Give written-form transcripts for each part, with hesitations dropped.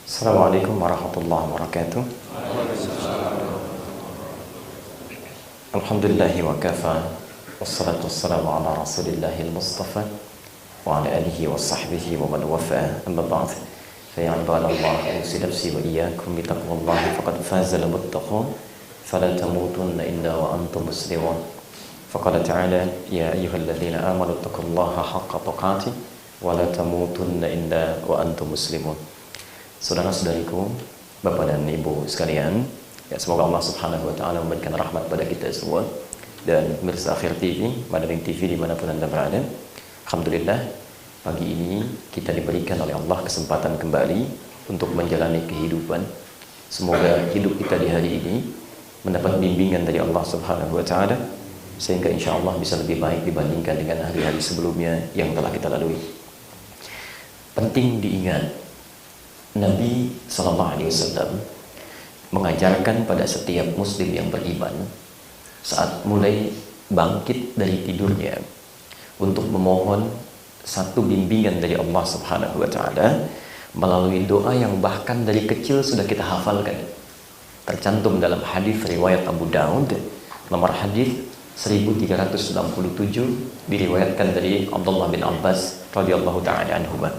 Assalamualaikum warahmatullahi wabarakatuh. Alhamdulillahi wa kafa. Wassalatu wassalamu ala rasulillahil mustafa wa ala alihi wa sahbihi wa man wafa. Amma ba'd. Fa ya ibadallah, usi nafsi wa iyyakum bi taqwallahi faqad faza al-muttaqun. Fala tamutunna illa wa antum muslimun. Faqala ta'ala ya ayyuhalladzina amanu taqullaha haqqa tuqatih wa la tamutunna illa wa antum muslimun. Saudara-saudariku, Bapak dan Ibu sekalian, ya, semoga Allah Subhanahu wa taala memberikan rahmat pada kita semua dan pemirsa Akhir TV, Madaring TV dimanapun Anda berada. Alhamdulillah, pagi ini kita diberikan oleh Allah kesempatan kembali untuk menjalani kehidupan. Semoga hidup kita di hari ini mendapat bimbingan dari Allah Subhanahu wa taala sehingga insya Allah bisa lebih baik dibandingkan dengan hari-hari sebelumnya yang telah kita lalui. Penting diingat, Nabi SAW mengajarkan pada setiap muslim yang beriman saat mulai bangkit dari tidurnya untuk memohon satu bimbingan dari Allah Subhanahu wa taala melalui doa yang bahkan dari kecil sudah kita hafalkan. Tercantum dalam hadis riwayat Abu Daud nomor hadis 1397, diriwayatkan dari Abdullah bin Abbas radhiyallahu taala anhuma.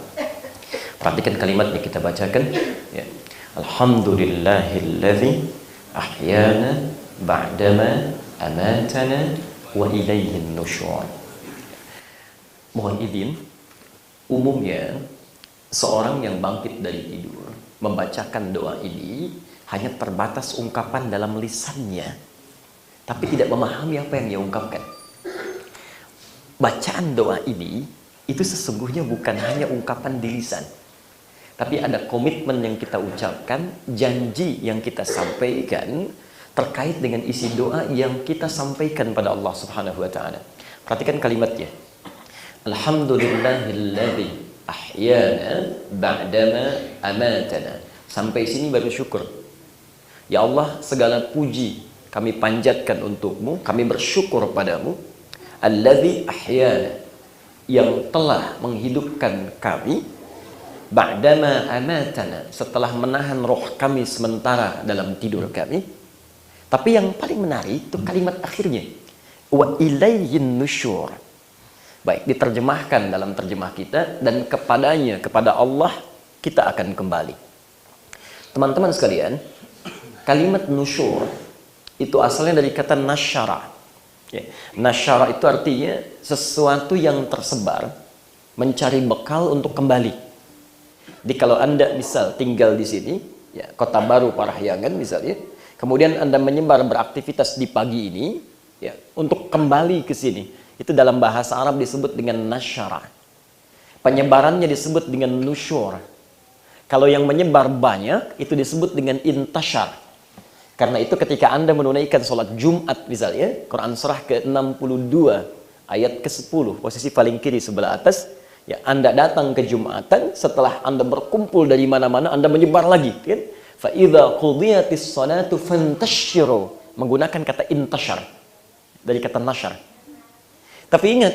Perhatikan kalimat yang kita bacakan, ya. Alhamdulillahilladzi ahyana ba'dama amatana wa ilaihin nusyur. Mohon izin, umumnya seorang yang bangkit dari tidur membacakan doa ini hanya terbatas ungkapan dalam lisannya, tapi tidak memahami apa yang dia ungkapkan. Bacaan doa ini itu sesungguhnya bukan hanya ungkapan di lisan, tapi ada komitmen yang kita ucapkan, janji yang kita sampaikan terkait dengan isi doa yang kita sampaikan pada Allah Subhanahu wa taala. Perhatikan kalimatnya. Alhamdulillahilladzi ahyana ba'dama amatana. Sampai sini baru syukur. Ya Allah, segala puji kami panjatkan untukmu, kami bersyukur padamu. Alladzi ahyana, yang telah menghidupkan kami, ba'dama amatana, setelah menahan roh kami sementara dalam tidur kami. Tapi yang paling menarik itu kalimat akhirnya, wa ilaihin nusyur. Baik, diterjemahkan dalam terjemah kita, dan kepadanya, kepada Allah kita akan kembali. Teman-teman sekalian, kalimat nusyur itu asalnya dari kata nasyara, ya. Nasyara itu artinya sesuatu yang tersebar, mencari bekal untuk kembali. Jadi kalau Anda misal tinggal di sini, ya, Kota Baru Parahyangan misalnya, kemudian Anda menyebar beraktivitas di pagi ini, ya, untuk kembali ke sini, itu dalam bahasa Arab disebut dengan nasyara. Penyebarannya disebut dengan nusyur. Kalau yang menyebar banyak, itu disebut dengan intasyar. Karena itu ketika Anda menunaikan sholat Jumat misalnya, Quran surah ke-62 ayat ke-10, posisi paling kiri sebelah atas, ya, Anda datang ke Jumatan, setelah Anda berkumpul dari mana-mana, Anda menyebar lagi, kan? Fa idza qudiyatis salatu fantashiru, menggunakan kata intashar dari kata nasyar. Tapi ingat,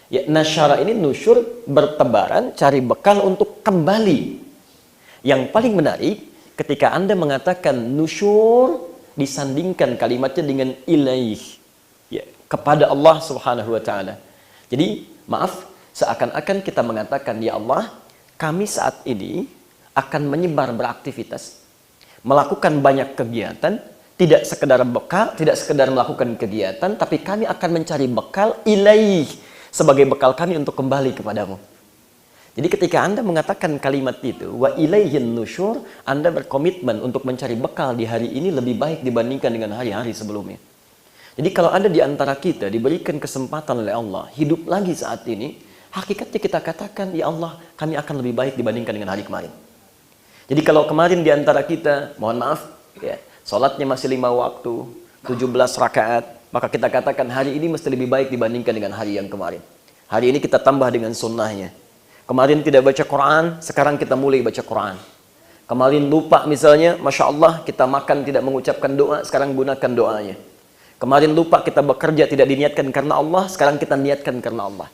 ya, nasyara ini nusyur, bertebaran, cari bekal untuk kembali. Yang paling menarik ketika Anda mengatakan nusyur, disandingkan kalimatnya dengan ilaih, ya, kepada Allah Subhanahu wa taala. Jadi, maaf, seakan-akan kita mengatakan, ya Allah, kami saat ini akan menyebar beraktivitas, melakukan banyak kegiatan, tidak sekedar bekal, tidak sekedar melakukan kegiatan, tapi kami akan mencari bekal ilaih, sebagai bekal kami untuk kembali kepadamu. Jadi ketika Anda mengatakan kalimat itu, wa ilaihin nusyur, Anda berkomitmen untuk mencari bekal di hari ini lebih baik dibandingkan dengan hari-hari sebelumnya. Jadi kalau ada di antara kita diberikan kesempatan oleh Allah hidup lagi saat ini, hakikatnya kita katakan, ya Allah, kami akan lebih baik dibandingkan dengan hari kemarin. Jadi kalau kemarin di antara kita, mohon maaf, ya, sholatnya masih 5 waktu, 17 rakaat, maka kita katakan hari ini mesti lebih baik dibandingkan dengan hari yang kemarin. Hari ini kita tambah dengan sunnahnya. Kemarin tidak baca Quran, sekarang kita mulai baca Quran. Kemarin lupa misalnya, Masya Allah, kita makan tidak mengucapkan doa, sekarang gunakan doanya. Kemarin lupa kita bekerja tidak diniatkan karena Allah, sekarang kita niatkan karena Allah.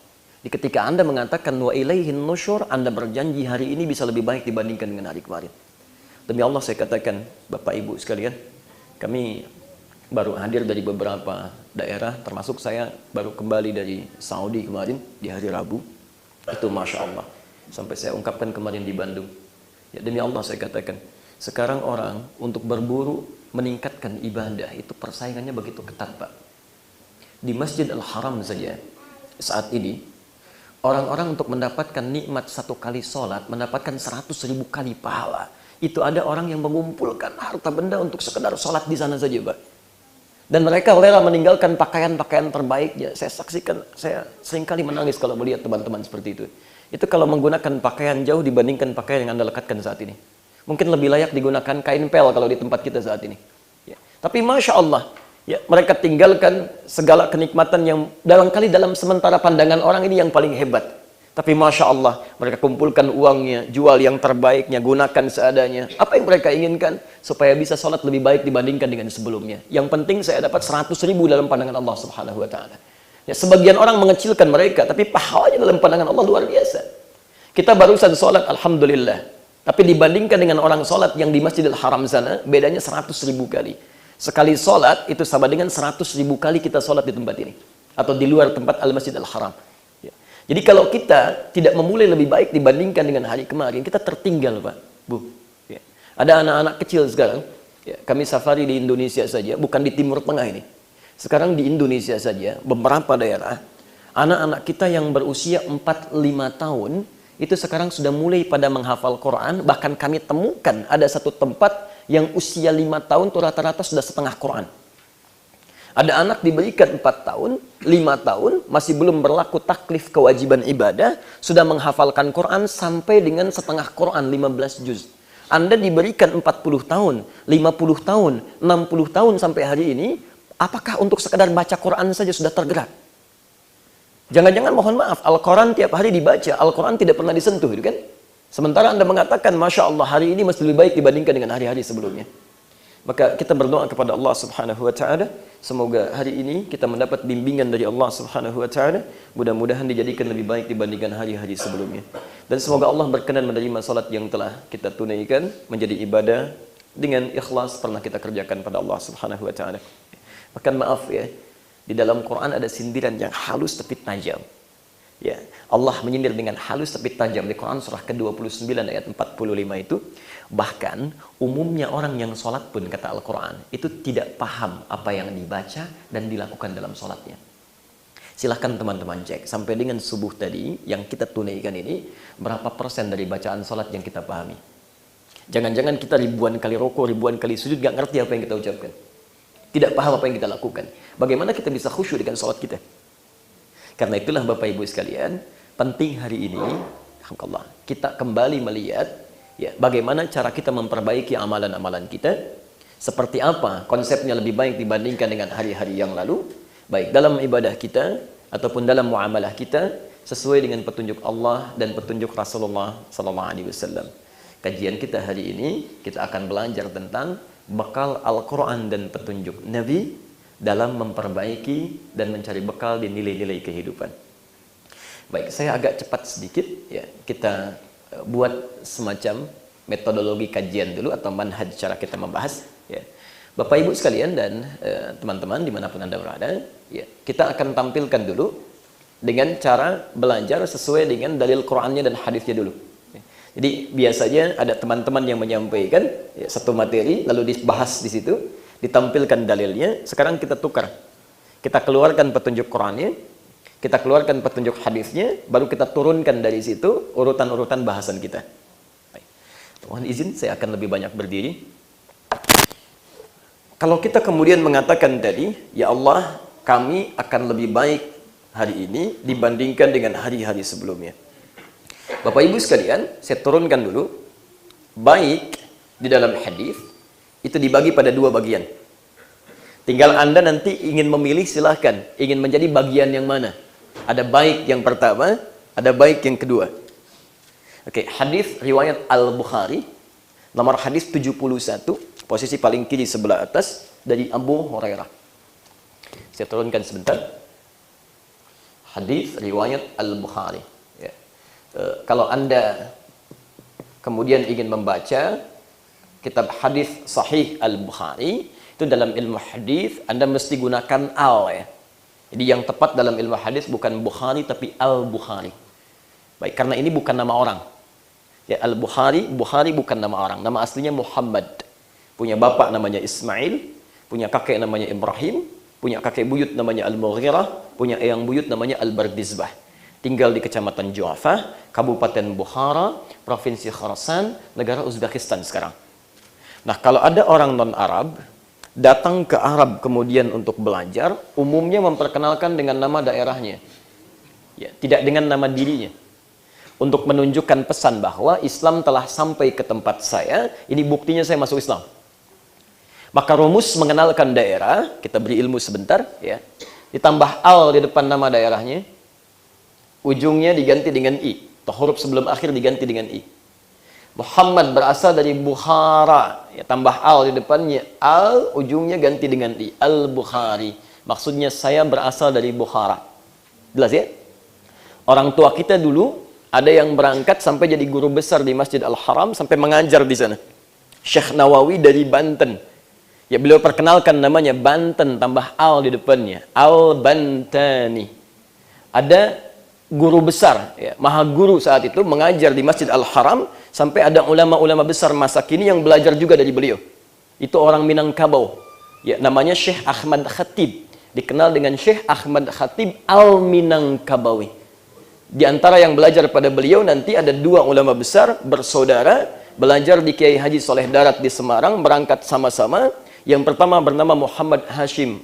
Jadi ketika Anda mengatakan wa ilaihin nusyur, Anda berjanji hari ini bisa lebih baik dibandingkan dengan hari kemarin. Demi Allah saya katakan, Bapak Ibu sekalian, kami baru hadir dari beberapa daerah, termasuk saya baru kembali dari Saudi kemarin di hari Rabu. Itu Masya Allah. Sampai saya ungkapkan kemarin di Bandung. Ya, demi Allah saya katakan, sekarang orang untuk berburu meningkatkan ibadah itu persaingannya begitu ketat, Pak. Di Masjid Al-Haram saja saat ini orang-orang untuk mendapatkan nikmat satu kali sholat mendapatkan 100.000 kali pahala. Itu ada orang yang mengumpulkan harta benda untuk sekedar sholat di sana saja, Pak. Dan mereka rela meninggalkan pakaian-pakaian terbaiknya. Saya saksikan, saya seringkali menangis kalau melihat teman-teman seperti itu. Itu kalau menggunakan pakaian jauh dibandingkan pakaian yang Anda lekatkan saat ini. Mungkin lebih layak digunakan kain pel kalau di tempat kita saat ini. Ya. Tapi Masya Allah, ya, mereka tinggalkan segala kenikmatan yang barangkali dalam sementara pandangan orang ini yang paling hebat. Tapi Masya Allah, mereka kumpulkan uangnya, jual yang terbaiknya, gunakan seadanya. Apa yang mereka inginkan? Supaya bisa sholat lebih baik dibandingkan dengan sebelumnya. Yang penting saya dapat 100.000 dalam pandangan Allah Subhanahu Wa Taala. Ya, sebagian orang mengecilkan mereka, tapi pahalanya dalam pandangan Allah luar biasa. Kita barusan sholat, Alhamdulillah. Tapi dibandingkan dengan orang sholat yang di Masjidil Haram sana, bedanya 100.000 kali. Sekali sholat, itu sama dengan 100.000 kali kita sholat di tempat ini. Atau di luar tempat Al-Masjidil Haram. Jadi kalau kita tidak memulai lebih baik dibandingkan dengan hari kemarin, kita tertinggal, Pak, Bu. Ya. Ada anak-anak kecil sekarang, ya, kami safari di Indonesia saja, bukan di Timur Tengah ini. Sekarang di Indonesia saja, beberapa daerah, anak-anak kita yang berusia 4-5 tahun, itu sekarang sudah mulai pada menghafal Quran, bahkan kami temukan ada satu tempat yang usia 5 tahun itu rata-rata sudah setengah Quran. Ada anak diberikan 4 tahun, 5 tahun, masih belum berlaku taklif kewajiban ibadah, sudah menghafalkan Quran sampai dengan setengah Quran, 15 juz. Anda diberikan 40 tahun, 50 tahun, 60 tahun sampai hari ini, apakah untuk sekedar baca Quran saja sudah tergerak? Jangan-jangan mohon maaf, Al-Quran tiap hari dibaca, Al-Quran tidak pernah disentuh, gitu kan? Sementara Anda mengatakan, Masya Allah, hari ini masih lebih baik dibandingkan dengan hari-hari sebelumnya. Maka kita berdoa kepada Allah Subhanahu Wa Taala, semoga hari ini kita mendapat bimbingan dari Allah Subhanahu Wa Taala, mudah-mudahan dijadikan lebih baik dibandingkan hari-hari sebelumnya. Dan semoga Allah berkenan menerima salat yang telah kita tunaikan menjadi ibadah dengan ikhlas pernah kita kerjakan pada Allah Subhanahu Wa Taala. Bahkan maaf ya, di dalam Quran ada sindiran yang halus tapi tajam. Ya, Allah menyindir dengan halus tapi tajam di Quran surah ke-29 ayat 45 itu. Bahkan umumnya orang yang sholat pun kata Al-Quran itu tidak paham apa yang dibaca dan dilakukan dalam sholatnya. Silahkan teman-teman cek sampai dengan subuh tadi yang kita tunaikan ini berapa persen dari bacaan sholat yang kita pahami. Jangan-jangan kita ribuan kali rukuk, ribuan kali sujud gak ngerti apa yang kita ucapkan, tidak paham apa yang kita lakukan. Bagaimana kita bisa khusyuk dengan sholat kita? Karena itulah Bapak Ibu sekalian, penting hari ini alhamdulillah kita kembali melihat ya, bagaimana cara kita memperbaiki amalan-amalan kita, seperti apa konsepnya lebih baik dibandingkan dengan hari-hari yang lalu, baik dalam ibadah kita ataupun dalam muamalah kita, sesuai dengan petunjuk Allah dan petunjuk Rasulullah SAW. Kajian kita hari ini, kita akan belajar tentang bekal Al-Quran dan petunjuk Nabi dalam memperbaiki dan mencari bekal di nilai-nilai kehidupan. Baik, saya agak cepat sedikit, ya, kita buat semacam metodologi kajian dulu atau manhaj cara kita membahas. Ya. Bapak Ibu sekalian dan teman-teman dimanapun Anda berada, ya, kita akan tampilkan dulu dengan cara belajar sesuai dengan dalil Qurannya dan hadisnya dulu. Ya. Jadi biasanya ada teman-teman yang menyampaikan ya, satu materi lalu dibahas di situ, ditampilkan dalilnya. Sekarang kita tukar, kita keluarkan petunjuk Qurannya, kita keluarkan petunjuk hadisnya, baru kita turunkan dari situ urutan-urutan bahasan kita. Baik. Mohon izin, saya akan lebih banyak berdiri. Kalau kita kemudian mengatakan tadi, ya Allah, kami akan lebih baik hari ini dibandingkan dengan hari-hari sebelumnya. Bapak Ibu sekalian, saya turunkan dulu. Baik di dalam hadis itu dibagi pada dua bagian. Tinggal Anda nanti ingin memilih, silahkan. Ingin menjadi bagian yang mana? Ada baik yang pertama, ada baik yang kedua. Oke, hadis riwayat Al-Bukhari, nomor hadis 71, posisi paling kiri sebelah atas, dari Abu Hurairah. Saya turunkan sebentar. Hadis riwayat Al-Bukhari. Ya. Kalau Anda kemudian ingin membaca, kitab hadis Sahih Al-Bukhari, itu dalam ilmu hadis Anda mesti gunakan al ya. Jadi yang tepat dalam ilmu hadis bukan Bukhari tapi Al-Bukhari. Baik, karena ini bukan nama orang. Ya, Al-Bukhari, Bukhari bukan nama orang. Nama aslinya Muhammad. Punya bapak namanya Ismail, punya kakek namanya Ibrahim, punya kakek buyut namanya Al-Mughirah, punya eyang buyut namanya Al-Bardizbah. Tinggal di Kecamatan Ju'afah, Kabupaten Bukhara, Provinsi Khorasan, negara Uzbekistan sekarang. Nah, kalau ada orang non-Arab datang ke Arab kemudian untuk belajar, umumnya memperkenalkan dengan nama daerahnya. Ya, tidak dengan nama dirinya. Untuk menunjukkan pesan bahwa Islam telah sampai ke tempat saya, ini buktinya saya masuk Islam. Maka rumus mengenalkan daerah, kita beri ilmu sebentar, ya. Ditambah al di depan nama daerahnya, ujungnya diganti dengan i, atau huruf sebelum akhir diganti dengan i. Muhammad berasal dari Bukhara, ya, tambah al di depannya, al ujungnya ganti dengan i, Al-Bukhari. Maksudnya saya berasal dari Bukhara. Jelas ya? Orang tua kita dulu ada yang berangkat sampai jadi guru besar di Masjid Al-Haram sampai mengajar di sana. Syekh Nawawi dari Banten. Ya, beliau perkenalkan namanya Banten tambah al di depannya, Al-Bantani. Ada guru besar, ya, maha guru saat itu mengajar di Masjid Al-Haram sampai ada ulama-ulama besar masa kini yang belajar juga dari beliau. Itu orang Minangkabau. Ya, namanya Syekh Ahmad Khatib. Dikenal dengan Syekh Ahmad Khatib Al-Minangkabawi. Di antara yang belajar pada beliau nanti ada dua ulama besar bersaudara belajar di Kiai Haji Soleh Darat di Semarang, berangkat sama-sama. Yang pertama bernama Muhammad Hashim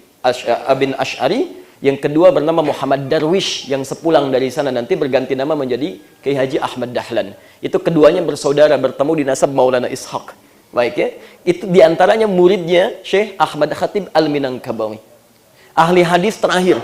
bin Ash'ari, yang kedua bernama Muhammad Darwish, yang sepulang dari sana nanti berganti nama menjadi Kiai Haji Ahmad Dahlan. Itu keduanya bersaudara, bertemu di nasab Maulana Ishaq. Baik ya, itu diantaranya muridnya Syekh Ahmad Khatib Al-Minangkabawi. Ahli hadis terakhir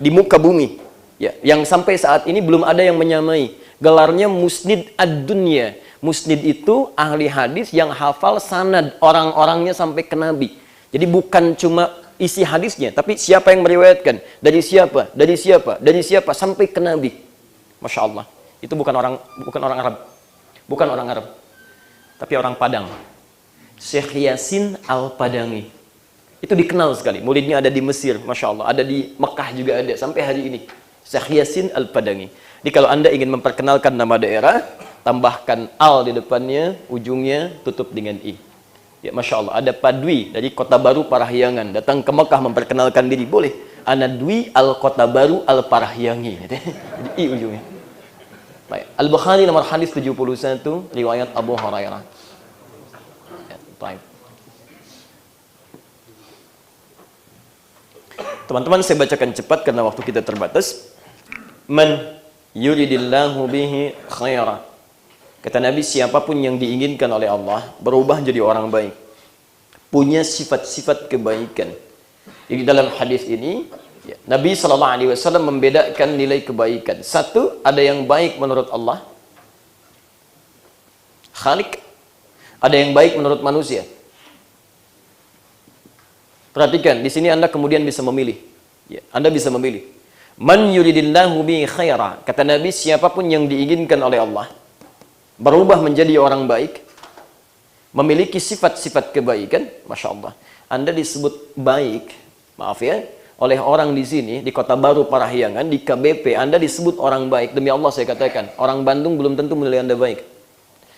di muka bumi. Ya, yang sampai saat ini belum ada yang menyamai. Gelarnya Musnid ad-Dunya. Musnid itu ahli hadis yang hafal sanad orang-orangnya sampai ke Nabi. Jadi bukan cuma isi hadisnya, tapi siapa yang meriwayatkan, dari siapa, dari siapa, dari siapa sampai ke Nabi. Masya Allah. Itu bukan orang Arab, bukan orang Arab, tapi orang Padang. Syekh Yasin Al-Padangi. Itu dikenal sekali. Muridnya ada di Mesir, Masya Allah. Ada di Mekah juga ada sampai hari ini. Syekh Yasin Al-Padangi. Jadi kalau Anda ingin memperkenalkan nama daerah, tambahkan al di depannya, ujungnya tutup dengan i. Ya, Masya Allah. Ada Pak Dwi dari Kota Baru Parahyangan. Datang ke Mekah memperkenalkan diri. Boleh. Ana Dwi Al-Kota Baru Al-Parahyangi. Jadi i ujungnya. Baik. Al-Bukhari nomor hadis 71, riwayat Abu Hurairah. Ya, baik. Teman-teman, saya bacakan cepat karena waktu kita terbatas. Man yuridillahu bihi khaira. Kata Nabi, siapapun yang diinginkan oleh Allah berubah jadi orang baik, punya sifat-sifat kebaikan. Jadi dalam hadis ini, ya, Nabi SAW membedakan nilai kebaikan. Satu, ada yang baik menurut Allah, Khalik. Ada yang baik menurut manusia. Perhatikan, di sini Anda kemudian bisa memilih. Ya, Anda bisa memilih. Man yuridillahu bi khaira. Kata Nabi, siapapun yang diinginkan oleh Allah berubah menjadi orang baik, memiliki sifat-sifat kebaikan, Masya Allah. Anda disebut baik, maaf ya, oleh orang di sini, di Kota Baru Parahyangan, di KBP, Anda disebut orang baik. Demi Allah saya katakan, orang Bandung belum tentu menilai Anda baik.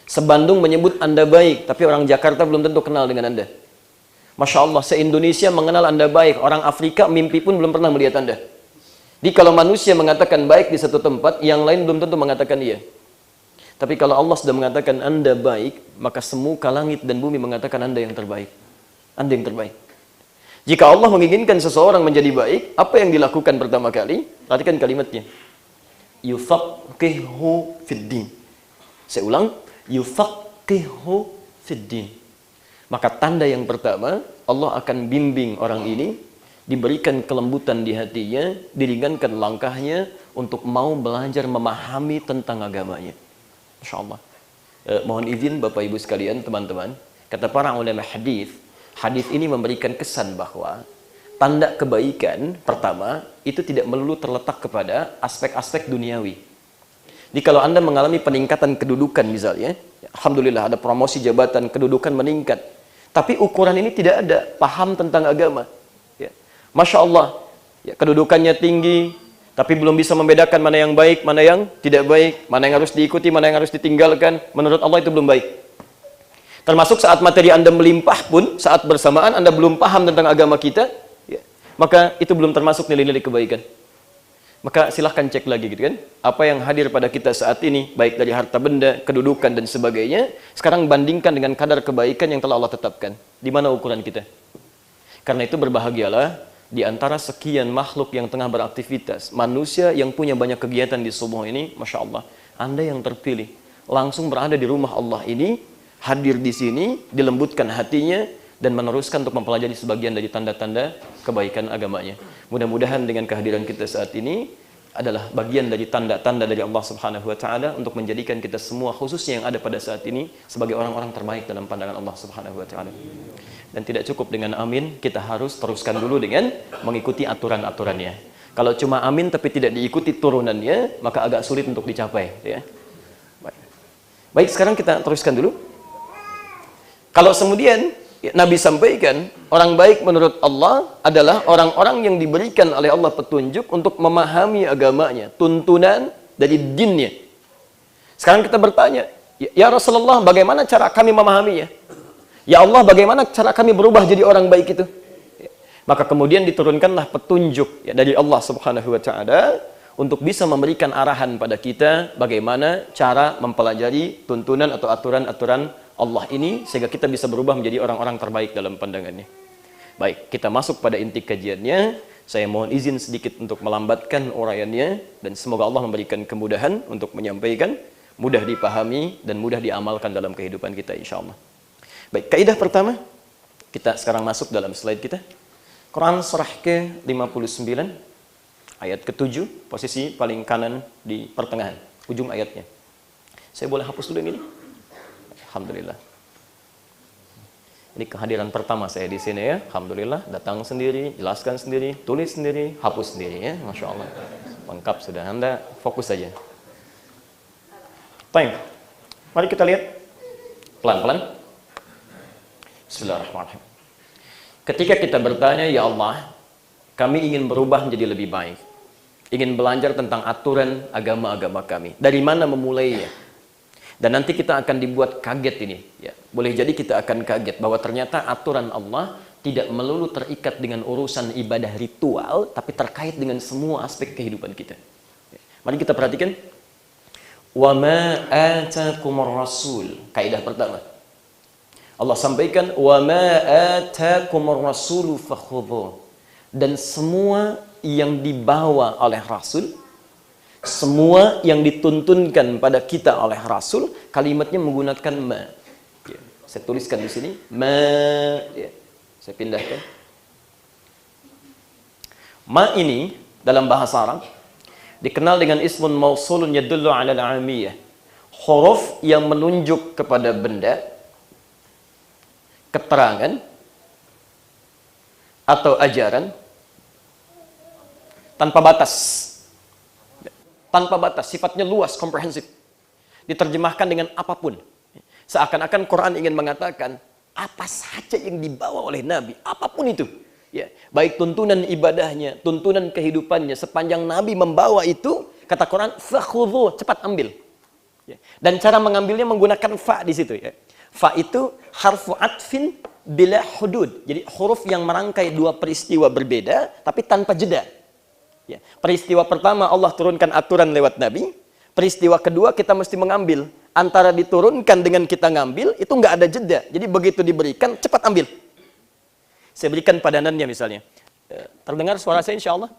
Se-Bandung menyebut Anda baik, tapi orang Jakarta belum tentu kenal dengan Anda. Masya Allah, se-Indonesia mengenal Anda baik, orang Afrika mimpi pun belum pernah melihat Anda. Jadi kalau manusia mengatakan baik di satu tempat, yang lain belum tentu mengatakan iya. Tapi kalau Allah sudah mengatakan Anda baik, maka semuka langit dan bumi mengatakan Anda yang terbaik. Anda yang terbaik. Jika Allah menginginkan seseorang menjadi baik, apa yang dilakukan pertama kali? Perhatikan kalimatnya. Yufaqihu fiddin. Saya ulang. Yufaqihu fiddin. Maka tanda yang pertama, Allah akan bimbing orang ini, diberikan kelembutan di hatinya, diringankan langkahnya untuk mau belajar memahami tentang agamanya. Masya Allah. Mohon izin Bapak Ibu sekalian, teman-teman, kata para ulama hadis, hadis ini memberikan kesan bahwa tanda kebaikan pertama itu tidak melulu terletak kepada aspek-aspek duniawi. Jadi kalau Anda mengalami peningkatan kedudukan misalnya, Alhamdulillah ada promosi jabatan, kedudukan meningkat. Tapi ukuran ini tidak ada, paham tentang agama. Ya. Masya Allah, ya, kedudukannya tinggi, tapi belum bisa membedakan mana yang baik, mana yang tidak baik, mana yang harus diikuti, mana yang harus ditinggalkan. Menurut Allah itu belum baik. Termasuk saat materi Anda melimpah pun, saat bersamaan Anda belum paham tentang agama kita, ya, maka itu belum termasuk nilai-nilai kebaikan. Maka silahkan cek lagi gitu kan, apa yang hadir pada kita saat ini, baik dari harta benda, kedudukan dan sebagainya, sekarang bandingkan dengan kadar kebaikan yang telah Allah tetapkan. Di mana ukuran kita? Karena itu berbahagialah di antara sekian makhluk yang tengah beraktivitas, manusia yang punya banyak kegiatan di subuh ini, Masya Allah, Anda yang terpilih, langsung berada di rumah Allah ini, hadir di sini, dilembutkan hatinya, dan meneruskan untuk mempelajari sebagian dari tanda-tanda kebaikan agamanya. Mudah-mudahan dengan kehadiran kita saat ini adalah bagian dari tanda-tanda dari Allah Subhanahu wa taala untuk menjadikan kita semua, khususnya yang ada pada saat ini, sebagai orang-orang terbaik dalam pandangan Allah Subhanahu wa taala. Dan tidak cukup dengan amin, kita harus teruskan dulu dengan mengikuti aturan-aturannya. Kalau cuma amin tapi tidak diikuti turunannya, maka agak sulit untuk dicapai, ya. Baik, sekarang kita teruskan dulu. Kalau kemudian Nabi sampaikan, orang baik menurut Allah adalah orang-orang yang diberikan oleh Allah petunjuk untuk memahami agamanya, tuntunan dari dinnya. Sekarang kita bertanya, ya Rasulullah, bagaimana cara kami memahaminya? Ya Allah, bagaimana cara kami berubah jadi orang baik itu? Maka kemudian diturunkanlah petunjuk dari Allah Subhanahu wa taala untuk bisa memberikan arahan pada kita bagaimana cara mempelajari tuntunan atau aturan-aturan Allah ini, sehingga kita bisa berubah menjadi orang-orang terbaik dalam pandangannya. Baik, kita masuk pada inti kajiannya. Saya mohon izin sedikit untuk melambatkan uraiannya, dan semoga Allah memberikan kemudahan untuk menyampaikan, mudah dipahami dan mudah diamalkan dalam kehidupan kita insya Allah. Baik, kaidah pertama, kita sekarang masuk dalam slide kita. Quran surah ke-59, ayat ke-7, posisi paling kanan di pertengahan, ujung ayatnya. Saya boleh hapus dulu yang ini? Alhamdulillah. Ini kehadiran pertama saya di sini ya. Alhamdulillah, datang sendiri, jelaskan sendiri, tulis sendiri, hapus sendiri ya. Masya Allah. Lengkap sudah. Anda fokus saja. Baik. Mari kita lihat pelan-pelan. Bismillahirrahmanirrahim. Ketika kita bertanya, ya Allah, kami ingin berubah menjadi lebih baik. Ingin belajar tentang aturan agama-agama kami. Dari mana memulainya? Dan nanti kita akan dibuat kaget ini. Ya. Boleh jadi kita akan kaget bahwa ternyata aturan Allah tidak melulu terikat dengan urusan ibadah ritual, tapi terkait dengan semua aspek kehidupan kita. Ya. Mari kita perhatikan. Wa ma atakumur rasul. Kaidah pertama. Allah sampaikan, wa ma atakumur rasulu fakhudhu. Dan semua yang dibawa oleh Rasul, semua yang dituntunkan pada kita oleh Rasul, kalimatnya menggunakan ma. Ya, saya tuliskan di sini ma. Ya, saya pindahkan. Ma ini dalam bahasa Arab dikenal dengan ismun mausulun yadullu ala al-'amiyah. Huruf yang menunjuk kepada benda, keterangan atau ajaran tanpa batas. Tanpa batas, sifatnya luas, komprehensif. Diterjemahkan dengan apapun. Seakan-akan Quran ingin mengatakan, apa saja yang dibawa oleh Nabi, apapun itu. Ya, baik tuntunan ibadahnya, tuntunan kehidupannya, sepanjang Nabi membawa itu, kata Quran, fakhudhu, cepat ambil. Ya. Dan cara mengambilnya menggunakan fa di situ. Ya. Fa itu harfu atfin bila hudud. Jadi huruf yang merangkai dua peristiwa berbeda, tapi tanpa jeda. Ya. Peristiwa pertama Allah turunkan aturan lewat Nabi. Peristiwa kedua kita mesti mengambil. Antara diturunkan dengan kita ngambil, itu nggak ada jeda. Jadi begitu diberikan, cepat ambil. Saya berikan padanannya misalnya. Terdengar suara saya insya Allah?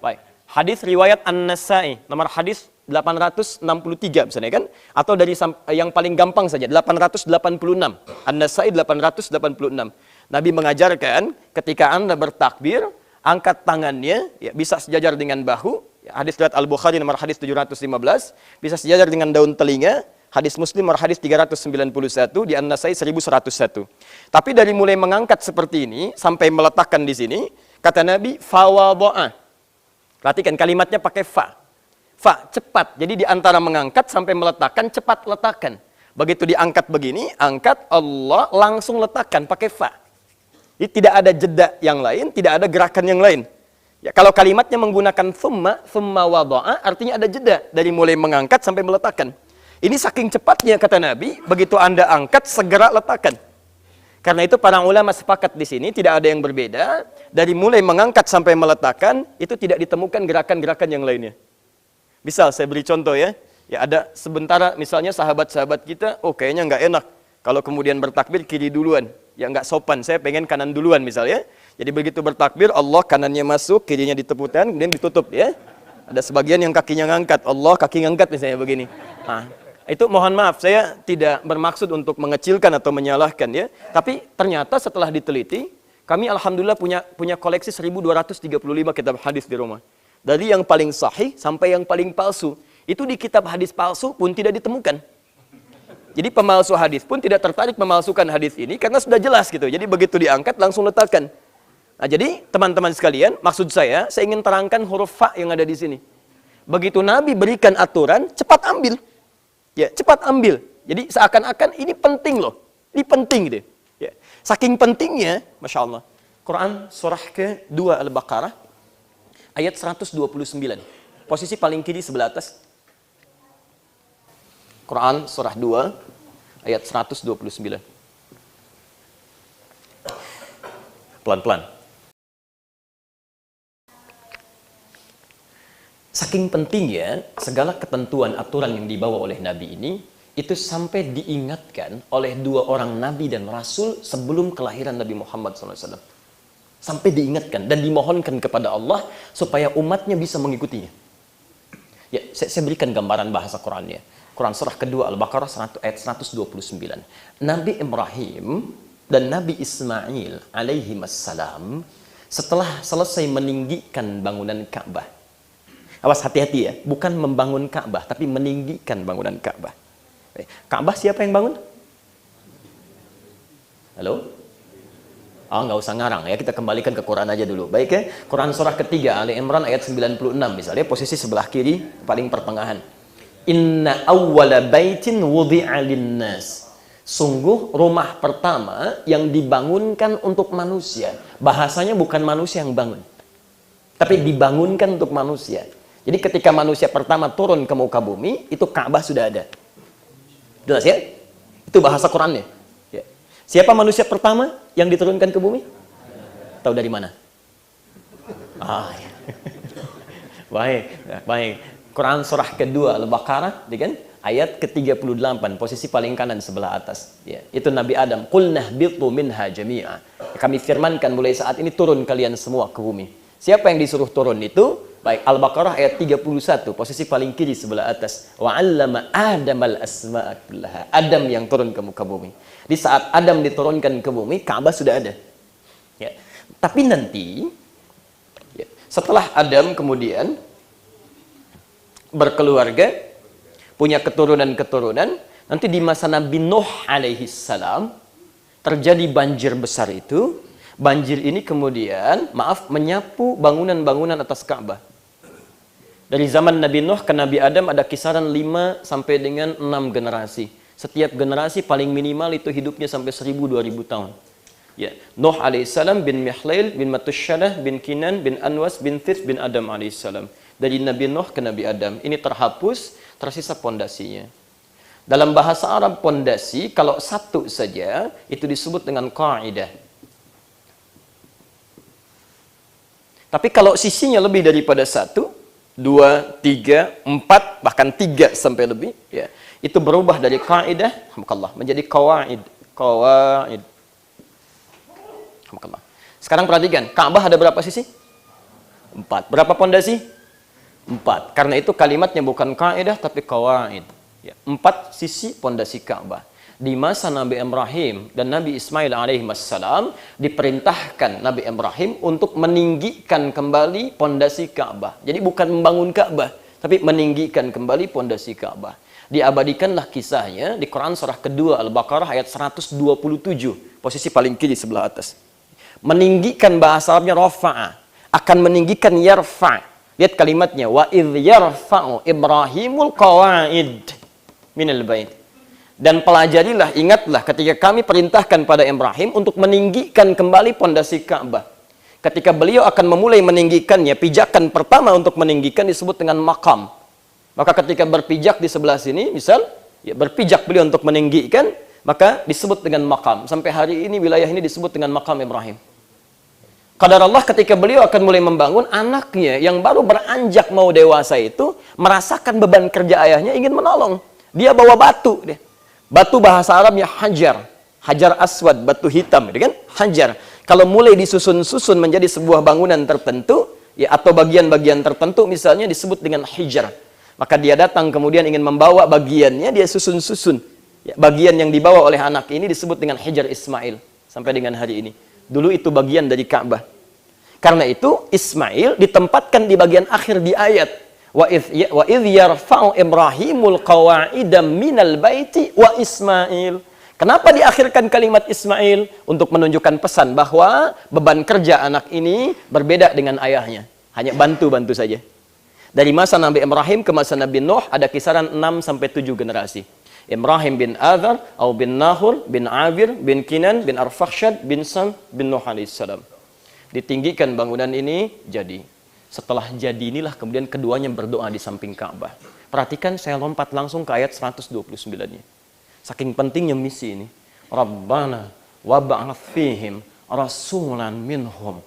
Baik. Hadis riwayat An-Nasai, nomor hadis 863 misalnya kan? Atau dari yang paling gampang saja, 886. An-Nasai 886. Nabi mengajarkan ketika Anda bertakbir, angkat tangannya, ya, bisa sejajar dengan bahu. Ya, hadis riwayat Al-Bukhari nomor hadis 715. Bisa sejajar dengan daun telinga. Hadis Muslim nomor hadis 391. Di An-Nasai 1101. Tapi dari mulai mengangkat seperti ini, sampai meletakkan di sini, kata Nabi, fawado'a. Perhatikan kalimatnya pakai fa. Fa, cepat. Jadi di antara mengangkat sampai meletakkan, cepat letakkan. Begitu diangkat begini, angkat, Allah langsung letakkan pakai fa. Jadi tidak ada jeda yang lain, tidak ada gerakan yang lain. Ya, kalau kalimatnya menggunakan thumma wada'a, artinya ada jeda dari mulai mengangkat sampai meletakkan. Ini saking cepatnya kata Nabi, begitu Anda angkat segera letakkan. Karena itu para ulama sepakat di sini tidak ada yang berbeda, dari mulai mengangkat sampai meletakkan itu tidak ditemukan gerakan-gerakan yang lainnya. Misal saya beri contoh ya. Ya ada sementara misalnya sahabat-sahabat kita, oh kayaknya nggak enak kalau kemudian bertakbir kiri duluan. Ya nggak sopan, saya pengen kanan duluan misalnya. Jadi begitu bertakbir, Allah kanannya masuk, kirinya ditepukan, kemudian ditutup ya. Ada sebagian yang kakinya ngangkat, Allah kaki ngangkat misalnya begini. Nah, itu mohon maaf, saya tidak bermaksud untuk mengecilkan atau menyalahkan ya. Tapi ternyata setelah diteliti, kami alhamdulillah punya koleksi 1235 kitab hadis di rumah. Dari yang paling sahih sampai yang paling palsu. Itu di kitab hadis palsu pun tidak ditemukan. Jadi pemalsu hadis pun tidak tertarik memalsukan hadis ini karena sudah jelas gitu. Jadi begitu diangkat langsung letakkan. Nah, jadi teman-teman sekalian, maksud saya ingin terangkan huruf fa yang ada di sini. Begitu Nabi berikan aturan, cepat ambil. Ya, cepat ambil. Jadi seakan-akan ini penting loh. Ini penting gitu. Ya. Saking pentingnya, Masya Allah. Quran surah ke-2 Al-Baqarah ayat 129. Posisi paling kiri sebelah atas. Quran surah 2 ayat 129. Pelan-pelan. Saking pentingnya segala ketentuan aturan yang dibawa oleh Nabi ini, itu sampai diingatkan oleh dua orang Nabi dan Rasul sebelum kelahiran Nabi Muhammad SAW. Sampai diingatkan dan dimohonkan kepada Allah supaya umatnya bisa mengikutinya. Ya, saya berikan gambaran bahasa Qurannya. Quran surah kedua Al-Baqarah ayat 129. Nabi Ibrahim dan Nabi Ismail alaihi wassalam setelah selesai meninggikan bangunan Ka'bah. Awas hati-hati ya, bukan membangun Ka'bah tapi meninggikan bangunan Ka'bah. Ka'bah siapa yang bangun? Halo? Oh, nggak usah ngarang ya, kita kembalikan ke Quran aja dulu. Baik ya, Quran surah ketiga Ali Imran ayat 96 misalnya, posisi sebelah kiri paling pertengahan. Inna awwala baitin wudi'a linnas. Sungguh rumah pertama yang dibangunkan untuk manusia. Bahasanya bukan manusia yang bangun, tapi dibangunkan untuk manusia. Jadi ketika manusia pertama turun ke muka bumi, itu Ka'bah sudah ada. Jelas ya? Itu bahasa Qurannya. Ya. Siapa manusia pertama yang diturunkan ke bumi? Tahu dari mana? Ah, ya. Baik, baik. Quran surah kedua Al-Baqarah, kan? Ayat ke-38, posisi paling kanan sebelah atas. Ya, itu Nabi Adam. Qul nahbitu minha jami'a. Kami firmankan mulai saat ini turun kalian semua ke bumi. Siapa yang disuruh turun itu? Baik, Al-Baqarah ayat 31, posisi paling kiri sebelah atas. Wa 'allama Adamal asma'a kullaha. Adam yang turun ke muka bumi. Di saat Adam diturunkan ke bumi, Ka'bah sudah ada. Ya. Tapi nanti ya, setelah Adam kemudian berkeluarga, punya keturunan-keturunan, nanti di masa Nabi Nuh alaihi salam terjadi banjir besar itu. Banjir ini kemudian, menyapu bangunan-bangunan atas Ka'bah. Dari zaman Nabi Nuh ke Nabi Adam ada kisaran 5 sampai dengan 6 generasi. Setiap generasi paling minimal itu hidupnya sampai 1000-2000 tahun. Ya, Nuh alaihissalam bin Mihlail bin Matusyyanah bin Kinan bin Anwas bin Thith bin Adam alaihissalam. Dari Nabi Nuh ke Nabi Adam. Ini terhapus, tersisa pondasinya. Dalam bahasa Arab pondasi, kalau satu saja, itu disebut dengan qaidah. Tapi kalau sisinya lebih daripada 1, 2, 3, 4, bahkan 3 sampai lebih, ya, itu berubah dari qaidah menjadi qawaid. Qawaid. Sekarang perhatikan, Ka'bah ada berapa sisi? 4. Berapa pondasi? 4. Karena itu kalimatnya bukan kaidah tapi qawaid. Ya, 4 sisi pondasi Ka'bah. Di masa Nabi Ibrahim dan Nabi Ismail alaihi wassalam diperintahkan Nabi Ibrahim untuk meninggikan kembali pondasi Ka'bah. Jadi bukan membangun Ka'bah, tapi meninggikan kembali pondasi Ka'bah. Diabadikanlah kisahnya di Quran surah kedua Al-Baqarah ayat 127, posisi paling kiri sebelah atas. Meninggikan bahasa Arabnya rafa'a, akan meninggikan yarfa'. Lihat kalimatnya, wa idh yarfa'u Ibrahimul qawaid minal bait. Dan pelajarilah, ingatlah ketika kami perintahkan pada Ibrahim untuk meninggikan kembali pondasi Ka'bah. Ketika beliau akan memulai meninggikannya, pijakan pertama untuk meninggikan disebut dengan makam. Maka ketika berpijak di sebelah sini, misal, ya, berpijak beliau untuk meninggikan, maka disebut dengan makam. Sampai hari ini wilayah ini disebut dengan makam Ibrahim. Qadar Allah ketika beliau akan mulai membangun, anaknya yang baru beranjak mau dewasa itu merasakan beban kerja ayahnya, ingin menolong. Dia bawa batu. Batu bahasa Arabnya hajar. Hajar aswad, batu hitam. Kan? Hajar. Kalau mulai disusun-susun menjadi sebuah bangunan tertentu, ya, atau bagian-bagian tertentu misalnya disebut dengan hijar. Maka dia datang kemudian ingin membawa bagiannya, dia susun-susun. Ya, bagian yang dibawa oleh anak ini disebut dengan hijar Ismail. Sampai dengan hari ini. Dulu itu bagian dari Ka'bah. Karena itu Ismail ditempatkan di bagian akhir di ayat. Wa idh yarfa'u Ibrahimul qawa'ida minal baiti wa Ismail. Kenapa diakhirkan kalimat Ismail? Untuk menunjukkan pesan bahwa beban kerja anak ini berbeda dengan ayahnya. Hanya bantu-bantu saja. Dari masa Nabi Ibrahim ke masa Nabi Nuh ada kisaran 6-7 generasi. Ibrahim bin Adhar, atau bin Nahur, bin Abir, bin Kinan, bin Arfakhshad, bin Sam, bin Nuh alaihissalam. Ditinggikan bangunan ini jadi. Setelah jadi inilah kemudian keduanya berdoa di samping Ka'bah. Perhatikan saya lompat langsung ke ayat 129-nya. Saking pentingnya misi ini. Rabbana wab'ath fihim rasulan minhum.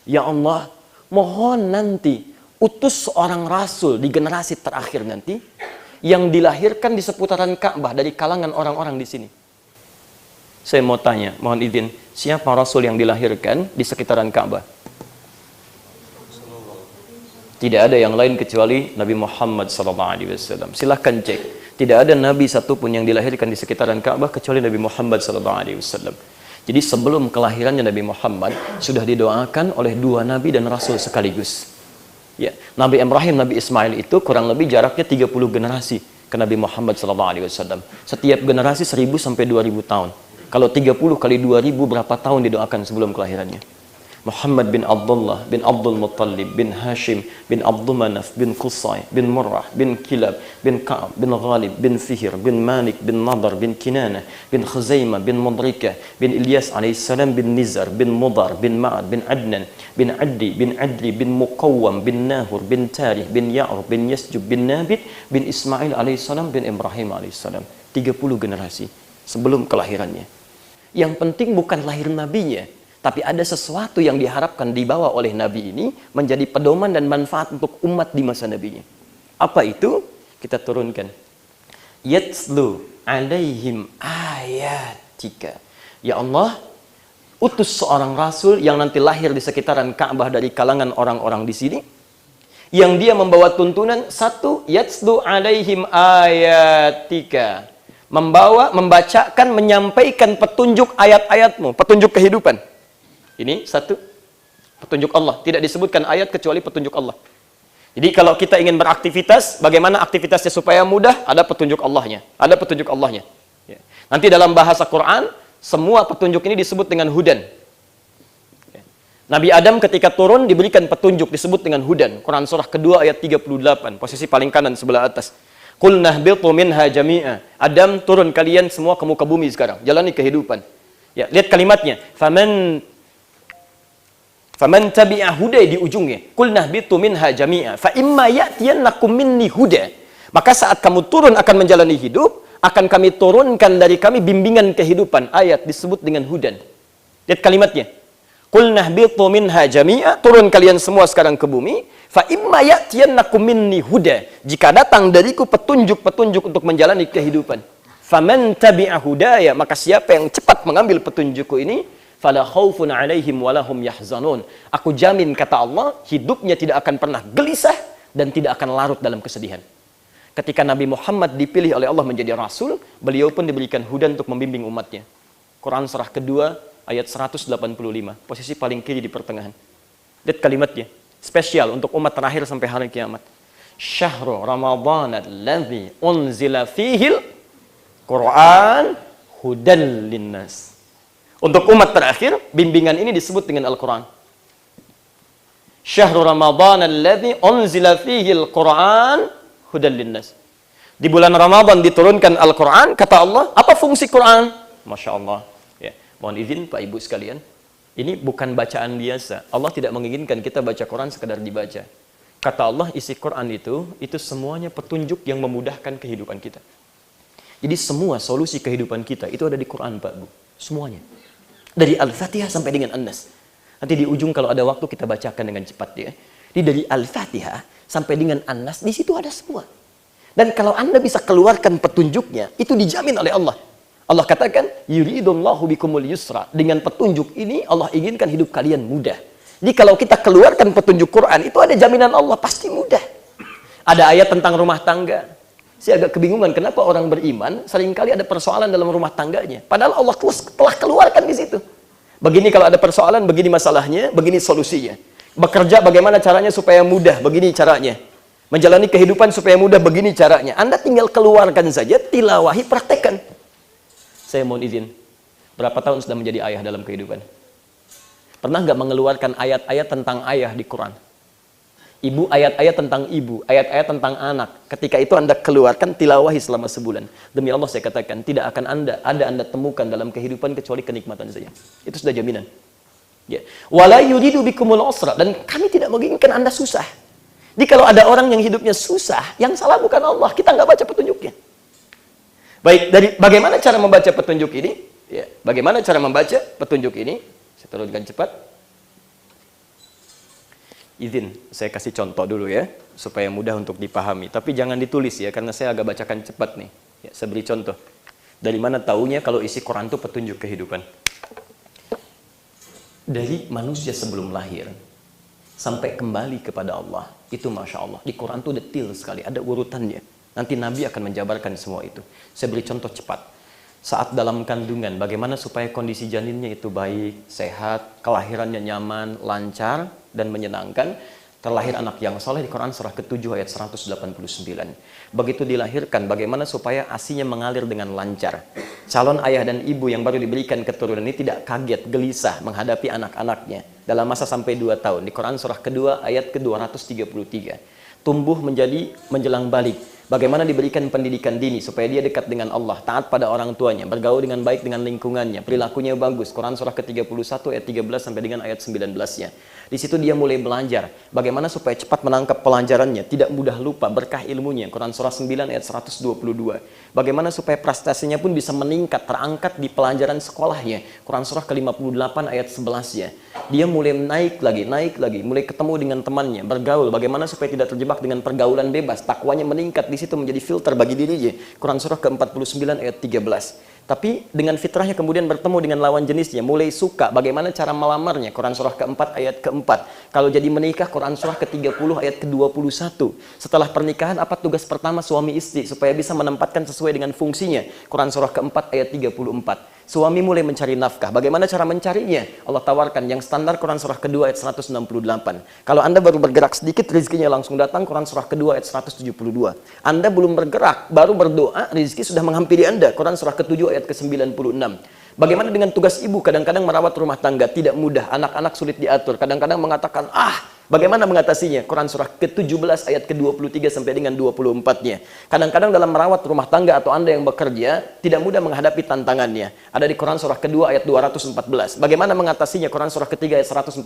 Ya Allah, mohon nanti utus seorang rasul di generasi terakhir nanti yang dilahirkan di seputaran Ka'bah dari kalangan orang-orang di sini. Saya mau tanya, mohon izin, siapa rasul yang dilahirkan di sekitaran Ka'bah? Tidak ada yang lain kecuali Nabi Muhammad SAW. Silahkan cek. Tidak ada Nabi satupun yang dilahirkan di sekitaran Ka'bah kecuali Nabi Muhammad SAW. Jadi sebelum kelahirannya Nabi Muhammad sudah didoakan oleh 2 Nabi dan Rasul sekaligus. Ya, Nabi Ibrahim, Nabi Ismail itu kurang lebih jaraknya 30 generasi ke Nabi Muhammad SAW. Setiap generasi 1000 sampai 2000 tahun. Kalau 30 kali 2000 berapa tahun didoakan sebelum kelahirannya? Muhammad bin Abdullah, bin Abdul Muttalib, bin Hashim, bin Abdul Manaf, bin Qusay, bin Murrah, bin Kilab, bin Ka'ab, bin Ghalib, bin Fihir, bin Malik, bin Nadar, bin Kinana, bin Khuzaimah, bin Mudrikah, bin Ilyas alaihissalam, bin Nizar, bin Mudar, bin Ma'ad, bin Adnan, bin Addi, bin Adli, bin Muqawwam, bin Nahur, bin Tarih, bin Ya'ur, bin Yasjub, bin Nabit, bin Ismail alaihissalam, bin Ibrahim alaihissalam. 30 generasi sebelum kelahirannya. Yang penting bukan lahir nabinya, tapi ada sesuatu yang diharapkan dibawa oleh Nabi ini menjadi pedoman dan manfaat untuk umat di masa Nabinya. Apa itu? Kita turunkan. Yatslu alaihim ayatika. Ya Allah, utus seorang rasul yang nanti lahir di sekitaran Ka'bah dari kalangan orang-orang di sini. Yang dia membawa tuntunan, satu, yatslu alaihim ayatika. Membacakan, menyampaikan petunjuk ayat-ayatmu, petunjuk kehidupan. Ini satu, petunjuk Allah. Tidak disebutkan ayat kecuali petunjuk Allah. Jadi kalau kita ingin beraktivitas, bagaimana aktivitasnya supaya mudah? Ada petunjuk Allahnya. Ada petunjuk Allahnya. Ya. Nanti dalam bahasa Quran, semua petunjuk ini disebut dengan hudan. Ya. Nabi Adam ketika turun diberikan petunjuk disebut dengan hudan. Quran surah kedua ayat 38, posisi paling kanan sebelah atas. Qul nahbitu minha jami'a. Adam, turun kalian semua ke muka bumi sekarang. Jalani kehidupan. Ya, lihat kalimatnya. Faman tabi'a huda di ujungnya. Qul nahbitu minha jami'a. Fa imma ya'tiyannakum minni huda. Maka saat kamu turun akan menjalani hidup, akan kami turunkan dari kami bimbingan kehidupan. Ayat disebut dengan hudan. Lihat kalimatnya. Qul nahbitu minha jami'a. Turun kalian semua sekarang ke bumi. Fa imma ya'tiyannakum minni huda. Jika datang dariku petunjuk-petunjuk untuk menjalani kehidupan. Faman tabi'a hudaya. Maka siapa yang cepat mengambil petunjukku ini, fala khaufun 'alaihim wa lahum yahzanun. Aku jamin, kata Allah, hidupnya tidak akan pernah gelisah dan tidak akan larut dalam kesedihan. Ketika Nabi Muhammad dipilih oleh Allah menjadi rasul, beliau pun diberikan hudan untuk membimbing umatnya. Quran surah kedua ayat 185, posisi paling kiri di pertengahan. Lihat kalimatnya, spesial untuk umat terakhir sampai hari kiamat. Syahrul Ramadan alladzi unzila fihil Quran hudan linnas. Untuk umat terakhir, bimbingan ini disebut dengan Al-Quran. Syahrul Ramadan alladzi unzila fihi al-Quran hudan linnas. Di bulan Ramadan diturunkan Al-Quran, kata Allah, apa fungsi Quran? Masya Allah. Ya. Mohon izin Pak Ibu sekalian, ini bukan bacaan biasa. Allah tidak menginginkan kita baca Quran sekedar dibaca. Kata Allah, isi Quran itu semuanya petunjuk yang memudahkan kehidupan kita. Jadi semua solusi kehidupan kita itu ada di Quran Pak Bu. Semuanya. Dari Al-Fatihah sampai dengan An-Nas. Nanti di ujung kalau ada waktu kita bacakan dengan cepat ya. Jadi dari Al-Fatihah sampai dengan An-Nas, di situ ada semua. Dan kalau Anda bisa keluarkan petunjuknya, itu dijamin oleh Allah. Allah katakan, yuridullahu bikumul yusra. Dengan petunjuk ini, Allah inginkan hidup kalian mudah. Jadi kalau kita keluarkan petunjuk Quran, itu ada jaminan Allah, pasti mudah. Ada ayat tentang rumah tangga. Saya agak kebingungan, kenapa orang beriman seringkali ada persoalan dalam rumah tangganya. Padahal Allah telah keluarkan di situ. Begini kalau ada persoalan, begini masalahnya, begini solusinya. Bekerja bagaimana caranya supaya mudah, begini caranya. Menjalani kehidupan supaya mudah, begini caranya. Anda tinggal keluarkan saja, tilawahi, praktekkan. Saya mohon izin, berapa tahun sudah menjadi ayah dalam kehidupan? Pernah nggak mengeluarkan ayat-ayat tentang ayah di Quran? Ibu, ayat-ayat tentang ibu, ayat-ayat tentang anak. Ketika itu Anda keluarkan, tilawahi selama sebulan. Demi Allah saya katakan, tidak akan Anda temukan dalam kehidupan kecuali kenikmatan saja. Itu sudah jaminan. Ya. Wala yuridu bikumul usra, dan kami tidak menginginkan Anda susah. Jadi kalau ada orang yang hidupnya susah, yang salah bukan Allah, kita nggak baca petunjuknya. Baik, dari bagaimana cara membaca petunjuk ini? Ya, bagaimana cara membaca petunjuk ini? Saya turunkan cepat. Izin, saya kasih contoh dulu ya, supaya mudah untuk dipahami. Tapi jangan ditulis ya, karena saya agak bacakan cepat nih. Ya, saya beri contoh. Dari mana taunya kalau isi Quran itu petunjuk kehidupan? Dari manusia sebelum lahir sampai kembali kepada Allah, itu Masya Allah. Di Quran itu detail sekali, ada urutannya. Nanti Nabi akan menjabarkan semua itu. Saya beri contoh cepat. Saat dalam kandungan, bagaimana supaya kondisi janinnya itu baik, sehat, kelahirannya nyaman, lancar, dan menyenangkan. Terlahir anak yang soleh di Quran surah ke-7 ayat 189. Begitu dilahirkan, bagaimana supaya ASINya mengalir dengan lancar. Calon ayah dan ibu yang baru diberikan keturunan ini tidak kaget, gelisah menghadapi anak-anaknya dalam masa sampai 2 tahun. Di Quran surah kedua ayat ke-233. Tumbuh menjadi menjelang balik. Bagaimana diberikan pendidikan dini supaya dia dekat dengan Allah, taat pada orang tuanya, bergaul dengan baik dengan lingkungannya, perilakunya bagus. Quran surah ke-31 ayat 13 sampai dengan ayat 19-nya. Di situ dia mulai belajar bagaimana supaya cepat menangkap pelajarannya, tidak mudah lupa, berkah ilmunya. Quran surah 9 ayat 122. Bagaimana supaya prestasinya pun bisa meningkat, terangkat di pelajaran sekolahnya. Quran surah ke-58 ayat 11-nya. Dia mulai naik lagi, mulai ketemu dengan temannya, bergaul. Bagaimana supaya tidak terjebak dengan pergaulan bebas, takwanya meningkat, di situ menjadi filter bagi dirinya. Quran surah ke-49 ayat 13. Tapi dengan fitrahnya kemudian bertemu dengan lawan jenisnya, mulai suka, bagaimana cara melamarnya. Quran surah ke-4 ayat ke-4. Kalau jadi menikah, Quran surah ke-30 ayat ke-21. Setelah pernikahan, apa tugas pertama suami istri supaya bisa menempatkan sesuai dengan fungsinya? Quran surah ke-4 ayat 34. Suami mulai mencari nafkah. Bagaimana cara mencarinya? Allah tawarkan yang standar Quran surah kedua ayat 168. Kalau Anda baru bergerak sedikit, rezekinya langsung datang. Quran surah kedua ayat 172. Anda belum bergerak, baru berdoa, rezeki sudah menghampiri Anda. Quran surah ke-7 ayat ke-96. Bagaimana dengan tugas ibu? Kadang-kadang merawat rumah tangga tidak mudah. Anak-anak sulit diatur. Kadang-kadang mengatakan, bagaimana mengatasinya? Quran surah ke-17 ayat ke-23 sampai dengan 24-nya. Kadang-kadang dalam merawat rumah tangga atau Anda yang bekerja, tidak mudah menghadapi tantangannya. Ada di Quran surah kedua ayat 214. Bagaimana mengatasinya? Quran surah ketiga ayat 142.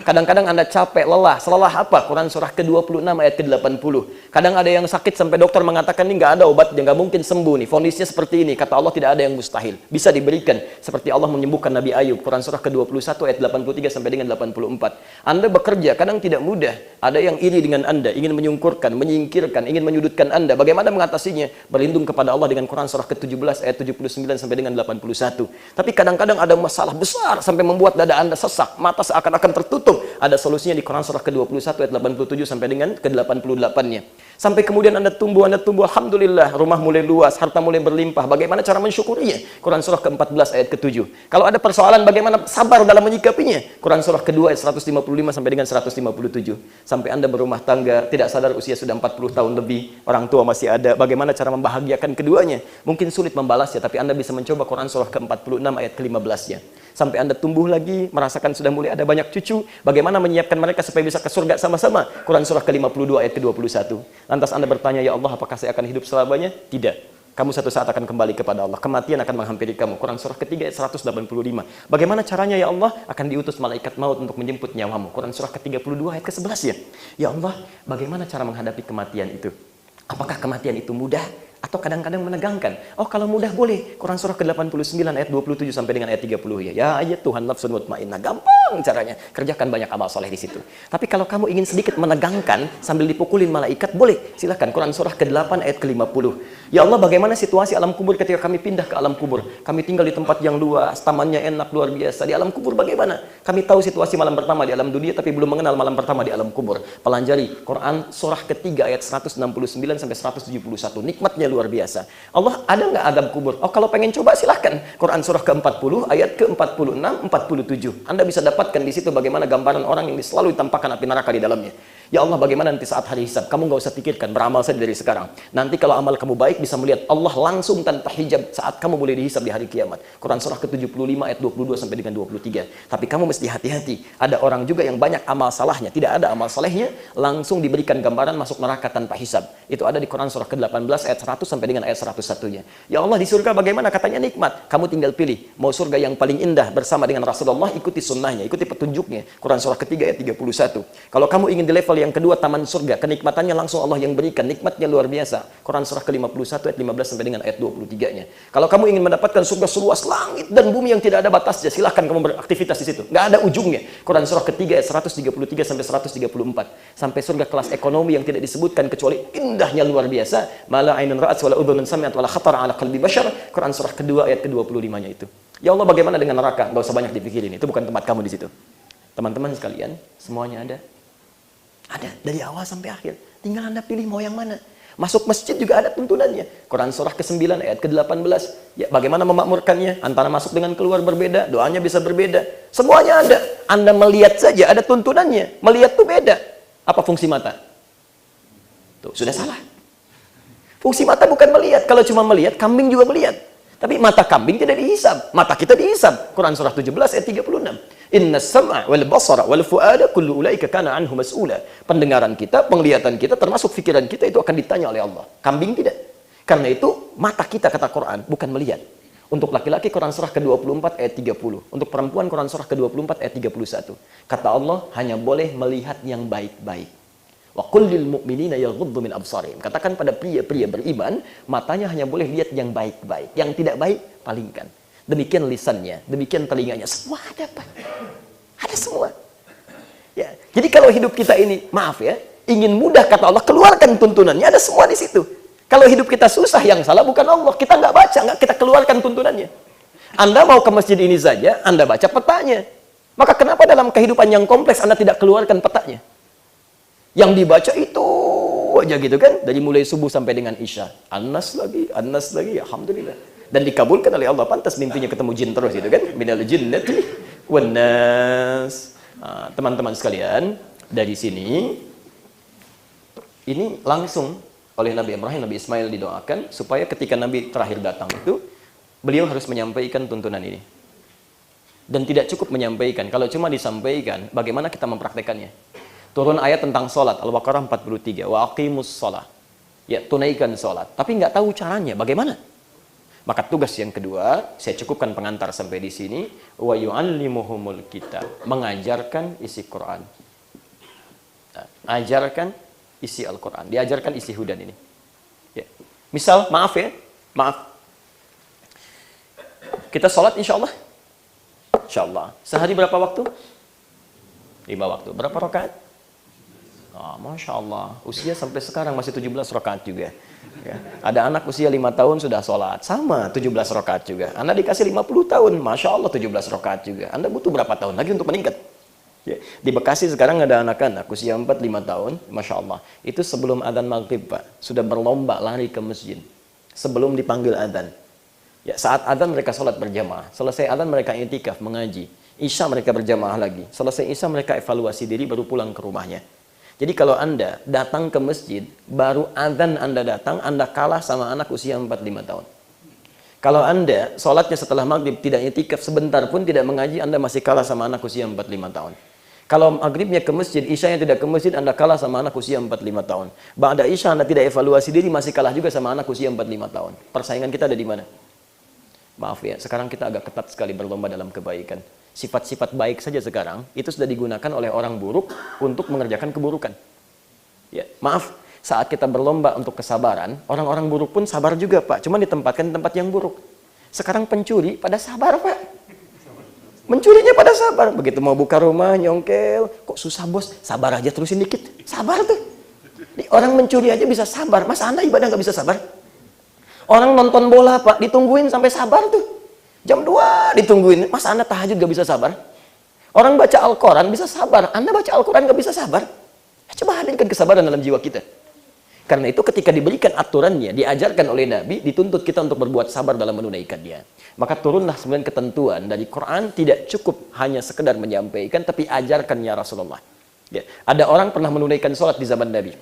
Kadang-kadang Anda capek, lelah. Selelah apa? Quran surah ke-26 ayat ke-80. Kadang ada yang sakit sampai dokter mengatakan, ini nggak ada obatnya, nggak mungkin sembuh nih. Vonisnya seperti ini. Kata Allah, tidak ada yang mustahil. Bisa diberikan. Seperti Allah menyembuhkan Nabi Ayub. Quran surah ke-21 ayat 83 sampai dengan 84. Anda bekerja, kadang tidak mudah. Ada yang iri dengan Anda, ingin menyungkurkan, menyingkirkan, ingin menyudutkan Anda. Bagaimana mengatasinya? Berlindung kepada Allah dengan Quran surah ke-17 ayat 79 sampai dengan 81. Tapi kadang-kadang ada masalah besar sampai membuat dada Anda sesak, mata seakan-akan tertutup. Ada solusinya di Quran surah ke-21 ayat 87 sampai dengan ke-88-nya. Sampai kemudian Anda tumbuh, alhamdulillah, rumah mulai luas, harta mulai berlimpah. Bagaimana cara mensyukurinya? Quran surah ke-14 ayat ke-7. Kalau ada persoalan, bagaimana sabar dalam menyikapinya? Quran surah kedua ayat 155 sampai dengan 157. Sampai Anda berumah tangga, tidak sadar usia sudah 40 tahun lebih, orang tua masih ada. Bagaimana cara membahagiakan keduanya? Mungkin sulit membalasnya, tapi Anda bisa mencoba Quran surah ke-46 ayat ke-15-nya. sampai Anda tumbuh lagi, merasakan sudah mulai ada banyak cucu, bagaimana menyiapkan mereka supaya bisa ke surga sama-sama? Quran surah ke-52 ayat ke-21. Lantas Anda bertanya, ya Allah, apakah saya akan hidup selamanya? Tidak. Kamu satu saat akan kembali kepada Allah. Kematian akan menghampiri kamu. Quran surah ketiga ayat 185. Bagaimana caranya ya Allah? Akan diutus malaikat maut untuk menjemput nyawamu. Quran surah ke-32 ayat ke-11 ya. Ya Allah, bagaimana cara menghadapi kematian itu? Apakah kematian itu mudah? Atau kadang-kadang menegangkan? Oh, kalau mudah boleh. Quran surah ke-89 ayat 27 sampai dengan ayat 30 ya. Ya ayat Tuhan nafsun mutmainnah. Gampang caranya. Kerjakan banyak amal soleh di situ. Tapi kalau kamu ingin sedikit menegangkan sambil dipukulin malaikat, boleh. Silakan. Quran surah ke-8 ayat ke-50. Ya Allah, bagaimana situasi alam kubur ketika kami pindah ke alam kubur? Kami tinggal di tempat yang luas, tamannya enak, luar biasa. Di alam kubur bagaimana? Kami tahu situasi malam pertama di alam dunia, tapi belum mengenal malam pertama di alam kubur. Pelajari Quran surah ketiga ayat 169 sampai 171. Nikmatnya luar biasa. Allah, ada nggak adab kubur? Oh, kalau pengen coba silahkan. Quran surah ke-40 ayat ke-46, 47. Anda bisa dapatkan di situ bagaimana gambaran orang yang selalu ditampakkan api neraka di dalamnya. Ya Allah, bagaimana nanti saat hari hisab? Kamu nggak usah pikirkan, beramal saja dari sekarang. Nanti kalau amal kamu baik, bisa melihat Allah langsung tanpa hijab saat kamu boleh dihisab di hari kiamat. Quran surah ke-75 ayat 22 sampai dengan 23. Tapi kamu mesti hati-hati. Ada orang juga yang banyak amal salahnya, tidak ada amal salehnya, langsung diberikan gambaran masuk neraka tanpa hisab. Itu ada di Quran surah ke-18 ayat 100 sampai dengan ayat 101-nya. Ya Allah, di surga bagaimana? Katanya nikmat. Kamu tinggal pilih. Mau surga yang paling indah bersama dengan Rasulullah, ikuti sunnahnya, ikuti petunjuknya. Quran surah ketiga ayat 31. Kalau kamu ingin di level yang kedua, taman surga, kenikmatannya langsung Allah yang berikan, nikmatnya luar biasa. Quran surah ke-51 ayat 15 sampai dengan ayat 23-nya. Kalau kamu ingin mendapatkan surga seluas langit dan bumi yang tidak ada batasnya, silahkan kamu beraktivitas di situ. Nggak ada ujungnya. Quran surah ketiga ayat 133 sampai 134. Sampai surga kelas ekonomi yang tidak disebutkan kecuali indahnya luar biasa. Mala ainun ra'at wala udhunun sami'at wala khatara ala qalbi bashar. Quran surah kedua ayat ke-25-nya itu. Ya Allah, bagaimana dengan neraka? Nggak usah banyak dipikirin, itu bukan tempat kamu di situ. Teman-teman sekalian, semuanya ada. Ada dari awal sampai akhir. Tinggal Anda pilih mau yang mana. Masuk masjid juga ada tuntunannya. Quran surah ke-9 ayat ke-18. Ya, bagaimana memakmurkannya? Antara masuk dengan keluar berbeda, doanya bisa berbeda. Semuanya ada. Anda melihat saja ada tuntunannya. Melihat tuh beda. Apa fungsi mata? Tuh, sudah salah. Fungsi mata bukan melihat. Kalau cuma melihat, kambing juga melihat. Tapi mata kambing tidak dihisab. Mata kita dihisab. Quran surah 17 ayat 36. Inna sam'a wal basara wal fu'ada kullu ulaika kana anhu mas'ula. Pendengaran kita, penglihatan kita, termasuk pikiran kita itu akan ditanya oleh Allah. Kambing tidak. Karena itu mata kita, kata Quran, bukan melihat. Untuk laki-laki Quran surah ke-24 ayat 30. Untuk perempuan Quran surah ke-24 ayat 31. Kata Allah, hanya boleh melihat yang baik-baik. Wa qul lil mu'minina yaghuddu min absarihim. Katakan pada pria-pria beriman, matanya hanya boleh lihat yang baik-baik. Yang tidak baik, palingkan. Demikian lisannya, demikian telinganya, semua ada, Pak. Ada semua. Ya. Jadi kalau hidup kita ini, maaf ya, ingin mudah kata Allah, keluarkan tuntunannya, ada semua di situ. Kalau hidup kita susah, yang salah bukan Allah. Kita nggak baca, nggak kita keluarkan tuntunannya. Anda mau ke masjid ini saja, Anda baca petanya. Maka kenapa dalam kehidupan yang kompleks Anda tidak keluarkan petanya? Yang dibaca itu aja gitu kan, dari mulai subuh sampai dengan isya. An-Nas lagi, alhamdulillah. Dan dikabulkan oleh Allah. Pantas mimpinya ketemu jin terus itu kan. Minal jinnati wan nas. Teman-teman sekalian, dari sini ini langsung oleh Nabi Ibrahim, Nabi Ismail didoakan supaya ketika Nabi terakhir datang itu beliau harus menyampaikan tuntunan ini. Dan tidak cukup menyampaikan. Kalau cuma disampaikan, bagaimana kita mempraktekannya? Turun ayat tentang sholat, Al-Baqarah 43. Wa aqimus sholat. Ya, tunaikan sholat. Tapi nggak tahu caranya, bagaimana? Maka tugas yang kedua, saya cukupkan pengantar sampai di sini. Wa yu'allimuhumul kitab. Mengajarkan isi Quran. Nah, ajarkan isi Al-Quran. Diajarkan isi hudan ini. Ya. Misal, maaf ya. Maaf. Kita sholat insya Allah. Insya Allah. Sehari berapa waktu? 5 waktu. Berapa rakaat? Masya Allah. Usia sampai sekarang masih 17 rakaat juga. Ya. Ada anak usia 5 tahun sudah sholat. Sama 17 rakaat juga. Anda dikasih 50 tahun. Masya Allah 17 rakaat juga. Anda butuh berapa tahun lagi untuk meningkat? Ya. Di Bekasi sekarang ada anak-anak usia 4-5 tahun. Masya Allah. Itu sebelum adzan maghrib, Pak. Sudah berlomba lari ke masjid. Sebelum dipanggil adzan. Ya, saat adzan mereka sholat berjamaah. Selesai adzan mereka i'tikaf, mengaji. Isya mereka berjamaah lagi. Selesai isya mereka evaluasi diri baru pulang ke rumahnya. Jadi kalau Anda datang ke masjid, baru adzan Anda datang, Anda kalah sama anak usia 4-5 tahun. Kalau Anda sholatnya setelah maghrib tidak itikaf sebentar pun tidak mengaji, Anda masih kalah sama anak usia 45 tahun. Kalau maghribnya ke masjid, isyanya tidak ke masjid, Anda kalah sama anak usia 45 tahun. Ba'da isya Anda tidak evaluasi diri, masih kalah juga sama anak usia 45 tahun. Persaingan kita ada di mana? Maaf ya, sekarang kita agak ketat sekali berlomba dalam kebaikan. Sifat-sifat baik saja sekarang, itu sudah digunakan oleh orang buruk untuk mengerjakan keburukan. Ya, maaf, saat kita berlomba untuk kesabaran, orang-orang buruk pun sabar juga Pak, cuma ditempatkan di tempat yang buruk. Sekarang pencuri pada sabar Pak. Mencurinya pada sabar. Begitu mau buka rumah, nyongkel. Kok susah bos? Sabar aja, terusin dikit. Sabar tuh. Orang mencuri aja bisa sabar. Masa Anda ibadah nggak bisa sabar? Orang nonton bola Pak, ditungguin sampai sabar tuh. Jam 2 ditungguin. Masa Anda tahajud nggak bisa sabar? Orang baca Al-Quran bisa sabar. Anda baca Al-Quran nggak bisa sabar? Coba hadirkan kesabaran dalam jiwa kita. Karena itu ketika diberikan aturannya, diajarkan oleh Nabi, dituntut kita untuk berbuat sabar dalam menunaikannya. Maka turunlah sebenarnya ketentuan dari Quran, tidak cukup hanya sekedar menyampaikan, tapi ajarkan ya Rasulullah. Ya. Ada orang pernah menunaikan sholat di zaman Nabi.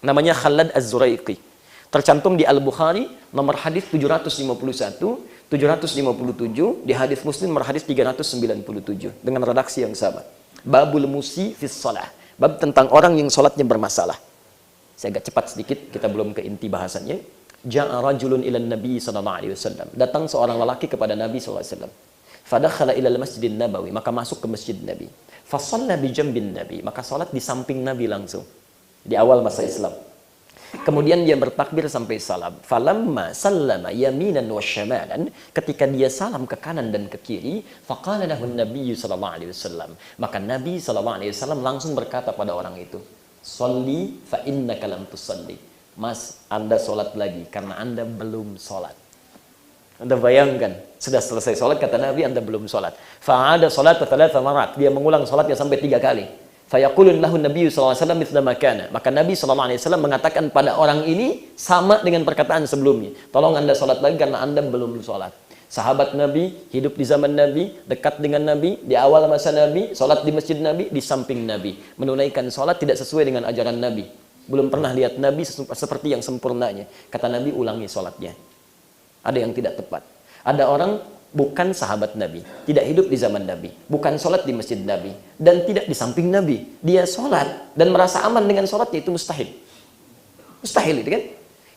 Namanya Khalad Az-Zuraiqi. Tercantum di Al-Bukhari, nomor hadis 751, 757, di hadis Muslim nomor hadis 397. Dengan redaksi yang sama. Babul musi fis shalah. Bab tentang orang yang sholatnya bermasalah. Saya agak cepat sedikit, kita belum ke inti bahasannya. Ja'a rajulun ilan Nabi sallallahu alaihi wasallam. Datang seorang lelaki kepada Nabi sallallahu alaihi wasallam. Fadakhala ilal masjidin Nabawi, maka masuk ke masjid Nabi. Fasalla bi jambin Nabi, maka salat di samping Nabi langsung. Di awal masa Islam. Kemudian dia bertakbir sampai salam. Falamma sallama yaminan wa syamalan, ketika dia salam ke kanan dan ke kiri, faqala lahu Nabi sallallahu alaihi wasallam. Maka Nabi sallallahu alaihi wasallam langsung berkata pada orang itu, "Sholli fa innaka lam tusalli." Mas, Anda sholat lagi karena Anda belum sholat. Anda bayangkan, sudah selesai sholat, kata Nabi, Anda belum sholat. Fa'ada sholat thalatha marat. Dia mengulang sholatnya sampai 3 kali. Fayaqulun lahu Nabi sallallahu alaihi wasallam mithla ma kana. Maka Nabi sallallahu alaihi wasallam mengatakan pada orang ini sama dengan perkataan sebelumnya. Tolong Anda sholat lagi karena Anda belum sholat. Sahabat Nabi, hidup di zaman Nabi, dekat dengan Nabi, di awal masa Nabi, sholat di masjid Nabi, di samping Nabi. Menunaikan sholat tidak sesuai dengan ajaran Nabi. Belum pernah lihat Nabi seperti yang sempurnanya. Kata Nabi, ulangi sholatnya. Ada yang tidak tepat. Ada orang bukan sahabat Nabi, tidak hidup di zaman Nabi, bukan sholat di masjid Nabi, dan tidak di samping Nabi. Dia sholat dan merasa aman dengan sholatnya, itu mustahil. Mustahil itu kan?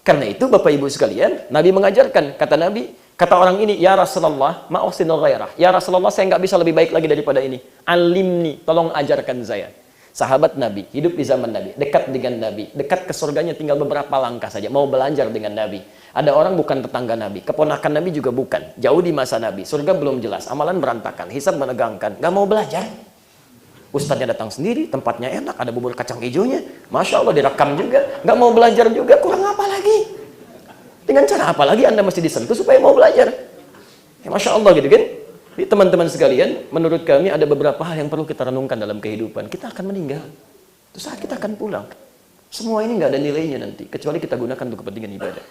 Karena itu Bapak Ibu sekalian, Nabi mengajarkan, kata orang ini, ya Rasulullah, ma'usinul ghairah. Ya Rasulullah, saya nggak bisa lebih baik lagi daripada ini. Alimni, tolong ajarkan saya. Sahabat Nabi, hidup di zaman Nabi, dekat dengan Nabi, dekat ke surganya tinggal beberapa langkah saja, mau belajar dengan Nabi. Ada orang bukan tetangga Nabi, keponakan Nabi juga bukan, jauh di masa Nabi, surga belum jelas, amalan berantakan, hisab menegangkan, nggak mau belajar. Ustadznya datang sendiri, tempatnya enak, ada bubur kacang hijaunya, Masya Allah direkam juga, nggak mau belajar juga, kurang apa lagi? Dengan cara apa lagi Anda mesti disentuh supaya mau belajar? Ya, Masya Allah gitu kan? Jadi teman-teman sekalian, menurut kami ada beberapa hal yang perlu kita renungkan dalam kehidupan. Kita akan meninggal. Itu saat kita akan pulang. Semua ini nggak ada nilainya nanti, kecuali kita gunakan untuk kepentingan ibadah.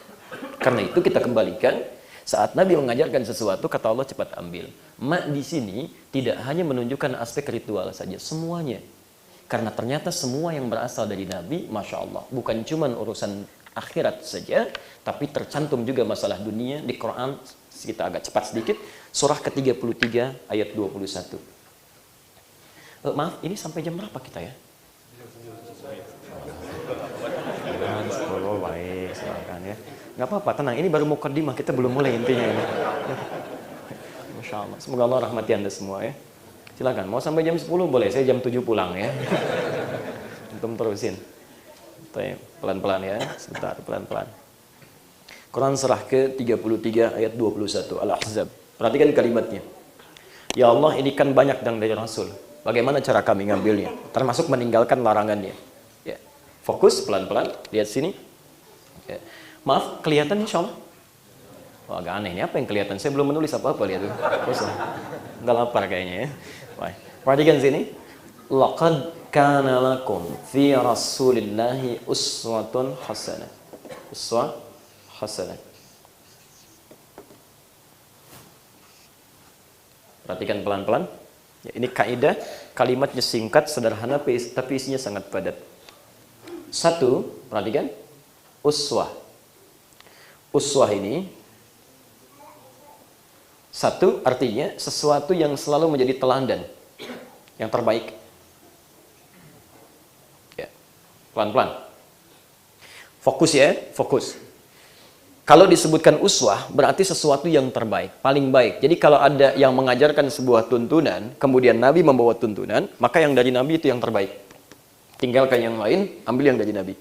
Karena itu kita kembalikan, saat Nabi mengajarkan sesuatu, kata Allah cepat ambil. Mak di sini tidak hanya menunjukkan aspek ritual saja, semuanya. Karena ternyata semua yang berasal dari Nabi, Masya Allah, bukan cuma urusan akhirat saja, tapi tercantum juga masalah dunia di Quran. Kita agak cepat sedikit, surah ke-33 ayat 21. Maaf, ini sampai jam berapa kita ya? Baik, silakan ya. Nggak apa-apa, tenang, ini baru mukaddimah, kita belum mulai intinya ini. Masya Allah, semoga Allah rahmati Anda semua ya. Silakan, mau sampai jam 10 boleh, saya jam 7 pulang ya. Untuk terusin. Pelan-pelan ya, sebentar, pelan-pelan. Quran surah ke-33 ayat 21 Al-Ahzab. Perhatikan kalimatnya. Ya Allah, ini kan banyak dari Rasul. Bagaimana cara kami ngambilnya? Termasuk meninggalkan larangannya. Ya. Fokus pelan-pelan, lihat sini. Ya. Maaf, kelihatan insya Allah? Wah, agak aneh ini. Apa yang kelihatan? Saya belum menulis apa-apa, lihat tuh. Nggak lapar kayaknya ya. Baik. Perhatikan sini. Laqad kana lakum fi Rasulillahi uswatun hasanah. Uswah hasanah. Perhatikan pelan-pelan. Ya, ini kaidah, kalimatnya singkat, sederhana, tapi isinya sangat padat. 1, perhatikan. Uswah. Uswah ini Satu artinya sesuatu yang selalu menjadi teladan, yang terbaik. Ya, pelan-pelan. Fokus ya, fokus. Kalau disebutkan uswah, berarti sesuatu yang terbaik, paling baik. Jadi kalau ada yang mengajarkan sebuah tuntunan, kemudian Nabi membawa tuntunan, maka yang dari Nabi itu yang terbaik. Tinggalkan yang lain, ambil yang dari Nabi.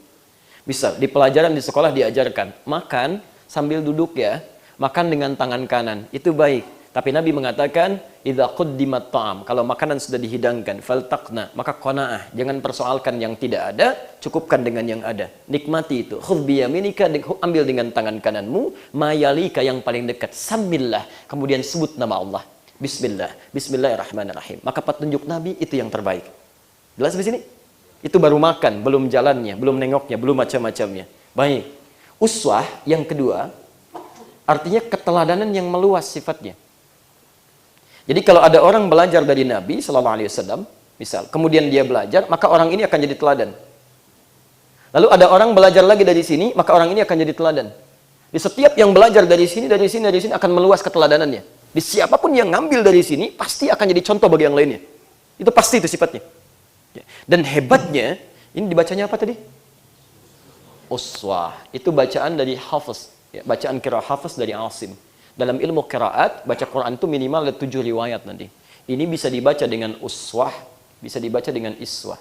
Bisa, di pelajaran di sekolah diajarkan, makan sambil duduk ya, makan dengan tangan kanan, itu baik. Tapi Nabi mengatakan, idza quddimat ta'am, kalau makanan sudah dihidangkan, faltaqna, maka qanaah, jangan persoalkan yang tidak ada, cukupkan dengan yang ada. Nikmati itu. Khudh biyaminika, ambil dengan tangan kananmu, mayalika yang paling dekat, sambillah, kemudian sebut nama Allah. Bismillah, bismillahirrahmanirrahim. Maka petunjuk Nabi itu yang terbaik. Jelas di sini? Itu baru makan, belum jalannya, belum nengoknya, belum macam-macamnya. Baik. Uswah yang kedua, artinya keteladanan yang meluas sifatnya. Jadi kalau ada orang belajar dari Nabi Sallallahu Alaihi Wasallam, misal, kemudian dia belajar, maka orang ini akan jadi teladan. Lalu ada orang belajar lagi dari sini, maka orang ini akan jadi teladan. Di setiap yang belajar dari sini akan meluas keteladanannya. Di siapapun yang ngambil dari sini, pasti akan jadi contoh bagi yang lainnya. Itu pasti itu sifatnya. Dan hebatnya, ini dibacanya apa tadi? Uswah. Itu bacaan dari Hafiz. Ya, bacaan qiraah Hafiz dari Asim. Dalam ilmu qiraat, baca Quran itu minimal ada 7 riwayat nanti. Ini bisa dibaca dengan uswah, bisa dibaca dengan iswah.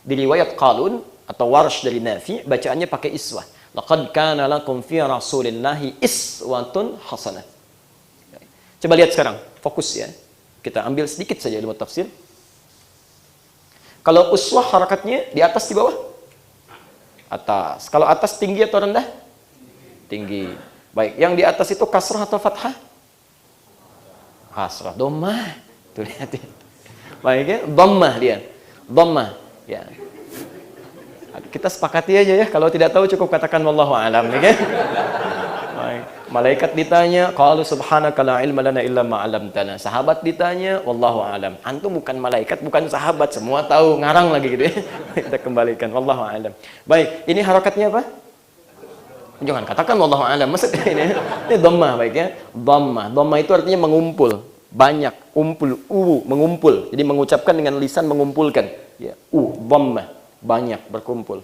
Di riwayat Qalun atau Warsh dari Nafi, bacaannya pakai iswah. Laqad kana lakum fi Rasulillahi iswatun hasanah. Coba lihat sekarang, fokus ya. Kita ambil sedikit saja ilmu tafsir. Kalau uswah harakatnya di atas di bawah? Atas. Kalau atas tinggi atau rendah? Tinggi. Baik, yang di atas itu kasrah atau fathah? Kasrah, dhammah. Tuh lihat ya. Baik ya, dhammah dia. Dhammah, ya. Kita sepakati aja ya, kalau tidak tahu cukup katakan wallahu a'lam, ya. Baik. Malaikat ditanya, qalu subhanaka la ilma lana illa ma 'allamtana. Sahabat ditanya, wallahu a'lam. Antum bukan malaikat, bukan sahabat, semua tahu, ngarang lagi gitu ya. Kita kembalikan, wallahu a'lam. Baik, ini harakatnya apa? Jangan katakan wallahu a'lam. Maksudnya ini dhammah baik ya. Dhammah. Dhammah itu artinya mengumpul, banyak, mengumpul. Jadi mengucapkan dengan lisan mengumpulkan. Ya, dhammah, banyak berkumpul.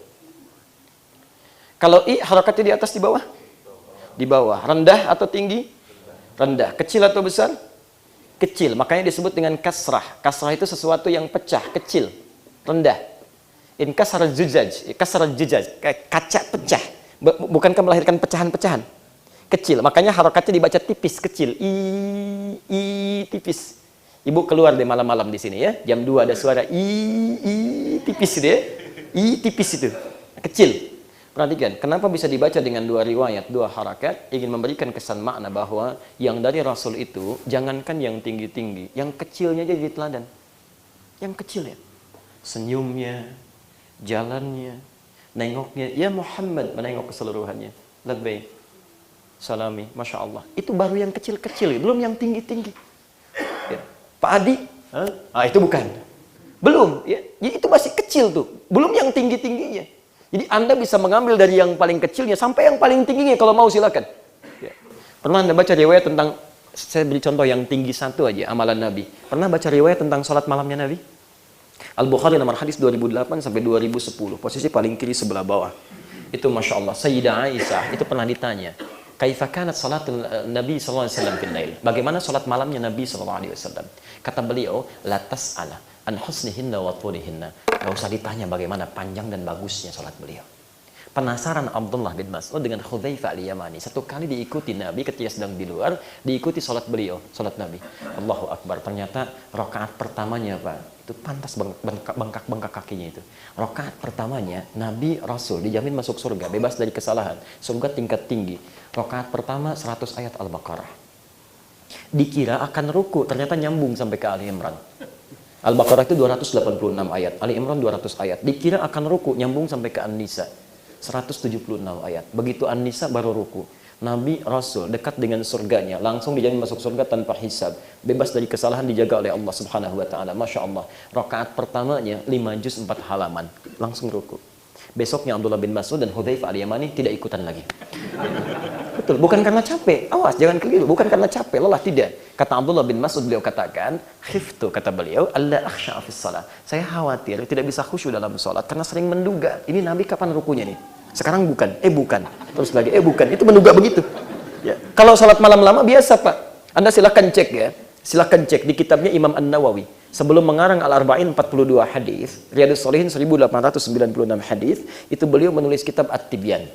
Kalau i harakatnya di atas di bawah? Di bawah. Rendah atau tinggi? Rendah. Kecil atau besar? Kecil. Makanya disebut dengan kasrah. Kasrah itu sesuatu yang pecah, kecil, rendah. In kasara jujaj, kaca pecah. Bukankah melahirkan pecahan-pecahan? Kecil. Makanya harokatnya dibaca tipis, kecil. Tipis. Ibu keluar deh malam-malam di sini ya. Jam 2 ada suara tipis deh. Tipis itu. Kecil. Perhatikan, kenapa bisa dibaca dengan 2 riwayat, 2 harakat? Ingin memberikan kesan makna bahwa yang dari Rasul itu, jangankan yang tinggi-tinggi, yang kecilnya aja jadi teladan. Yang kecil ya. Senyumnya, jalannya, nengoknya, ya Muhammad, menengok keseluruhannya. Labbaik, salami, Masya Allah. Itu baru yang kecil-kecil, belum yang tinggi-tinggi. Ya. Pak Adi, itu bukan. Belum, ya. Itu masih kecil tuh, belum yang tinggi-tingginya. Jadi Anda bisa mengambil dari yang paling kecilnya sampai yang paling tingginya kalau mau silakan. Ya. Pernah Anda baca riwayat tentang, saya beri contoh yang tinggi satu aja, amalan Nabi. Pernah baca riwayat tentang sholat malamnya Nabi? Al-Bukhari nomor hadis 2008 sampai 2010, posisi paling kiri sebelah bawah. Itu Masya Allah, Sayyidah Aisyah itu pernah ditanya, kaifa kanat salatul Nabi sallallahu alaihi wasallam fil lail? Bagaimana salat malamnya Nabi sallallahu alaihi wasallam? Kata beliau, la tas'ala an husnihinna wa tulihinna. Enggak usah ditanya bagaimana panjang dan bagusnya salat beliau. Penasaran Abdullah bin Mas'ud dengan Hudzaifah al-Yamani. Satu kali diikuti Nabi ketika sedang di luar, diikuti salat beliau, salat Nabi. Allahu Akbar. Ternyata rakaat pertamanya, Pak, itu pantas bengkak kakinya itu. Rakaat pertamanya Nabi Rasul dijamin masuk surga, bebas dari kesalahan. Surga tingkat tinggi. Rakaat pertama 100 ayat Al-Baqarah. Dikira akan ruku, ternyata nyambung sampai ke Ali Imran. Al-Baqarah itu 286 ayat, Ali Imran 200 ayat. Dikira akan ruku, nyambung sampai ke An-Nisa. 176 ayat. Begitu An-Nisa baru ruku. Nabi Rasul dekat dengan surganya, langsung dijamin masuk surga tanpa hisab, bebas dari kesalahan, dijaga oleh Allah Subhanahu wa taala. Masya Allah. Rakaat pertamanya 5 juz 4 halaman, langsung ruku. Besoknya Abdullah bin Mas'ud dan Hudzaifah al-Yamani tidak ikutan lagi. Betul, bukan karena capek. Awas, jangan keliru. Bukan karena capek, lelah, tidak. Kata Abdullah bin Mas'ud, beliau katakan, khiftu, kata beliau, alla akhsha fis salat. Saya khawatir tidak bisa khusyuk dalam salat karena sering menduga, ini Nabi kapan rukunya nih? Sekarang bukan, bukan. Terus lagi, bukan. Itu menduga begitu. Ya. Kalau salat malam lama biasa, Pak. Anda silakan cek ya. Silakan cek di kitabnya Imam An-Nawawi. Sebelum mengarang Al-Arba'in 42 hadis, Riyadhus Shalihin 1896 hadis, itu beliau menulis kitab At-Tibyan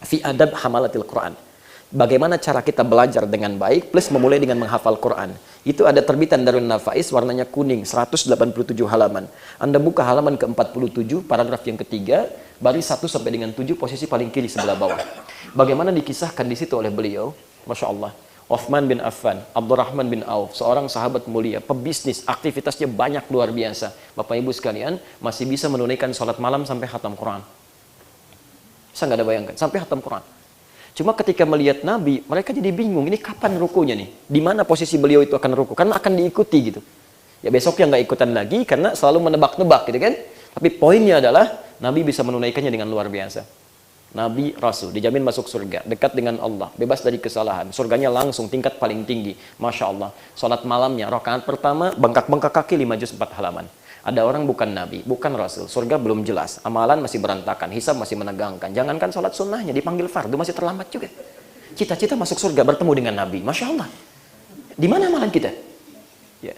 fi adab hamalatil Quran. Bagaimana cara kita belajar dengan baik plus memulai dengan menghafal Quran. Itu ada terbitan Darun Nafais warnanya kuning 187 halaman. Anda buka halaman ke-47 paragraf yang ketiga, baris 1 sampai dengan 7 posisi paling kiri sebelah bawah. Bagaimana dikisahkan di situ oleh beliau, Masya Allah. Uthman bin Affan, Abdurrahman bin Auf, seorang sahabat mulia, pebisnis, aktivitasnya banyak luar biasa. Bapak Ibu sekalian, masih bisa menunaikan sholat malam sampai khatam Quran. Bisa nggak ada bayangkan, sampai khatam Quran. Cuma ketika melihat Nabi, mereka jadi bingung, ini kapan rukunya nih? Di mana posisi beliau itu akan ruku? Karena akan diikuti gitu. Ya besoknya nggak ikutan lagi, karena selalu menebak-nebak gitu kan. Tapi poinnya adalah, Nabi bisa menunaikannya dengan luar biasa. Nabi Rasul dijamin masuk surga, dekat dengan Allah, bebas dari kesalahan, surganya langsung tingkat paling tinggi. Masya Allah. Salat malamnya rakaat pertama bengkak-bengkak kaki 5 juz 4 halaman. Ada orang bukan Nabi, bukan Rasul, surga belum jelas, amalan masih berantakan, hisab masih menegangkan. Jangankan salat sunnahnya dipanggil fardu masih terlambat juga. Cita-cita masuk surga bertemu dengan Nabi. Masya Allah. Di mana amalan kita? Ya.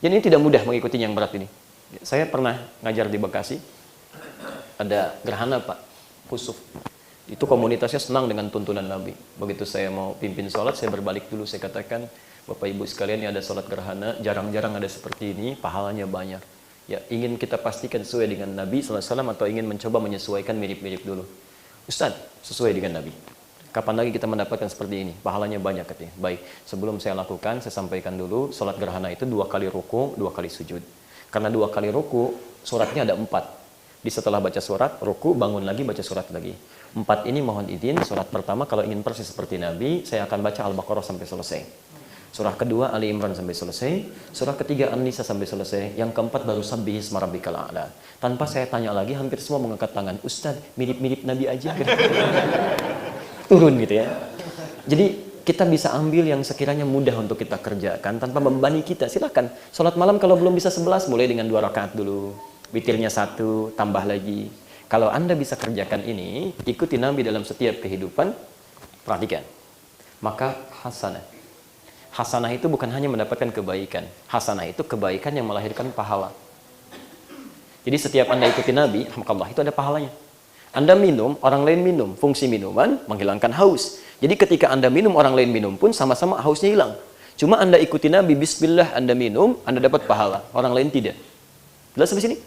Jadi ini tidak mudah mengikuti yang berat ini. Ya, saya pernah ngajar di Bekasi, ada gerhana Pak, khusuf. Itu komunitasnya senang dengan tuntunan Nabi. Begitu saya mau pimpin sholat, saya berbalik dulu, saya katakan, Bapak Ibu sekalian, ini ada sholat gerhana, jarang-jarang ada seperti ini, pahalanya banyak. Ya, ingin kita pastikan sesuai dengan Nabi SAW atau ingin mencoba menyesuaikan mirip-mirip dulu? Ustaz, sesuai dengan Nabi. Kapan lagi kita mendapatkan seperti ini? Pahalanya banyak katanya. Baik, sebelum saya lakukan, saya sampaikan dulu, sholat gerhana itu 2 kali ruku, 2 kali sujud. Karena 2 kali ruku, suratnya ada 4. Di setelah baca surat, ruku, bangun lagi, baca surat lagi. 4 ini mohon izin, surat pertama kalau ingin persis seperti Nabi, saya akan baca Al-Baqarah sampai selesai. Surah kedua Ali Imran sampai selesai, surah ketiga An-Nisa sampai selesai, yang keempat baru Sabbihisma Rabbikal A'la. Tanpa saya tanya lagi, hampir semua mengangkat tangan. Ustaz, mirip-mirip Nabi aja. Turun gitu ya. Jadi kita bisa ambil yang sekiranya mudah untuk kita kerjakan tanpa membebani kita. Silakan. Salat malam kalau belum bisa 11, mulai dengan 2 rakaat dulu. Witirnya 1, tambah lagi. Kalau Anda bisa kerjakan ini, ikuti Nabi dalam setiap kehidupan, perhatikan. Maka hasanah. Hasanah itu bukan hanya mendapatkan kebaikan. Hasanah itu kebaikan yang melahirkan pahala. Jadi setiap Anda ikuti Nabi, alhamdulillah, itu ada pahalanya. Anda minum, orang lain minum. Fungsi minuman menghilangkan haus. Jadi ketika Anda minum, orang lain minum pun sama-sama hausnya hilang. Cuma Anda ikuti Nabi, bismillah, Anda minum, Anda dapat pahala. Orang lain tidak. Jelas sampai sini?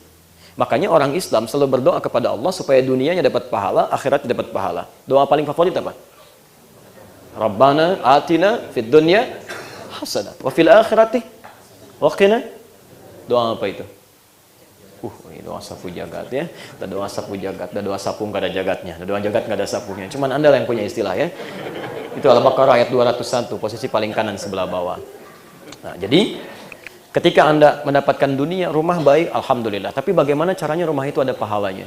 Makanya orang Islam selalu berdoa kepada Allah supaya dunianya dapat pahala, akhiratnya dapat pahala. Doa paling favorit apa? Rabbana atina fid dunya hasanah wa fil akhirati wa qina. Doa apa itu? Ini doa sapu jagat ya. Ada doa sapu jagat, ada doa sapu nggak ada jagatnya, ada doa jagat nggak ada sapunya. Cuman Anda yang punya istilah ya. Itu Al-Baqarah ayat 201, posisi paling kanan sebelah bawah. Nah, jadi ketika Anda mendapatkan dunia, rumah baik, alhamdulillah. Tapi bagaimana caranya rumah itu ada pahalanya?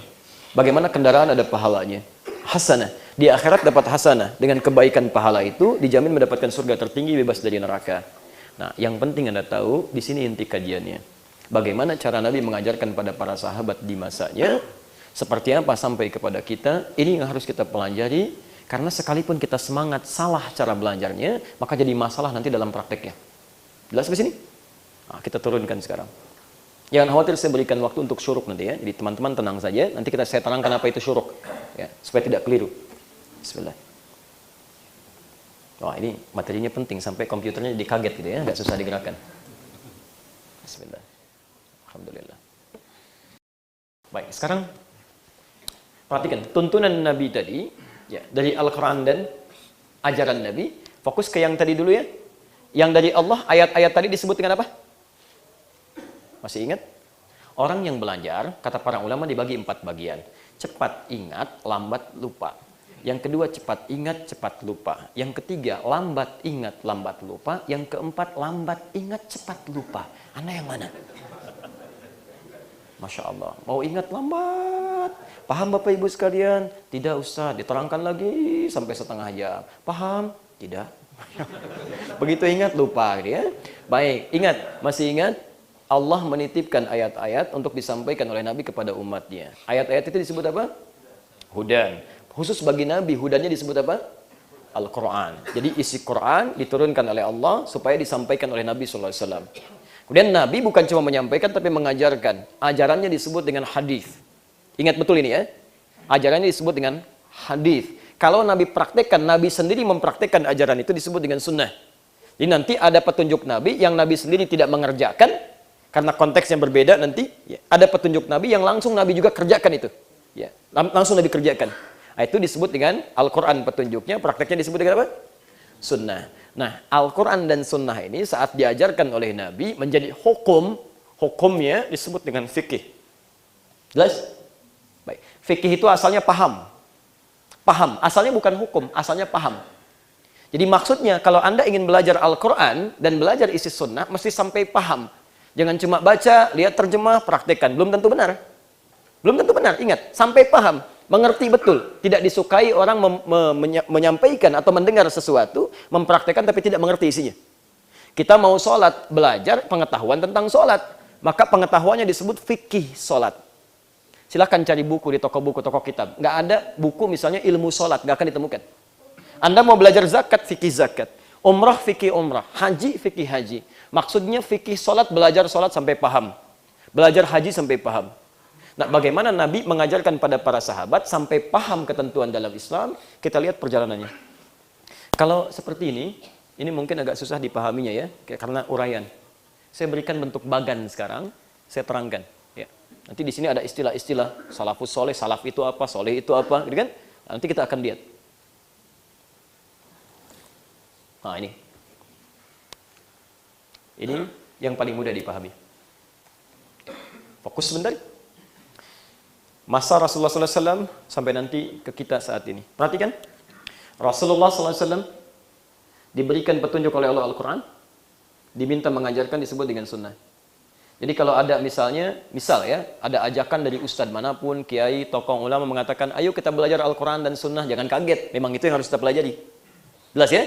Bagaimana kendaraan ada pahalanya? Hasanah. Di akhirat dapat hasanah. Dengan kebaikan pahala itu, dijamin mendapatkan surga tertinggi, bebas dari neraka. Nah, yang penting Anda tahu, di sini inti kajiannya. Bagaimana cara Nabi mengajarkan pada para sahabat di masanya, seperti apa sampai kepada kita, ini yang harus kita pelajari, karena sekalipun kita semangat salah cara belajarnya, maka jadi masalah nanti dalam prakteknya. Jelas sampai sini? Nah, kita turunkan sekarang. Jangan khawatir, saya berikan waktu untuk syuruk nanti ya. Jadi teman-teman tenang saja. Nanti saya terangkan apa itu syuruk, ya, supaya tidak keliru. Bismillah. Wah, ini materinya penting sampai komputernya jadi kaget gitu ya, nggak susah digerakkan. Bismillah. Alhamdulillah. Baik, sekarang perhatikan tuntunan Nabi tadi, ya, dari Al-Quran dan ajaran Nabi. Fokus ke yang tadi dulu ya. Yang dari Allah, ayat-ayat tadi disebut dengan apa? Masih ingat? Orang yang belajar, kata para ulama dibagi 4 bagian. Cepat ingat, lambat lupa. Yang kedua, cepat ingat, cepat lupa. Yang ketiga, lambat ingat, lambat lupa. Yang keempat, lambat ingat, cepat lupa. Anda yang mana? Masya Allah. Mau ingat lambat Ustaz. Paham Bapak Ibu sekalian? Tidak Ustaz, diterangkan lagi sampai setengah jam. Paham? Tidak. Begitu ingat lupa dia. Baik, ingat, masih ingat? Allah menitipkan ayat-ayat untuk disampaikan oleh Nabi kepada umatnya. Ayat-ayat itu disebut apa? Hudan. Khusus bagi Nabi, hudannya disebut apa? Al-Quran. Jadi isi Quran diturunkan oleh Allah supaya disampaikan oleh Nabi SAW. Kemudian Nabi bukan cuma menyampaikan tapi mengajarkan. Ajarannya disebut dengan hadis. Ingat betul ini ya. Ajarannya disebut dengan hadis. Kalau Nabi praktekkan, Nabi sendiri mempraktekkan ajaran itu disebut dengan sunnah. Jadi nanti ada petunjuk Nabi yang Nabi sendiri tidak mengerjakan karena konteks yang berbeda nanti. Ya, ada petunjuk Nabi yang langsung Nabi juga kerjakan itu. Ya, langsung Nabi kerjakan. Nah, itu disebut dengan Al-Quran petunjuknya, prakteknya disebut dengan apa? Sunnah. Nah, Al-Quran dan Sunnah ini saat diajarkan oleh Nabi menjadi hukum, hukumnya disebut dengan fikih. Jelas? Baik. Fikih itu asalnya paham. Paham, asalnya bukan hukum, asalnya paham. Jadi maksudnya kalau Anda ingin belajar Al-Quran dan belajar isi Sunnah, mesti sampai paham. Jangan cuma baca, lihat terjemah, praktekkan. Belum tentu benar. Belum tentu benar, ingat. Sampai paham. Mengerti betul, tidak disukai orang menyampaikan atau mendengar sesuatu, mempraktekkan tapi tidak mengerti isinya. Kita mau sholat, belajar pengetahuan tentang sholat, maka pengetahuannya disebut fikih sholat. Silahkan cari buku di toko buku, toko kitab. Nggak ada buku misalnya ilmu sholat, nggak akan ditemukan. Anda mau belajar zakat, fikih zakat. Umrah, fikih umrah. Haji, fikih haji. Maksudnya fikih sholat, belajar sholat sampai paham. Belajar haji sampai paham. Nah, bagaimana Nabi mengajarkan pada para sahabat sampai paham ketentuan dalam Islam, kita lihat perjalanannya. Kalau seperti ini mungkin agak susah dipahaminya ya, karena uraian. Saya berikan bentuk bagan sekarang, saya terangkan. Ya. Nanti di sini ada istilah-istilah, salafus soleh, salaf itu apa, soleh itu apa, gitu kan? Nanti kita akan lihat. Nah, ini yang paling mudah dipahami. Fokus sebentar. Masa Rasulullah SAW sampai nanti ke kita saat ini. Perhatikan, Rasulullah SAW diberikan petunjuk oleh Allah Al-Quran, diminta mengajarkan disebut dengan sunnah. Jadi kalau ada misal ya, ada ajakan dari ustadz manapun, kiai, tokoh ulama mengatakan, ayo kita belajar Al-Quran dan sunnah, jangan kaget, memang itu yang harus kita pelajari. Jelas ya?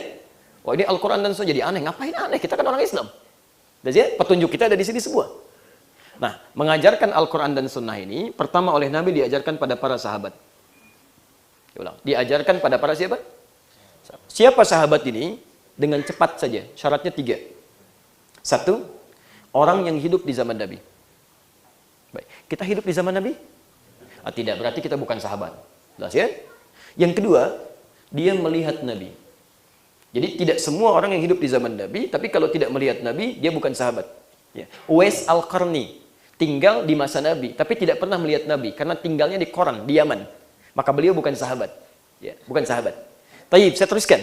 Wah, ini Al-Quran dan sunnah jadi aneh, ngapain aneh? Kita kan orang Islam. Jelas ya? Petunjuk kita ada di sini semua. Nah, mengajarkan Al-Quran dan Sunnah ini, pertama oleh Nabi diajarkan pada para sahabat. Diajarkan pada para siapa? Siapa sahabat ini? Dengan cepat saja, syaratnya 3. 1, orang yang hidup di zaman Nabi. Baik, kita hidup di zaman Nabi? Tidak, berarti kita bukan sahabat. Jelas ya? Yang kedua, dia melihat Nabi. Jadi tidak semua orang yang hidup di zaman Nabi, tapi kalau tidak melihat Nabi, dia bukan sahabat. Ya. Uwais Al-Qarni tinggal di masa Nabi, tapi tidak pernah melihat Nabi, karena tinggalnya di Koran, di Yaman. Maka beliau bukan sahabat. Ya, bukan sahabat. Taib, saya teruskan.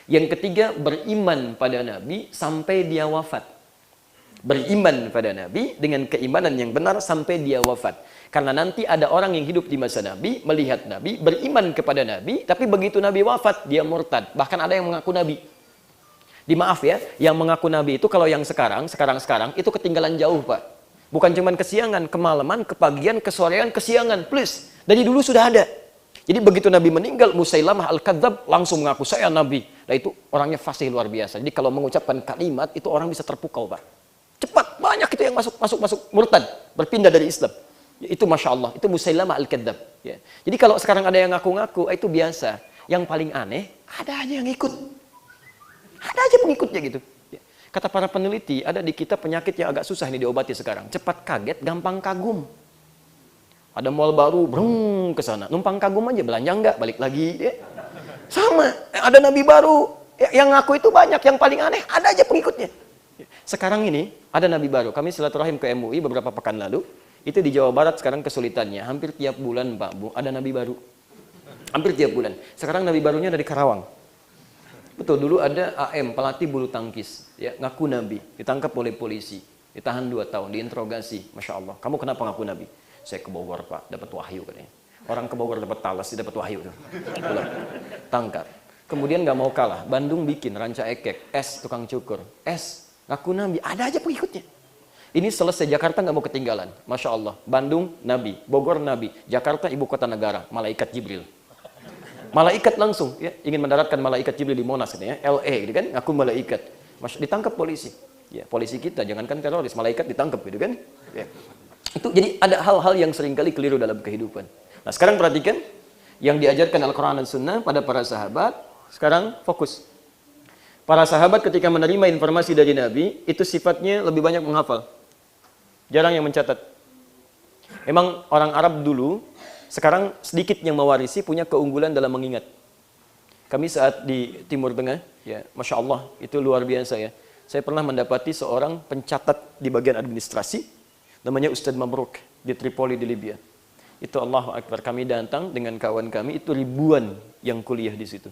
Yang ketiga, beriman pada Nabi sampai dia wafat. Beriman pada Nabi dengan keimanan yang benar sampai dia wafat. Karena nanti ada orang yang hidup di masa Nabi, melihat Nabi, beriman kepada Nabi, tapi begitu Nabi wafat, dia murtad. Bahkan ada yang mengaku Nabi. Dimaaf ya, yang mengaku Nabi itu kalau yang sekarang itu ketinggalan jauh, Pak. Bukan cuma kesiangan, kemalaman, kepagian, kesorean, kesiangan, plus. Dari dulu sudah ada. Jadi begitu Nabi meninggal, Musailamah Al-Kadzab langsung mengaku saya Nabi. Nah itu orangnya fasih luar biasa. Jadi kalau mengucapkan kalimat itu orang bisa terpukau, Pak. Cepat, banyak itu yang masuk murtad, berpindah dari Islam. Ya, itu Masya Allah, itu Musailamah Al-Kadzab. Ya. Jadi kalau sekarang ada yang ngaku-ngaku, itu biasa. Yang paling aneh, ada aja yang ikut. Ada aja pengikutnya gitu. Ya. Kata para peneliti, ada di kita penyakit yang agak susah nih diobati sekarang. Cepat kaget, gampang kagum. Ada mall baru, brung ke sana. Numpang kagum aja, belanja enggak, balik lagi. Ya. Sama, ada nabi baru. Yang ngaku itu banyak, yang paling aneh, ada aja pengikutnya. Sekarang ini, ada nabi baru. Kami silaturahim ke MUI beberapa pekan lalu. Itu di Jawa Barat sekarang kesulitannya. Hampir tiap bulan, Pak Bu, ada nabi baru. Hampir tiap bulan. Sekarang nabi barunya dari Karawang. Betul, dulu ada AM, pelatih bulu tangkis. Ya, ngaku nabi, ditangkap oleh polisi. Ditahan 2 tahun, diinterogasi. Masya Allah, kamu kenapa ngaku nabi? Saya ke Bogor, Pak, dapat wahyu katanya. Orang ke Bogor dapat talas, dapat wahyu. Pulang. Tangkap. Kemudian nggak mau kalah, Bandung bikin ranca ekek, S tukang cukur, S ngaku nabi, ada aja pengikutnya. Ini selesai, Jakarta nggak mau ketinggalan. Masya Allah. Bandung, Nabi. Bogor, Nabi. Jakarta, ibu kota negara. Malaikat Jibril. Malaikat langsung, ya, ingin mendaratkan malaikat Jibril di Monas, gitu ya. LA, gitu kan, aku malaikat. Ditangkap polisi. Ya, polisi kita, jangankan teroris, malaikat ditangkap, gitu kan. Ya. Itu jadi ada hal-hal yang seringkali keliru dalam kehidupan. Nah, sekarang perhatikan yang diajarkan Al-Quran dan Sunnah pada para sahabat. Sekarang fokus. Para sahabat ketika menerima informasi dari Nabi, itu sifatnya lebih banyak menghafal. Jarang yang mencatat. Memang orang Arab dulu, sekarang sedikit yang mewarisi, punya keunggulan dalam mengingat. Kami saat di Timur Tengah, ya, Masya Allah, itu luar biasa ya. Saya pernah mendapati seorang pencatat di bagian administrasi, namanya Ustadz Mabruk, di Tripoli di Libya. Itu Allahu Akbar, kami datang dengan kawan kami, itu ribuan yang kuliah di situ.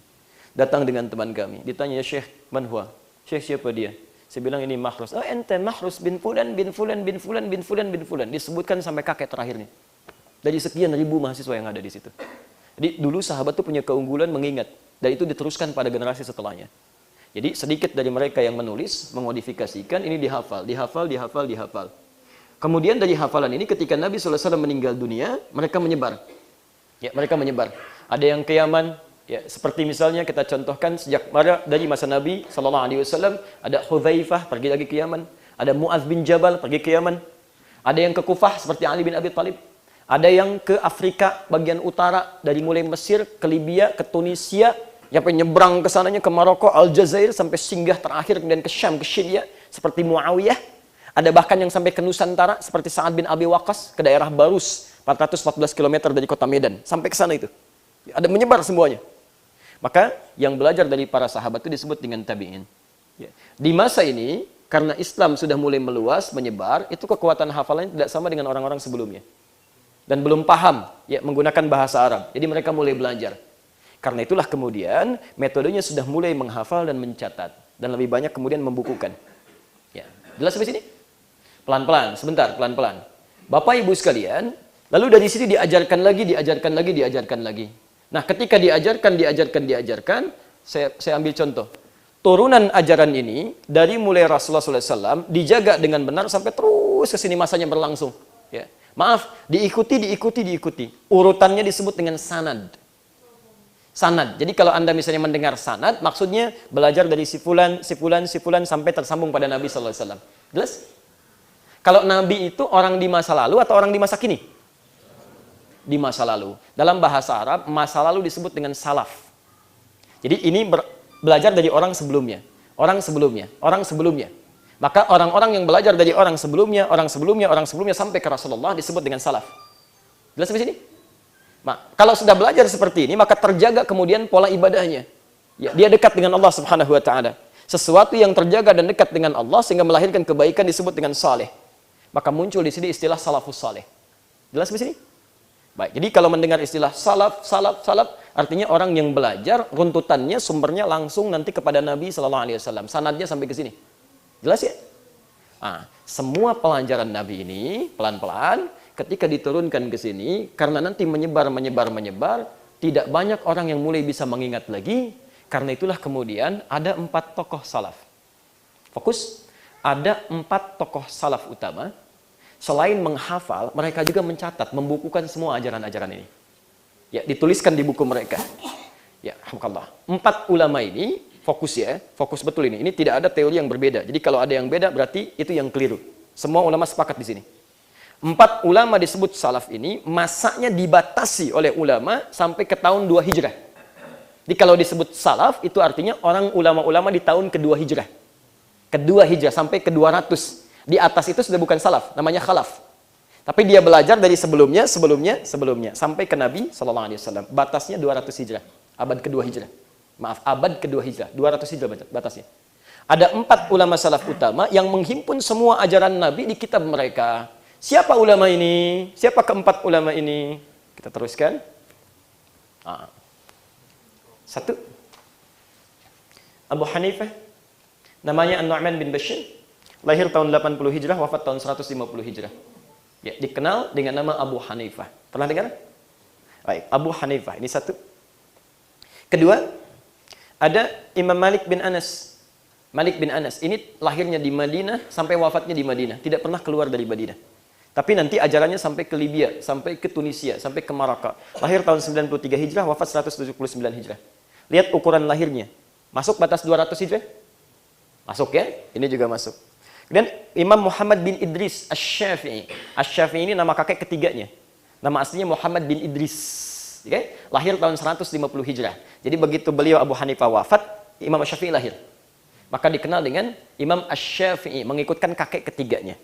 Datang dengan teman kami, ditanya, ya Syekh, man huwa? Syekh siapa dia? Saya bilang ini Mahrus. Oh ente Mahrus bin Fulan, bin Fulan, bin Fulan, bin Fulan, bin Fulan. Disebutkan sampai kakek terakhirnya. Dari sekian ribu mahasiswa yang ada di situ. Jadi dulu sahabat itu punya keunggulan mengingat. Dan itu diteruskan pada generasi setelahnya. Jadi sedikit dari mereka yang menulis, memodifikasikan, ini dihafal, dihafal, dihafal, dihafal. Kemudian dari hafalan ini ketika Nabi SAW meninggal dunia, mereka menyebar. Ya, mereka menyebar. Ada yang ke Yaman, ya, seperti misalnya kita contohkan sejak dari masa Nabi SAW, ada Hudzaifah pergi lagi ke Yaman, ada Mu'adz bin Jabal pergi ke Yaman, ada yang ke Kufah seperti Ali bin Abi Thalib, ada yang ke Afrika bagian utara dari mulai Mesir ke Libya ke Tunisia, sampai nyebrang ke sananya ke Maroko, Aljazair sampai singgah terakhir kemudian ke Syam ke Syria seperti Muawiyah. Ada bahkan yang sampai ke Nusantara seperti Sa'ad bin Abi Waqqas ke daerah Barus 414 km dari kota Medan sampai ke sana itu. Ada menyebar semuanya. Maka yang belajar dari para sahabat itu disebut dengan tabi'in. Ya. Di masa ini, karena Islam sudah mulai meluas, menyebar, itu kekuatan hafalannya tidak sama dengan orang-orang sebelumnya. Dan belum paham ya, menggunakan bahasa Arab. Jadi mereka mulai belajar. Karena itulah kemudian metodenya sudah mulai menghafal dan mencatat. Dan lebih banyak kemudian membukukan. Ya. Jelas sampai sini? Pelan-pelan, sebentar, pelan-pelan. Bapak Ibu sekalian, lalu dari sini diajarkan lagi, diajarkan lagi, diajarkan lagi. Nah, ketika diajarkan, saya ambil contoh. Turunan ajaran ini, dari mulai Rasulullah SAW, dijaga dengan benar sampai terus ke sini masanya berlangsung. Ya. Maaf, diikuti. Urutannya disebut dengan sanad. Sanad. Jadi kalau Anda misalnya mendengar sanad, maksudnya belajar dari si fulan sampai tersambung pada Nabi SAW. Jelas? Kalau Nabi itu orang di masa lalu atau orang di masa kini? Di masa lalu. Dalam bahasa Arab, masa lalu disebut dengan salaf. Jadi ini belajar dari orang sebelumnya. Maka orang-orang yang belajar dari orang sebelumnya sampai ke Rasulullah disebut dengan salaf. Jelas sampai sini? Nah, kalau sudah belajar seperti ini, maka terjaga kemudian pola ibadahnya. Ya, dia dekat dengan Allah Subhanahu wa taala. Sesuatu yang terjaga dan dekat dengan Allah sehingga melahirkan kebaikan disebut dengan saleh. Maka muncul di sini istilah salafus saleh. Jelas sampai sini? Baik, jadi kalau mendengar istilah salaf, artinya orang yang belajar, runtutannya, sumbernya langsung nanti kepada Nabi SAW. Sanadnya sampai ke sini. Jelas ya? Nah, semua pelajaran Nabi ini, pelan-pelan, ketika diturunkan ke sini, karena nanti menyebar, tidak banyak orang yang mulai bisa mengingat lagi, karena itulah kemudian ada 4 tokoh salaf. Fokus, ada 4 tokoh salaf utama. Selain menghafal, mereka juga mencatat, membukukan semua ajaran-ajaran ini. Ya, dituliskan di buku mereka. Ya, alhamdulillah. 4 ulama ini, fokus ya, fokus betul ini. Ini tidak ada teori yang berbeda. Jadi kalau ada yang beda, berarti itu yang keliru. Semua ulama sepakat di sini. 4 ulama disebut salaf ini, masanya dibatasi oleh ulama sampai ke tahun 2 Hijrah. Jadi kalau disebut salaf, itu artinya orang ulama-ulama di tahun kedua Hijrah. Kedua Hijrah, sampai ke 200. Di atas itu sudah bukan salaf, namanya khalaf. Tapi dia belajar dari sebelumnya, sampai ke Nabi SAW. Batasnya 200 Hijrah, abad kedua Hijrah. Maaf, abad kedua Hijrah, 200 Hijrah batasnya. Ada 4 ulama salaf utama yang menghimpun semua ajaran Nabi di kitab mereka. Siapa ulama ini? Siapa keempat ulama ini? Kita teruskan. 1. Abu Hanifah, namanya An-Nu'man bin Bashir. Lahir tahun 80 Hijrah, wafat tahun 150 Hijrah. Ya, dikenal dengan nama Abu Hanifah. Pernah dengar? Baik, Abu Hanifah. Ini 1. Kedua, ada Imam Malik bin Anas. Malik bin Anas ini lahirnya di Madinah sampai wafatnya di Madinah, tidak pernah keluar dari Madinah. Tapi nanti ajarannya sampai ke Libya, sampai ke Tunisia, sampai ke Maroko. Lahir tahun 93 Hijrah, wafat 179 Hijrah. Lihat ukuran lahirnya. Masuk batas 200 Hijrah? Masuk ya? Ini juga masuk. Dan Imam Muhammad bin Idris Asy-Syafi'i. Asy-Syafi'i ini nama kakek ketiganya. Nama aslinya Muhammad bin Idris. Okay? Lahir tahun 150 Hijrah. Jadi begitu beliau Abu Hanifah wafat, Imam Asy-Syafi'i lahir. Maka dikenal dengan Imam Asy-Syafi'i, mengikutkan kakek ketiganya.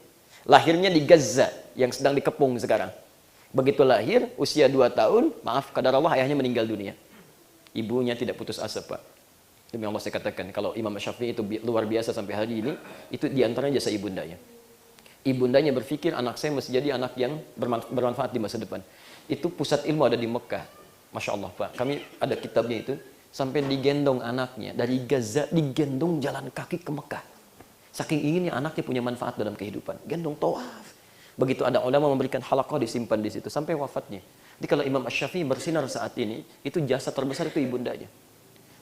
Lahirnya di Gaza, yang sedang dikepung sekarang. Begitu lahir, usia 2 tahun, maaf, qadarullah ayahnya meninggal dunia. Ibunya tidak putus asa, Pak. Demi Allah saya katakan, kalau Imam Asy-Syafi'i itu luar biasa sampai hari ini, itu diantaranya jasa ibundanya. Ibundanya berpikir, anak saya mesti jadi anak yang bermanfaat di masa depan. Itu pusat ilmu ada di Mekah. Masya Allah, Pak. Kami ada kitabnya itu. Sampai digendong anaknya dari Gaza, digendong jalan kaki ke Mekah. Saking inginnya anaknya punya manfaat dalam kehidupan, gendong tawaf. Begitu ada ulama memberikan halaqah, disimpan di situ sampai wafatnya. Jadi kalau Imam Asy-Syafi'i bersinar saat ini, itu jasa terbesar itu ibundanya.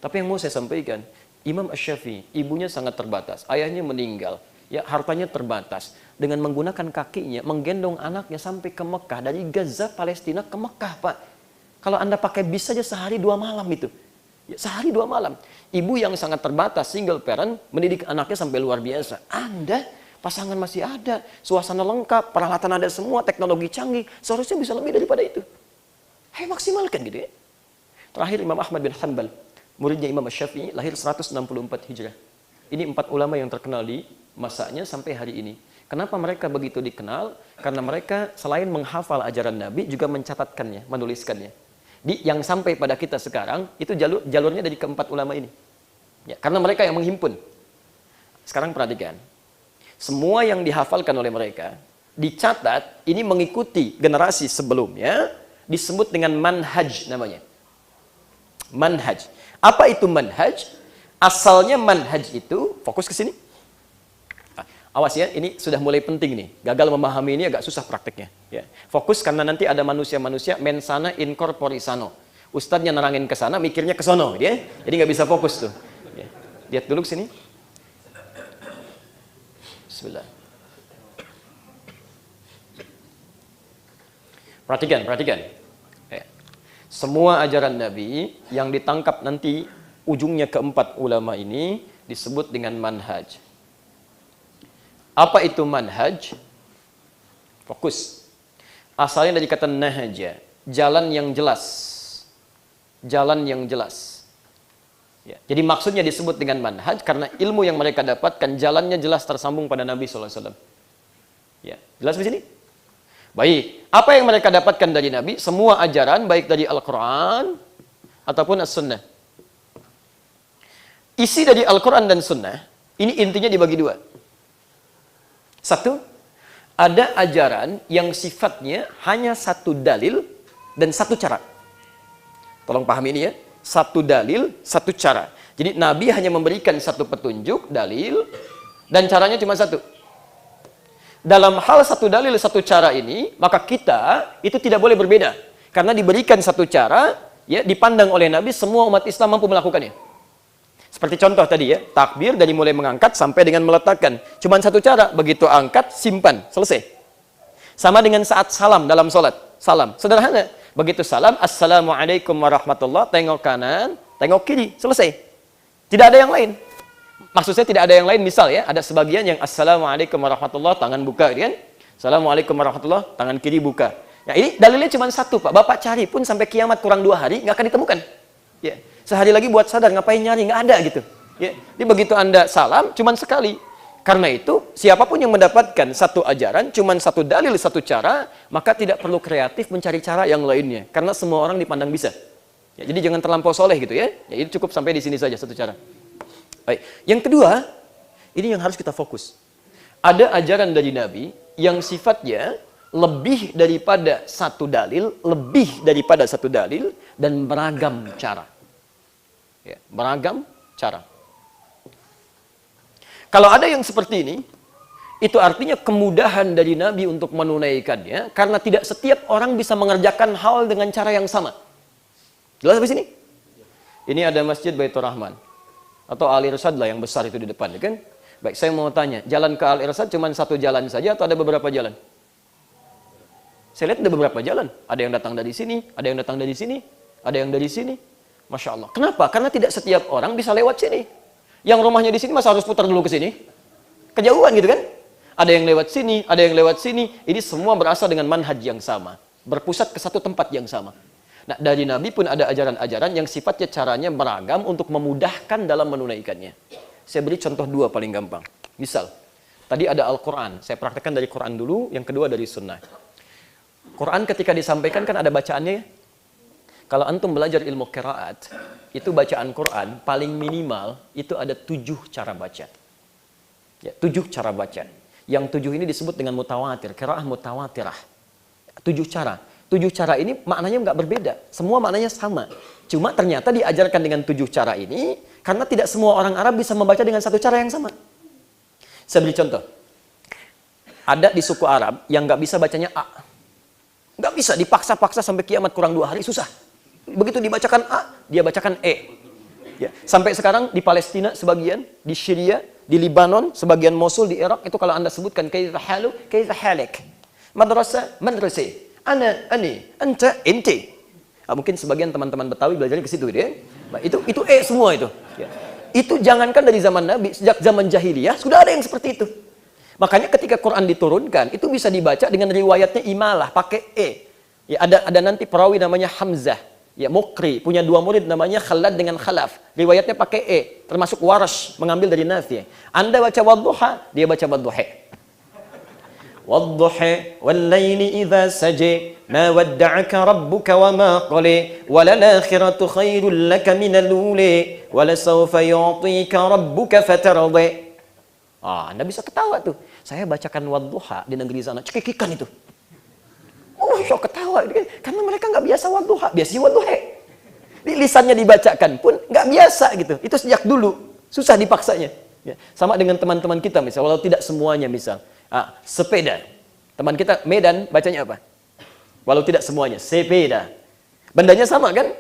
Tapi yang mau saya sampaikan, Imam Asy-Syafi'i ibunya sangat terbatas, ayahnya meninggal, ya hartanya terbatas. Dengan menggunakan kakinya menggendong anaknya sampai ke Mekah, dari Gaza Palestina ke Mekah, Pak. Kalau Anda pakai bis saja sehari 2 malam itu. Ya, sehari 2 malam. Ibu yang sangat terbatas, single parent, mendidik anaknya sampai luar biasa. Anda, pasangan masih ada, suasana lengkap, peralatan ada semua, teknologi canggih, seharusnya bisa lebih daripada itu. Ayo maksimalkan gitu ya. Terakhir Imam Ahmad bin Hanbal, muridnya Imam Asy-Syafi'i, lahir 164 Hijrah. Ini 4 ulama yang terkenal di masanya sampai hari ini. Kenapa mereka begitu dikenal? Karena mereka selain menghafal ajaran Nabi, juga mencatatkannya, menuliskannya. Yang sampai pada kita sekarang, itu jalurnya dari keempat ulama ini. Ya, karena mereka yang menghimpun. Sekarang perhatikan. Semua yang dihafalkan oleh mereka, dicatat, ini mengikuti generasi sebelumnya, disebut dengan manhaj namanya. Manhaj. Apa itu manhaj? Asalnya manhaj itu, fokus ke sini. Awas ya, ini sudah mulai penting nih. Gagal memahami ini agak susah prakteknya. Ya. Fokus karena nanti ada manusia-manusia mensana in corpore sano. Ustadznya nerangin ke sana, mikirnya ke sono, ya. Jadi nggak bisa fokus tuh. Ya. Lihat dulu ke sini. Bismillah. Perhatikan, perhatikan. Ya. Semua ajaran Nabi yang ditangkap nanti ujungnya keempat ulama ini disebut dengan manhaj. Apa itu manhaj? Fokus. Asalnya dari kata nahaja, jalan yang jelas. Jalan yang jelas. Ya. Jadi maksudnya disebut dengan manhaj karena ilmu yang mereka dapatkan jalannya jelas tersambung pada Nabi SAW. Ya. Jelas di sini? Baik. Apa yang mereka dapatkan dari Nabi? Semua ajaran baik dari Al-Quran ataupun As-Sunnah. Isi dari Al-Quran dan Sunnah ini intinya dibagi 2. Satu, ada ajaran yang sifatnya hanya satu dalil dan satu cara. Tolong pahami ini ya. Satu dalil, satu cara. Jadi Nabi hanya memberikan satu petunjuk, dalil, dan caranya cuma satu. Dalam hal satu dalil, satu cara ini, maka kita itu tidak boleh berbeda. Karena diberikan satu cara, ya dipandang oleh Nabi, semua umat Islam mampu melakukannya. Seperti contoh tadi ya, takbir dari mulai mengangkat sampai dengan meletakkan. Cuman satu cara, begitu angkat, simpan, selesai. Sama dengan saat salam dalam sholat. Salam, sederhana. Begitu salam, Assalamualaikum warahmatullah, tengok kanan, tengok kiri, selesai. Tidak ada yang lain. Maksudnya tidak ada yang lain, misal ya, ada sebagian yang Assalamualaikum warahmatullah, tangan buka, kan? Assalamualaikum warahmatullah, tangan kiri buka. Ya, ini dalilnya cuma satu, Pak. Bapak cari pun sampai kiamat kurang 2 hari, nggak akan ditemukan. Ya. Sehari lagi buat sadar, ngapain nyari, nggak ada gitu. Ya. Jadi begitu Anda salam, cuman sekali. Karena itu, siapapun yang mendapatkan satu ajaran, cuman satu dalil, satu cara, maka tidak perlu kreatif mencari cara yang lainnya. Karena semua orang dipandang bisa. Ya, jadi jangan terlampau soleh gitu ya. Ya itu cukup sampai di sini saja satu cara. Baik. Yang kedua, ini yang harus kita fokus. Ada ajaran dari Nabi yang sifatnya lebih daripada satu dalil, dan beragam cara. Ya, beragam cara. Kalau ada yang seperti ini, itu artinya kemudahan dari Nabi untuk menunaikannya, karena tidak setiap orang bisa mengerjakan hal dengan cara yang sama. Jelas sampai sini? Ini ada Masjid Baitur Rahman. Atau Al-Irsyad lah yang besar itu di depan, ya kan? Baik, saya mau tanya, jalan ke Al-Irsyad cuma satu jalan saja atau ada beberapa jalan? Saya lihat ada beberapa jalan. Ada yang datang dari sini, ada yang datang dari sini, ada yang dari sini. Masya Allah. Kenapa? Karena tidak setiap orang bisa lewat sini. Yang rumahnya di sini masa harus putar dulu ke sini? Kejauhan gitu kan? Ada yang lewat sini, ada yang lewat sini. Ini semua berasal dengan manhaj yang sama. Berpusat ke satu tempat yang sama. Nah, dari Nabi pun ada ajaran-ajaran yang sifatnya caranya beragam untuk memudahkan dalam menunaikannya. Saya beri contoh dua paling gampang. Misal, tadi ada Al-Quran. Saya praktekkan dari Quran dulu, yang kedua dari Sunnah. Quran ketika disampaikan kan ada bacaannya ya. Kalau antum belajar ilmu qiraat, itu bacaan Quran paling minimal itu ada 7 cara baca. Ya, 7 cara baca. Yang 7 ini disebut dengan mutawatir, qiraah mutawatirah. 7 cara. 7 cara ini maknanya nggak berbeda. Semua maknanya sama. Cuma ternyata diajarkan dengan 7 cara ini karena tidak semua orang Arab bisa membaca dengan satu cara yang sama. Saya beri contoh. Ada di suku Arab yang nggak bisa bacanya A. Nggak bisa, dipaksa-paksa sampai kiamat kurang 2 hari, susah. Begitu dibacakan A, dia bacakan E. Ya. Sampai sekarang di Palestina sebagian, di Syria, di Libanon, sebagian Mosul, di Irak, itu kalau anda sebutkan kaifa halu, kaifa halik. Madrasah, madrasah. Ana, ani, anta, inti. Mungkin sebagian teman-teman Betawi belajarnya ke situ gitu ya. Itu E semua itu. Ya. Itu jangankan dari zaman Nabi, sejak zaman jahiliyah sudah ada yang seperti itu. Makanya ketika Quran diturunkan, itu bisa dibaca dengan riwayatnya imalah, pakai E. Ya, ada nanti perawi namanya Hamzah. Ya, Mukri, punya 2 murid namanya Khalad dengan Khalaf. Riwayatnya pakai E, termasuk Warash, mengambil dari Nafi'. Anda baca wadduha, dia baca wadduha. Wadduha, wal-laili idha saji, ma wadda'aka rabbuka wa ma qali, walal-akhiratu khairul laka minal uli, walasawfa yu'tika rabbuka fatardi. Anda bisa ketawa tuh. Saya bacakan wadduha di negeri sana, cekikikan itu. Oh, so ketawa. Karena mereka nggak biasa wadduha, biasa wadduha. Di lisannya dibacakan pun nggak biasa gitu. Itu sejak dulu, susah dipaksanya. Ya. Sama dengan teman-teman kita misal, walau tidak semuanya misal. Sepeda. Teman kita Medan bacanya apa? Walau tidak semuanya, sepeda. Bandanya sama kan?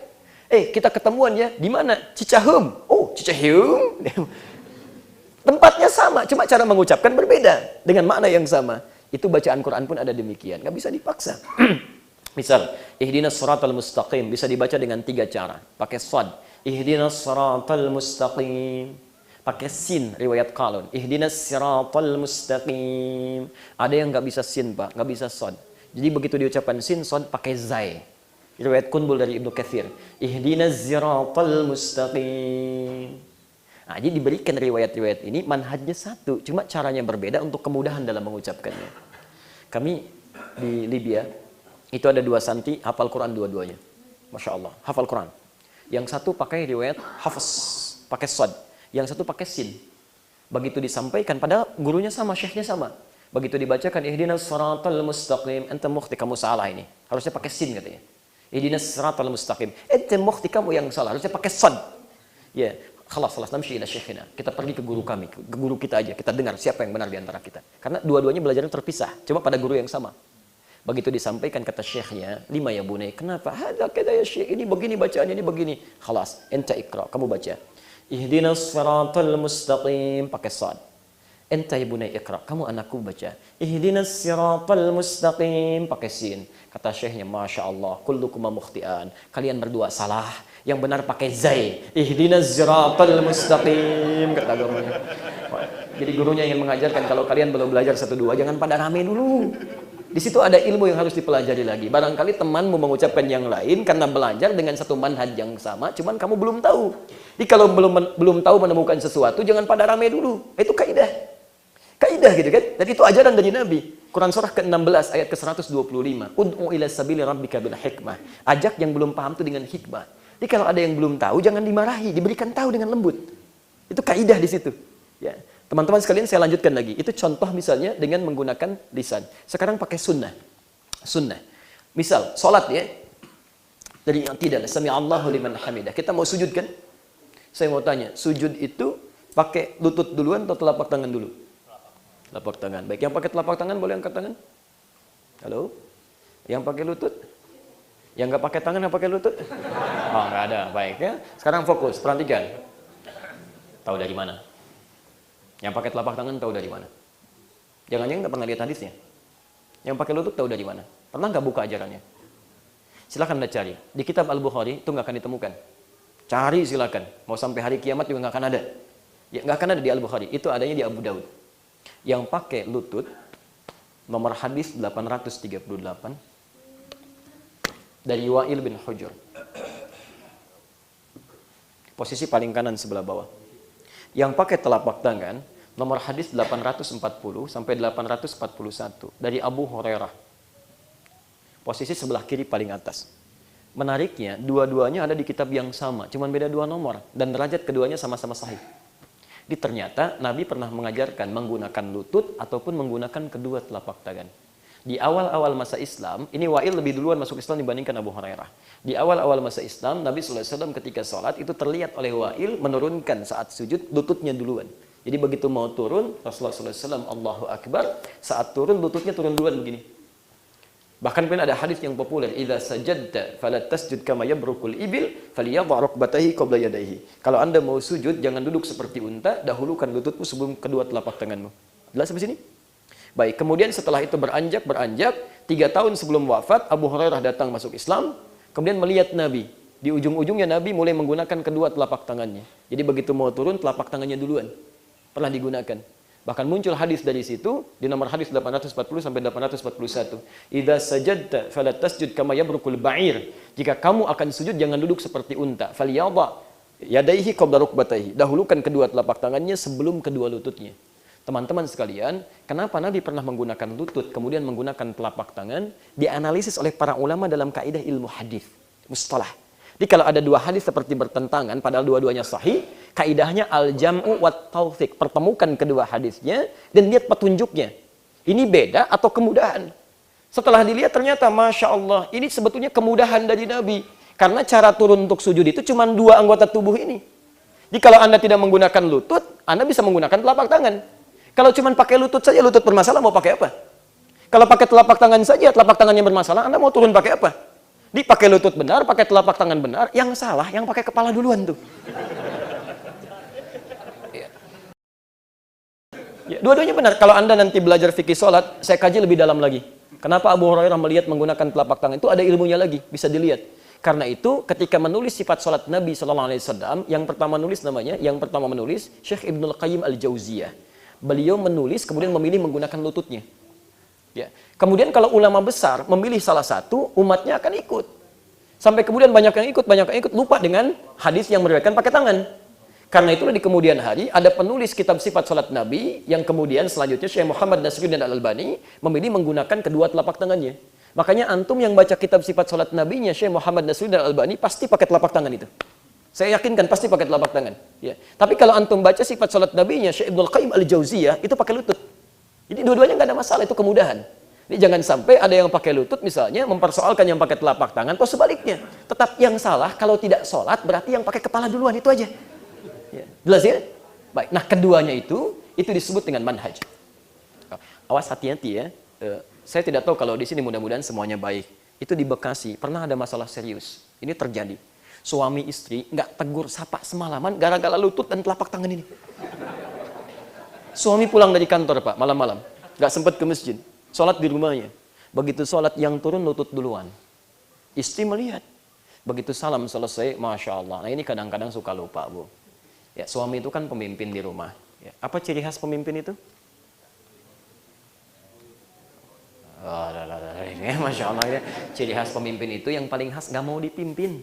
Kita ketemuan ya, di mana? Cicahum. Oh, Cicahum. Tempatnya sama, cuma cara mengucapkan berbeda dengan makna yang sama. Itu bacaan Quran pun ada demikian, nggak bisa dipaksa. Misal, ihdinas siratal mustaqim bisa dibaca dengan 3 cara. Pakai shad, ihdinas siratal mustaqim. Pakai sin, riwayat Qalun, ihdinas siratal mustaqim. Ada yang nggak bisa sin, Pak, nggak bisa shad. Jadi begitu diucapkan sin, shad pakai zai. Riwayat Qunbul dari Ibnu Katsir, ihdinas siratal mustaqim. Jadi diberikan riwayat-riwayat ini, manhajnya satu, cuma caranya berbeda untuk kemudahan dalam mengucapkannya. Kami di Libya, itu ada 2 santri, hafal Quran dua-duanya. Masya Allah, hafal Quran. Yang satu pakai riwayat hafaz, pakai shad. Yang satu pakai sin. Begitu disampaikan, padahal gurunya sama, syekhnya sama. Begitu dibacakan, ihdinas siratal mustaqim, anta mukhti, kamu salah ini. Harusnya pakai sin katanya. Ihdinas siratal mustaqim, anta mukhti, kamu yang salah. Harusnya pakai shad. Ya. Khalas, namshi ila syekhina. Kita pergi ke guru kami, ke guru kita aja. Kita dengar siapa yang benar di antara kita. Karena dua-duanya belajarnya terpisah, cuma pada guru yang sama. Begitu disampaikan kata syekhnya, 5 ya bunai. Kenapa? Hadza kada ya syekh, ini begini bacaannya, ini begini. Khalas, enta ikra, kamu baca. Ihdinas siratal mustaqim, pakai shad. Enta ya bunai ikra, kamu anakku baca. Ihdinas siratal mustaqim, pakai sin. Kata syekhnya, Masya Allah, kullukum mukhtian. Kalian berdua salah. Yang benar pakai zai. Ihdinas siratal mustaqim, kata gurunya. Jadi gurunya yang mengajarkan, kalau kalian belum belajar 1-2, jangan pada rame dulu. Di situ ada ilmu yang harus dipelajari lagi. Barangkali temanmu mengucapkan yang lain karena belajar dengan satu manhaj yang sama, cuman kamu belum tahu. Jadi kalau belum tahu menemukan sesuatu, jangan pada rame dulu. Itu kaidah. Kaidah gitu kan? Dan itu ajaran dari Nabi. Quran surah ke-16 ayat ke-125. Ud'u ila sabili rabbika bil hikmah. Ajak yang belum paham itu dengan hikmah. Jadi kalau ada yang belum tahu, jangan dimarahi, diberikan tahu dengan lembut. Itu kaidah di situ. Ya. Teman-teman sekalian, saya lanjutkan lagi. Itu contoh misalnya dengan menggunakan lisan. Sekarang pakai sunnah. Sunnah. Misal, sholat ya. Dari yang tidak, sami'allahu liman hamidah. Kita mau sujud kan? Saya mau tanya, sujud itu pakai lutut duluan atau telapak tangan dulu? Telapak tangan. Baik, yang pakai telapak tangan boleh angkat tangan? Halo? Yang pakai lutut? Yang nggak pakai tangan, yang pakai lutut? Oh, nggak ada. Baik ya. Sekarang fokus, perhatikan. Tahu dari mana? Yang pakai telapak tangan tahu dari mana? Jangan-jangan nggak pernah lihat hadisnya. Yang pakai lutut tahu dari mana? Pernah nggak buka ajarannya? Silakan Anda cari. Di kitab Al-Bukhari itu nggak akan ditemukan. Cari silakan. Mau sampai hari kiamat juga nggak akan ada. Ya, nggak akan ada di Al-Bukhari. Itu adanya di Abu Daud. Yang pakai lutut, nomor hadis 838 dari Wa'il bin Hujur. Posisi paling kanan sebelah bawah. Yang pakai telapak tangan, nomor hadis 840 sampai 841 dari Abu Hurairah. Posisi sebelah kiri paling atas. Menariknya, dua-duanya ada di kitab yang sama, cuman beda 2 nomor dan derajat keduanya sama-sama sahih. Di ternyata Nabi pernah mengajarkan menggunakan lutut ataupun menggunakan kedua telapak tangan. Di awal-awal masa Islam, ini Wa'il lebih duluan masuk Islam dibandingkan Abu Hurairah. Di awal-awal masa Islam, Nabi SAW ketika sholat itu terlihat oleh Wa'il menurunkan saat sujud lututnya duluan. Jadi begitu mau turun, Rasulullah SAW Allahu Akbar, saat turun lututnya turun duluan begini. Bahkan pun ada hadis yang populer, "Idza sajadta fala tasjud kama yabrukul ibil, falyadha rukbatayhi qabla yadayhi." Kalau Anda mau sujud, jangan duduk seperti unta, dahulukan lututmu sebelum kedua telapak tanganmu. Jelas sampai sini? Baik, kemudian setelah itu beranjak, 3 tahun sebelum wafat, Abu Hurairah datang masuk Islam, kemudian melihat Nabi. Di ujung-ujungnya Nabi mulai menggunakan kedua telapak tangannya. Jadi begitu mau turun, telapak tangannya duluan. Pernah digunakan. Bahkan muncul hadis dari situ, di nomor hadis 840 sampai 841. "Idza sajadta fala tasjud kama yabrukul ba'ir." Jika kamu akan sujud, jangan duduk seperti unta. "Falyadha yadayhi qabla rukbatayhi." Dahulukan kedua telapak tangannya sebelum kedua lututnya. Teman-teman sekalian, kenapa Nabi pernah menggunakan lutut, kemudian menggunakan telapak tangan? Dianalisis oleh para ulama dalam kaidah ilmu hadis, mustalah. Jadi kalau ada 2 hadis seperti bertentangan, padahal dua-duanya sahih, kaidahnya al-jam'u wat taufiq, pertemukan kedua hadisnya dan lihat petunjuknya. Ini beda atau kemudahan? Setelah dilihat ternyata Masya Allah, ini sebetulnya kemudahan dari Nabi. Karena cara turun untuk sujud itu cuma 2 anggota tubuh ini. Jadi kalau Anda tidak menggunakan lutut, Anda bisa menggunakan telapak tangan. Kalau cuma pakai lutut saja, lutut bermasalah, mau pakai apa? Kalau pakai telapak tangan saja, telapak tangannya bermasalah, Anda mau turun pakai apa? Dipakai lutut benar, pakai telapak tangan benar, yang salah yang pakai kepala duluan tuh. Ya, dua-duanya benar. Kalau Anda nanti belajar fikih sholat, saya kaji lebih dalam lagi. Kenapa Abu Hurairah melihat menggunakan telapak tangan? Itu ada ilmunya lagi, bisa dilihat. Karena itu, ketika menulis sifat sholat Nabi SAW, yang pertama menulis Syekh Ibnul Qayyim Al-Jauziyah. Beliau menulis, kemudian memilih menggunakan lututnya. Ya. Kemudian kalau ulama besar memilih salah satu, umatnya akan ikut. Sampai kemudian banyak yang ikut, lupa dengan hadis yang meriwayatkan pakai tangan. Karena itulah di kemudian hari ada penulis kitab sifat salat Nabi yang kemudian selanjutnya Syekh Muhammad Nasiruddin Al-Albani memilih menggunakan kedua telapak tangannya. Makanya antum yang baca kitab sifat salat Nabinya Syekh Muhammad Nasiruddin Al-Albani pasti pakai telapak tangan itu. Saya yakinkan pasti pakai telapak tangan. Ya. Tapi kalau antum baca sifat salat Nabinya Syekh Ibnul Qayyim Al-Jauziyah itu pakai lutut. Jadi dua-duanya nggak ada masalah, itu kemudahan. Jadi jangan sampai ada yang pakai lutut misalnya mempersoalkan yang pakai telapak tangan atau sebaliknya. Tetap yang salah kalau tidak sholat berarti yang pakai kepala duluan, itu aja. Ya. Jelas ya? Baik. Nah keduanya itu disebut dengan manhaj. Awas hati-hati ya. Saya tidak tahu kalau di sini mudah-mudahan semuanya baik. Itu di Bekasi pernah ada masalah serius. Ini terjadi. Suami istri nggak tegur sapa semalaman gara-gara lutut dan telapak tangan ini. Suami pulang dari kantor Pak malam-malam, nggak sempat ke masjid. Sholat di rumahnya. Begitu sholat yang turun lutut duluan. Istri melihat. Begitu salam selesai, Masya Allah. Nah ini kadang-kadang suka lupa Bu. Ya, suami itu kan pemimpin di rumah. Ya, apa ciri khas pemimpin itu? Masya Allah. Ya. Ciri khas pemimpin itu yang paling khas gak mau dipimpin.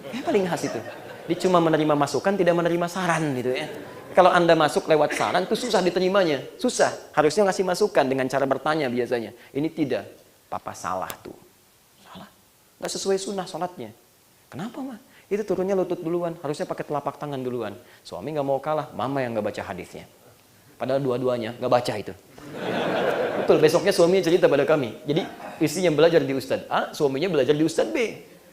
Yang paling khas itu. Dia cuma menerima masukan, tidak menerima saran gitu ya. Kalau Anda masuk lewat saran, itu susah diterimanya. Susah. Harusnya ngasih masukan dengan cara bertanya biasanya. Ini tidak. Papa salah tuh. Salah. Nggak sesuai sunnah sholatnya. Kenapa, Ma? Itu turunnya lutut duluan. Harusnya pakai telapak tangan duluan. Suami nggak mau kalah. Mama yang nggak baca hadisnya. Padahal dua-duanya nggak baca itu. Betul, besoknya suaminya cerita pada kami. Jadi, istrinya belajar di Ustadz A, suaminya belajar di Ustadz B.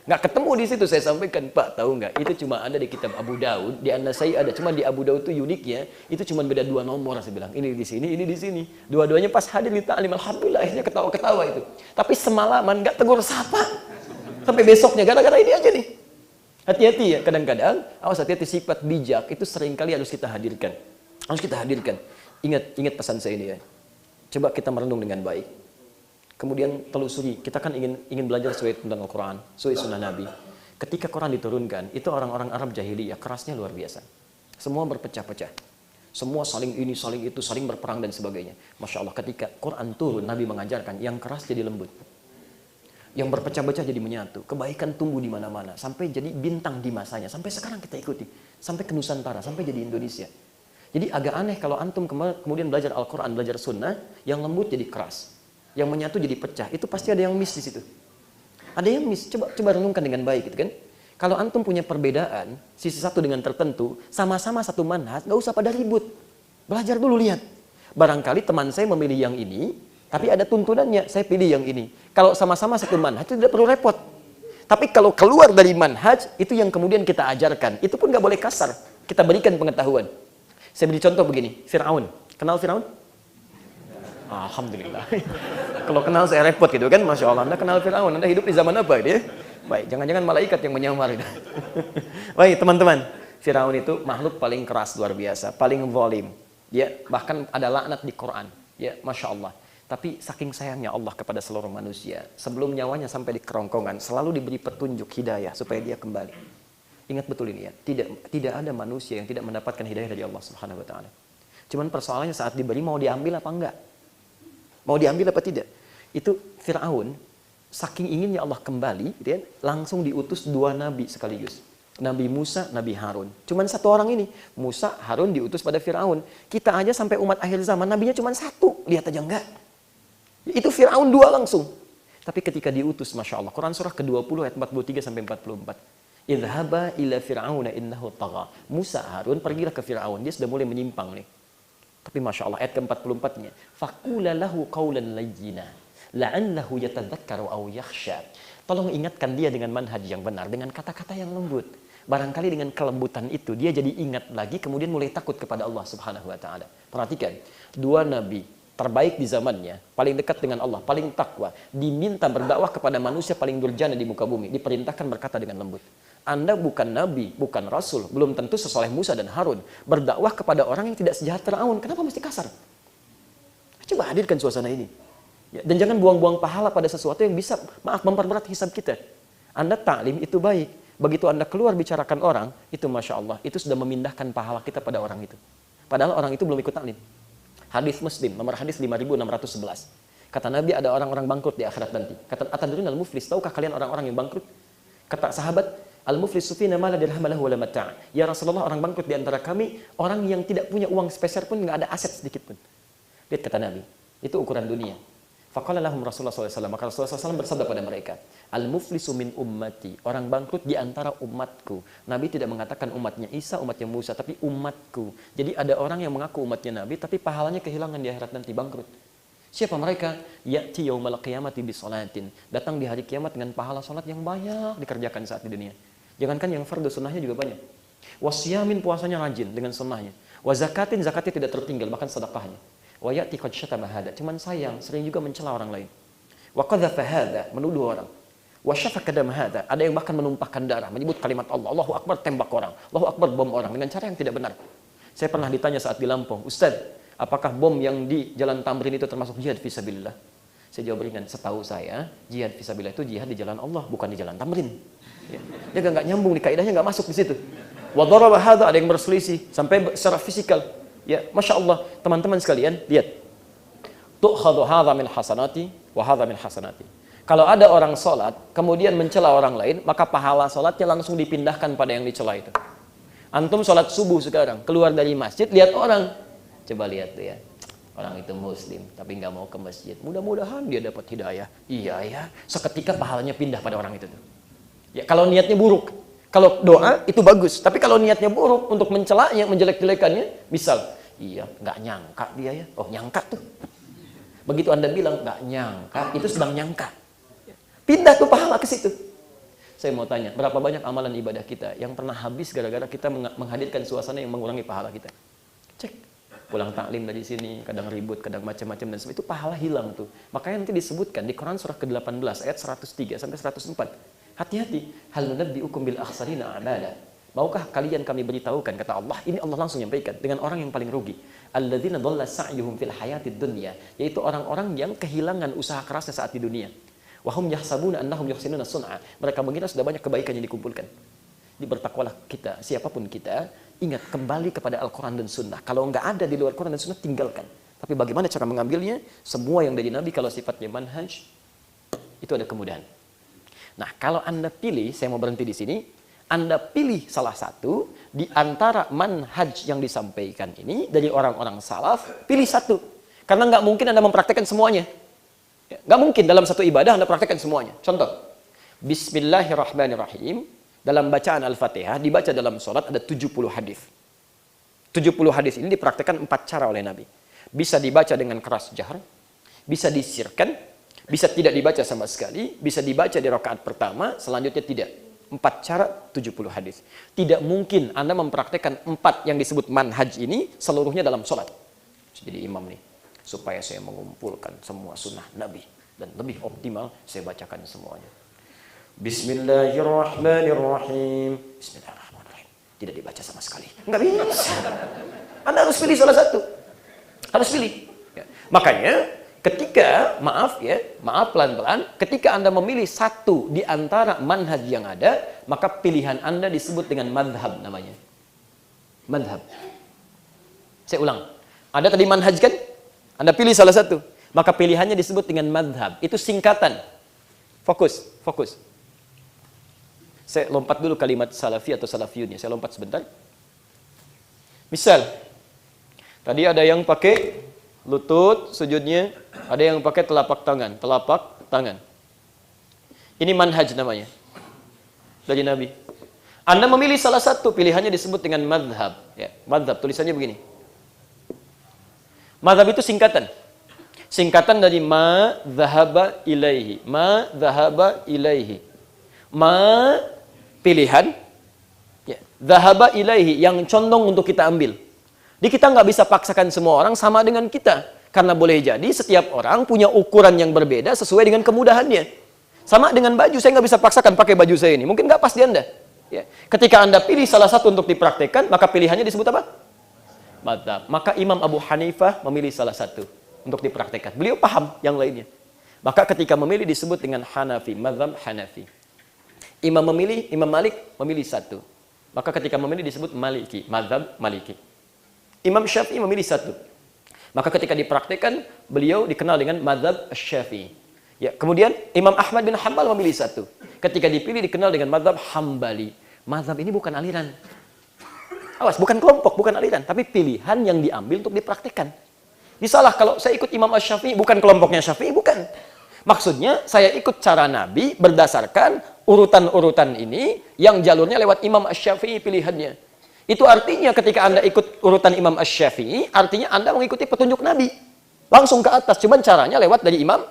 Nggak ketemu di situ, saya sampaikan, Pak, tahu nggak? Itu cuma ada di kitab Abu Daud, di An-Nasai ada, cuma di Abu Daud itu uniknya, itu cuma beda 2 nomor, saya bilang. Ini di sini, ini di sini. Dua-duanya pas hadir di ta'lim, alhamdulillah, akhirnya ketawa-ketawa itu. Tapi semalaman nggak tegur sapa. Sampai besoknya, gara-gara ini aja nih. Hati-hati ya, kadang-kadang, awas hati-hati, sifat bijak itu seringkali harus kita hadirkan. Harus kita hadirkan. Ingat pesan saya ini ya. Coba kita merenung dengan baik. Kemudian telusuri, kita kan ingin belajar sesuai tentang Al-Quran, sesuai sunnah Nabi. Ketika Quran diturunkan, itu orang-orang Arab jahiliyah, kerasnya luar biasa. Semua berpecah-pecah. Semua saling ini, saling itu, saling berperang dan sebagainya. Masya Allah, ketika Quran turun, Nabi mengajarkan, yang keras jadi lembut. Yang berpecah-pecah jadi menyatu. Kebaikan tumbuh di mana-mana. Sampai jadi bintang di masanya. Sampai sekarang kita ikuti. Sampai ke Nusantara. Sampai jadi Indonesia. Jadi agak aneh kalau antum kemudian belajar Al-Quran, belajar sunnah. Yang lembut jadi keras. Yang menyatu jadi pecah. Itu pasti ada yang miss di situ. Ada yang miss. Coba renungkan dengan baik gitu kan. Kalau antum punya perbedaan, sisi satu dengan tertentu, sama-sama satu manhaj, gak usah pada ribut. Belajar dulu, lihat. Barangkali teman saya memilih yang ini, tapi ada tuntunannya, saya pilih yang ini. Kalau sama-sama satu manhaj, itu tidak perlu repot. Tapi kalau keluar dari manhaj, itu yang kemudian kita ajarkan. Itu pun nggak boleh kasar. Kita berikan pengetahuan. Saya beri contoh begini, Fir'aun. Kenal Fir'aun? Alhamdulillah. Kalau kenal saya repot gitu kan, Masya Allah. Anda kenal Fir'aun, Anda hidup di zaman apa gitu ya? Baik, jangan-jangan malaikat yang menyamar. Baik, teman-teman. Fir'aun itu makhluk paling keras, luar biasa. Paling zalim. Ya, bahkan ada laknat di Quran. Ya, Masya Allah. Tapi saking sayangnya Allah kepada seluruh manusia, sebelum nyawanya sampai di kerongkongan, selalu diberi petunjuk hidayah supaya dia kembali. Ingat betul ini ya, tidak ada manusia yang tidak mendapatkan hidayah dari Allah Subhanahu wa taala. Cuman persoalannya saat diberi mau diambil apa enggak? Mau diambil apa tidak? Itu Fir'aun, saking inginnya Allah kembali, dia langsung diutus 2 nabi sekaligus. Nabi Musa, Nabi Harun. Cuman 1 orang ini, Musa, Harun diutus pada Fir'aun. Kita aja sampai umat akhir zaman, nabinya cuma 1, lihat aja enggak. Itu Fir'aun 2 langsung. Tapi ketika diutus, Masya Allah, Quran surah ke-20 ayat 43 sampai 44. Idhaba ila Fir'auna innahu tagha. Musa, Harun, pergilah ke Fir'aun. Dia sudah mulai menyimpang nih. Tapi Masya Allah, ayat ke-44-nya. Faqula lahu qawlan layyina. La'allahu yatadzakkaru aw yakhsha. Tolong ingatkan dia dengan manhaj yang benar, dengan kata-kata yang lembut. Barangkali dengan kelembutan itu, dia jadi ingat lagi, kemudian mulai takut kepada Allah Subhanahu wa ta'ala. Perhatikan, 2 nabi terbaik di zamannya, paling dekat dengan Allah, paling takwa, diminta berdakwah kepada manusia paling durjana di muka bumi, diperintahkan berkata dengan lembut. Anda bukan nabi, bukan rasul, belum tentu sesoleh Musa dan Harun, berdakwah kepada orang yang tidak sejahat Fir'aun. Kenapa mesti kasar? Coba hadirkan suasana ini. Ya, dan jangan buang-buang pahala pada sesuatu yang bisa, memperberat hisab kita. Anda taklim itu baik. Begitu Anda keluar bicarakan orang, itu Masya Allah, itu sudah memindahkan pahala kita pada orang itu. Padahal orang itu belum ikut taklim. Hadis Muslim, nomor hadis 5611. Kata Nabi, ada orang-orang bangkrut di akhirat nanti. Kata Atadrun al-muflis, tahukah kalian orang-orang yang bangkrut? Kata sahabat, al-muflis sufina ma la dirham lahu wa la mata'. Ya Rasulullah, orang bangkrut di antara kami, orang yang tidak punya uang sepeser pun, nggak ada aset sedikit pun. Lihat kata Nabi, itu ukuran dunia. Faqala lahum Rasulullah SAW, maka Rasulullah SAW bersabda pada mereka, al-muflisu min ummati, orang bangkrut di antara umatku. Nabi tidak mengatakan umatnya Isa, umatnya Musa, tapi umatku. Jadi ada orang yang mengaku umatnya Nabi, tapi pahalanya kehilangan di akhirat nanti, bangkrut. Siapa mereka? Ya'ti yaumal qiyamati bisolatin. Datang di hari kiamat dengan pahala salat yang banyak dikerjakan saat di dunia. Jangankan yang fardu, sunnahnya juga banyak. Wasyamin, puasanya rajin dengan sunnahnya. Wa zakatin, zakatnya tidak tertinggal, bahkan sedekahnya. Wa ya'ti qad syatama hada. Cuman sayang, sering juga mencela orang lain. Wa qadhafa hada, menuduh orang. Wa syafaka dam hada, ada yang bahkan menumpahkan darah, menyebut kalimat Allah, Allahu Akbar, tembak orang, Allahu Akbar, bom orang dengan cara yang tidak benar. Saya pernah ditanya saat di Lampung, Ustaz, apakah bom yang di Jalan Tamrin itu termasuk jihad fisabilillah? Saya jawab ringan, setahu saya, jihad fisabilillah itu jihad di jalan Allah, bukan di Jalan Tamrin. Ya. Dia nggak nyambung, di kaidahnya nggak masuk di situ. Wa daraba hadza, ada yang berselisih sampai secara fisikal. Ya, Masya Allah, teman-teman sekalian, lihat. Tu'khadhu hadza min hasanati wa hadza min hasanati. Kalau ada orang sholat, kemudian mencela orang lain, maka pahala sholatnya langsung dipindahkan pada yang dicela itu. Antum sholat subuh sekarang, keluar dari masjid, lihat orang. Coba lihat tuh ya, orang itu muslim, tapi nggak mau ke masjid. Mudah-mudahan dia dapat hidayah. Iya ya, seketika pahalanya pindah pada orang itu. Ya, kalau niatnya buruk. Kalau doa itu bagus, tapi kalau niatnya buruk untuk mencelanya, menjelek-jelekannya, misal, iya, nggak nyangka dia ya, oh nyangka tuh. Begitu Anda bilang nggak nyangka, itu sedang nyangka. Pindah tuh pahala ke situ. Saya mau tanya, berapa banyak amalan ibadah kita yang pernah habis gara-gara kita menghadirkan suasana yang mengurangi pahala kita? Cek, pulang taklim dari sini, kadang ribut, kadang macam-macam dan sebagainya, itu pahala hilang tuh. Makanya nanti disebutkan di Quran surah ke-18 ayat 103 sampai 104. Hati-hati. Hal nunabbi'ukum bil akhsarina a'mala. Maukah kalian kami beritahukan, kata Allah, ini Allah langsung menyampaikan dengan orang yang paling rugi. Alladzina dhalla sa'yuhum fil hayatid dunya, yaitu orang-orang yang kehilangan usaha kerasnya saat di dunia. Wa hum yahsabuna annahum yuhsinuna sun'a. Mereka mengira sudah banyak kebaikan yang dikumpulkan. Jadi bertakwalah kita, siapapun kita, ingat kembali kepada Al-Qur'an dan Sunnah. Kalau enggak ada di luar Quran dan Sunnah, tinggalkan. Tapi bagaimana cara mengambilnya? Semua yang dari Nabi kalau sifatnya manhaj, itu ada kemudahan. Nah, kalau Anda pilih, saya mau berhenti di sini, Anda pilih salah satu di antara manhaj yang disampaikan ini dari orang-orang salaf, pilih satu. Karena nggak mungkin Anda mempraktekkan semuanya. Nggak mungkin dalam satu ibadah Anda praktekkan semuanya. Contoh, Bismillahirrahmanirrahim, dalam bacaan Al-Fatihah, dibaca dalam sholat ada 70 hadis. 70 hadis ini dipraktekkan 4 cara oleh Nabi. Bisa dibaca dengan keras jahar, bisa disirkan, bisa tidak dibaca sama sekali, bisa dibaca di rakaat pertama, selanjutnya tidak. 4 cara 70 hadis. Tidak mungkin Anda mempraktekkan 4 yang disebut manhaj ini seluruhnya dalam sholat. Jadi imam nih, supaya saya mengumpulkan semua sunnah Nabi dan lebih optimal, saya bacakan semuanya. Bismillahirrahmanirrahim. Bismillahirrahmanirrahim. Tidak dibaca sama sekali. Enggak bisa. Anda harus pilih salah satu. Harus pilih. Ya. Makanya ketika, maaf pelan-pelan, ketika Anda memilih satu di antara manhaj yang ada, maka pilihan Anda disebut dengan madhab namanya. Madhab. Saya ulang. Ada tadi manhaj kan? Anda pilih salah satu. Maka pilihannya disebut dengan madhab. Itu singkatan. Fokus. Saya lompat dulu kalimat salafi atau salafiyunnya. Saya lompat sebentar. Misal, tadi ada yang pakai lutut, sujudnya, ada yang pakai telapak tangan. Ini manhaj namanya. Dari Nabi. Anda memilih salah satu, pilihannya disebut dengan madhab. Ya, madhab, tulisannya begini. Madhab itu singkatan. Singkatan dari ma dhahaba ilaihi. Ma dhahaba ilaihi. Ma, pilihan. Ya, dhahaba ilaihi, yang condong untuk kita ambil. Jadi kita nggak bisa paksakan semua orang sama dengan kita. Karena boleh jadi setiap orang punya ukuran yang berbeda sesuai dengan kemudahannya. Sama dengan baju, saya nggak bisa paksakan pakai baju saya ini. Mungkin nggak pas di Anda. Ya. Ketika Anda pilih salah satu untuk dipraktekkan, maka pilihannya disebut apa? Madhab. Maka Imam Abu Hanifah memilih salah satu untuk dipraktekkan. Beliau paham yang lainnya. Maka ketika memilih disebut dengan Hanafi, madhab Hanafi. Imam Malik memilih satu. Maka ketika memilih disebut Maliki, madhab Maliki. Imam Syafi'i memilih satu. Maka ketika dipraktekkan, beliau dikenal dengan madhab Syafi'i. Ya, kemudian Imam Ahmad bin Hanbal memilih satu. Ketika dipilih dikenal dengan madhab Hambali. Madhab ini bukan aliran. Awas, bukan kelompok, bukan aliran. Tapi pilihan yang diambil untuk dipraktekkan. Disalah kalau saya ikut Imam Syafi'i, bukan kelompoknya Syafi'i, bukan. Maksudnya, saya ikut cara Nabi berdasarkan urutan-urutan ini yang jalurnya lewat Imam Syafi'i pilihannya. Itu artinya ketika Anda ikut urutan Imam Asy-Syafi'i, artinya Anda mengikuti petunjuk Nabi. Langsung ke atas, cuman caranya lewat dari Imam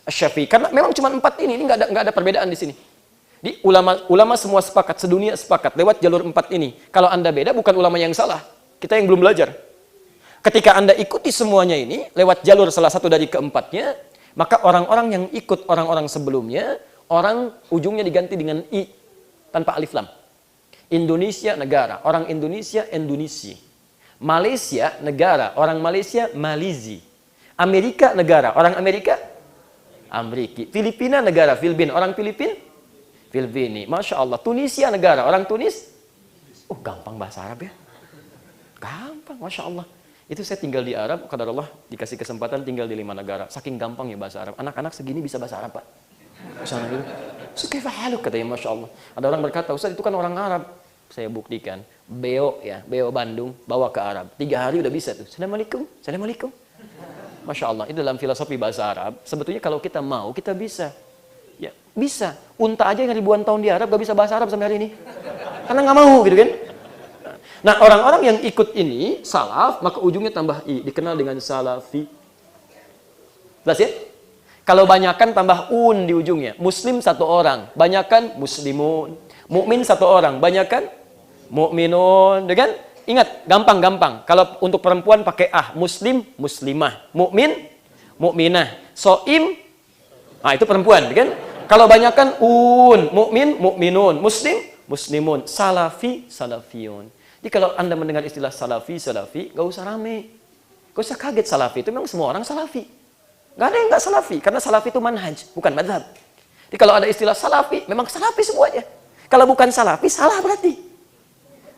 Asy-Syafi'i. Karena memang cuma 4 ini nggak ada perbedaan di sini. Di ulama semua sepakat, sedunia sepakat lewat jalur 4 ini. Kalau Anda beda, bukan ulama yang salah. Kita yang belum belajar. Ketika Anda ikuti semuanya ini, lewat jalur salah satu dari keempatnya, maka orang-orang yang ikut orang-orang sebelumnya, orang ujungnya diganti dengan I, tanpa alif lam. Indonesia negara, orang Indonesia Indonesia. Malaysia negara, orang Malaysia Malizi. Amerika negara, orang Amerika Ameriki. Filipina negara, Filipin, orang Filipin Filipini. Masya Allah. Tunisia negara, orang Tunis. Oh, gampang bahasa Arab ya. Gampang, Masya Allah. Itu saya tinggal di Arab, kadar Allah dikasih kesempatan tinggal di 5 negara. Saking gampangnya bahasa Arab. Anak-anak segini bisa bahasa Arab, Pak. Misalnya gitu. Sukaifahaluk katanya, Masya Allah. Ada orang berkata, Ustaz itu kan orang Arab. Saya buktikan. Beo Bandung, bawa ke Arab. 3 hari udah bisa tuh. Assalamualaikum. Masya Allah, itu dalam filosofi bahasa Arab. Sebetulnya kalau kita mau, kita bisa. Ya, bisa. Unta aja yang ribuan tahun di Arab gak bisa bahasa Arab sampai hari ini. Karena nggak mau gitu kan. Nah, orang-orang yang ikut ini, salaf, maka ujungnya tambah I. Dikenal dengan salafi. Jelas ya? Kalau banyakan tambah un di ujungnya. Muslim 1 orang, banyakan muslimun. Mukmin 1 orang, banyakan mukminun. Kan? Ingat, gampang-gampang. Kalau untuk perempuan pakai muslim, muslimah. Mukmin, mukminah. Soim, itu perempuan, kan? Kalau banyak kan mukmin, mukminun, muslim, muslimun, salafi, salafiyun. Jadi kalau Anda mendengar istilah salafi, nggak usah rame. Nggak usah kaget salafi itu memang semua orang salafi. Nggak ada yang nggak salafi, karena salafi itu manhaj, bukan madhab. Jadi kalau ada istilah salafi, memang salafi semuanya. Kalau bukan salafi, salah berarti.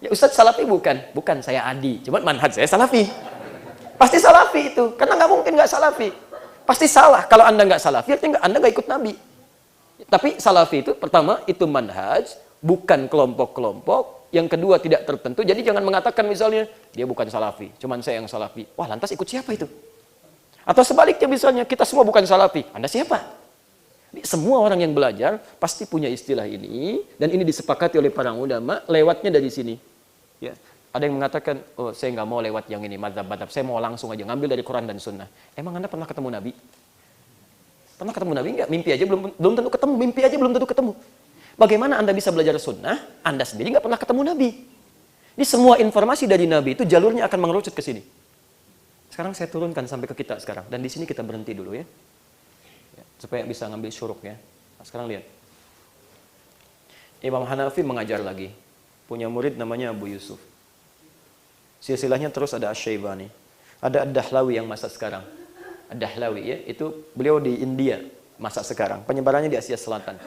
Ya Ustadz salafi bukan saya Adi, cuma manhaj saya salafi. Pasti salafi itu, karena nggak mungkin nggak salafi. Pasti salah. Kalau Anda nggak salafi, artinya Anda nggak ikut Nabi. Tapi salafi itu pertama itu manhaj, bukan kelompok-kelompok. Yang kedua tidak tertentu. Jadi jangan mengatakan misalnya dia bukan salafi, cuman saya yang salafi. Wah, lantas ikut siapa itu? Atau sebaliknya misalnya kita semua bukan salafi. Anda siapa? Semua orang yang belajar pasti punya istilah ini dan ini disepakati oleh para ulama lewatnya dari sini. Ya. Ada yang mengatakan, oh saya nggak mau lewat yang ini madhab-madhab, saya mau langsung aja ngambil dari Quran dan Sunnah. Emang Anda pernah ketemu Nabi? Pernah ketemu Nabi nggak? Mimpi aja belum tentu ketemu. Mimpi aja belum tentu ketemu. Bagaimana Anda bisa belajar Sunnah? Anda sendiri nggak pernah ketemu Nabi. Ini semua informasi dari Nabi itu jalurnya akan mengerucut ke sini. Sekarang saya turunkan sampai ke kita sekarang dan di sini kita berhenti dulu ya, supaya bisa ngambil syuruk ya. Nah, sekarang lihat. Imam Hanafi mengajar lagi. Punya murid namanya Abu Yusuf. Silsilahnya terus ada Asy-Syaibani. Ada Ad-Dahlawi yang masa sekarang. Ad-Dahlawi ya, itu beliau di India masa sekarang. Penyebarannya di Asia Selatan.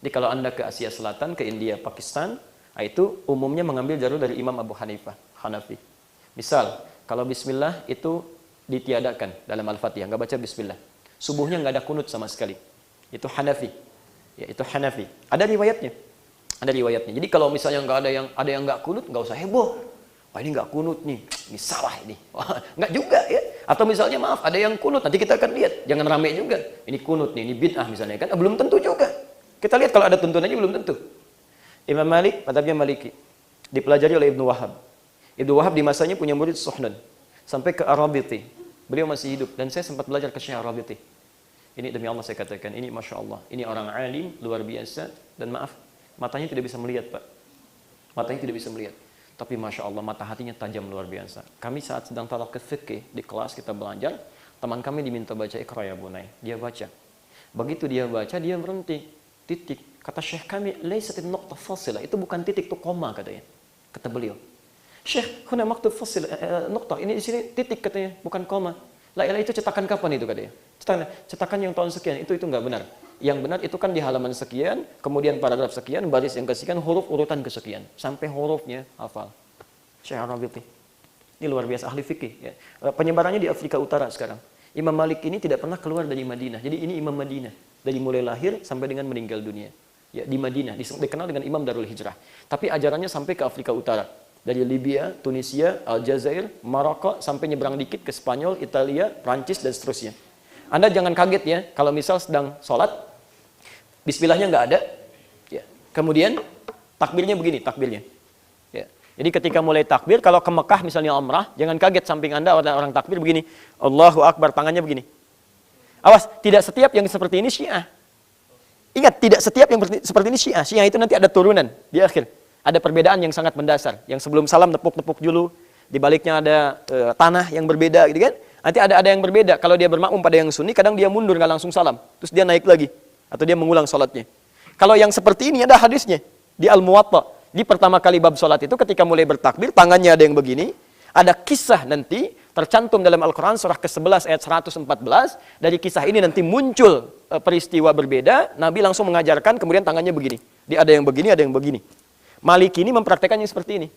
Jadi kalau Anda ke Asia Selatan, ke India, Pakistan, itu umumnya mengambil jalur dari Imam Abu Hanifah, Hanafi. Misal, kalau bismillah itu ditiadakan dalam Al-Fatihah, nggak baca bismillah. Subuhnya nggak ada kunut sama sekali. Itu Hanafi. Ya, itu Hanafi. Ada riwayatnya. Ada riwayatnya. Jadi kalau misalnya nggak ada yang nggak kunut, nggak usah heboh. Wah ini nggak kunut nih, ini salah ini. Wah, nggak juga ya. Atau misalnya maaf, ada yang kunut, nanti kita akan lihat. Jangan rame juga. Ini kunut nih, ini bid'ah misalnya kan. Belum tentu juga. Kita lihat kalau ada tuntunannya belum tentu. Imam Malik, madhabnya Maliki. Dipelajari oleh Ibnu Wahab. Ibnu Wahab di masanya punya murid Suhnan. Sampai ke Ar-Rabiti. Beliau masih hidup. Dan saya sempat belajar ke Syekh Ar-Rabiti. Ini demi Allah saya katakan, ini Masya Allah. Ini orang alim, luar biasa. Dan maaf, matanya tidak bisa melihat Pak. Matanya tidak bisa melihat. Tapi Masya Allah, mata hatinya tajam luar biasa. Kami saat sedang talaq fiqih di kelas kita belajar, teman kami diminta baca Iqra ya Bunai. Dia baca. Begitu dia baca, dia berhenti. Titik. Kata Syekh kami, laysatin nuqtah fasilah. Itu bukan titik, itu koma katanya. Kata beliau. Syekh, huna maktub fasil, nuqtah. Ini di sini titik katanya, bukan koma. La ilaha itu cetakan kapan itu katanya? Cetakan yang tahun sekian, itu enggak benar. Yang benar itu kan di halaman sekian, kemudian paragraf sekian, baris yang kesekian, huruf urutan kesekian. Sampai hurufnya hafal. Syekh Ar-Rabiti. Ini luar biasa, ahli fikih. Ya. Penyebarannya di Afrika Utara sekarang. Imam Malik ini tidak pernah keluar dari Madinah. Jadi ini Imam Madinah. Dari mulai lahir sampai dengan meninggal dunia. Ya, di Madinah. Dikenal dengan Imam Darul Hijrah. Tapi ajarannya sampai ke Afrika Utara. Dari Libya, Tunisia, Aljazair, Maroko, sampai nyebrang dikit ke Spanyol, Italia, Prancis, dan seterusnya. Anda jangan kaget ya, kalau misal sedang sholat, bismillahnya nggak ada. Ya. Kemudian, takbirnya begini, takbirnya. Ya. Jadi ketika mulai takbir, kalau ke Mekah misalnya umrah, jangan kaget samping Anda ada orang takbir begini. Allahu Akbar, tangannya begini. Awas, tidak setiap yang seperti ini Syiah. Ingat, tidak setiap yang seperti ini Syiah. Syiah itu nanti ada turunan di akhir. Ada perbedaan yang sangat mendasar. Yang sebelum salam nepuk-nepuk dulu, di baliknya ada tanah yang berbeda gitu kan. Nanti ada yang berbeda. Kalau dia bermakmum pada yang sunni, kadang dia mundur nggak langsung salam. Terus dia naik lagi atau dia mengulang salatnya. Kalau yang seperti ini ada hadisnya di Al-Muwatta. Di pertama kali bab salat itu ketika mulai bertakbir, tangannya ada yang begini. Ada kisah nanti tercantum dalam Al-Quran surah ke-11 ayat 114. Dari kisah ini nanti muncul peristiwa berbeda. Nabi langsung mengajarkan, kemudian tangannya begini. Dia ada yang begini, ada yang begini. Maliki ini mempraktekannya seperti ini.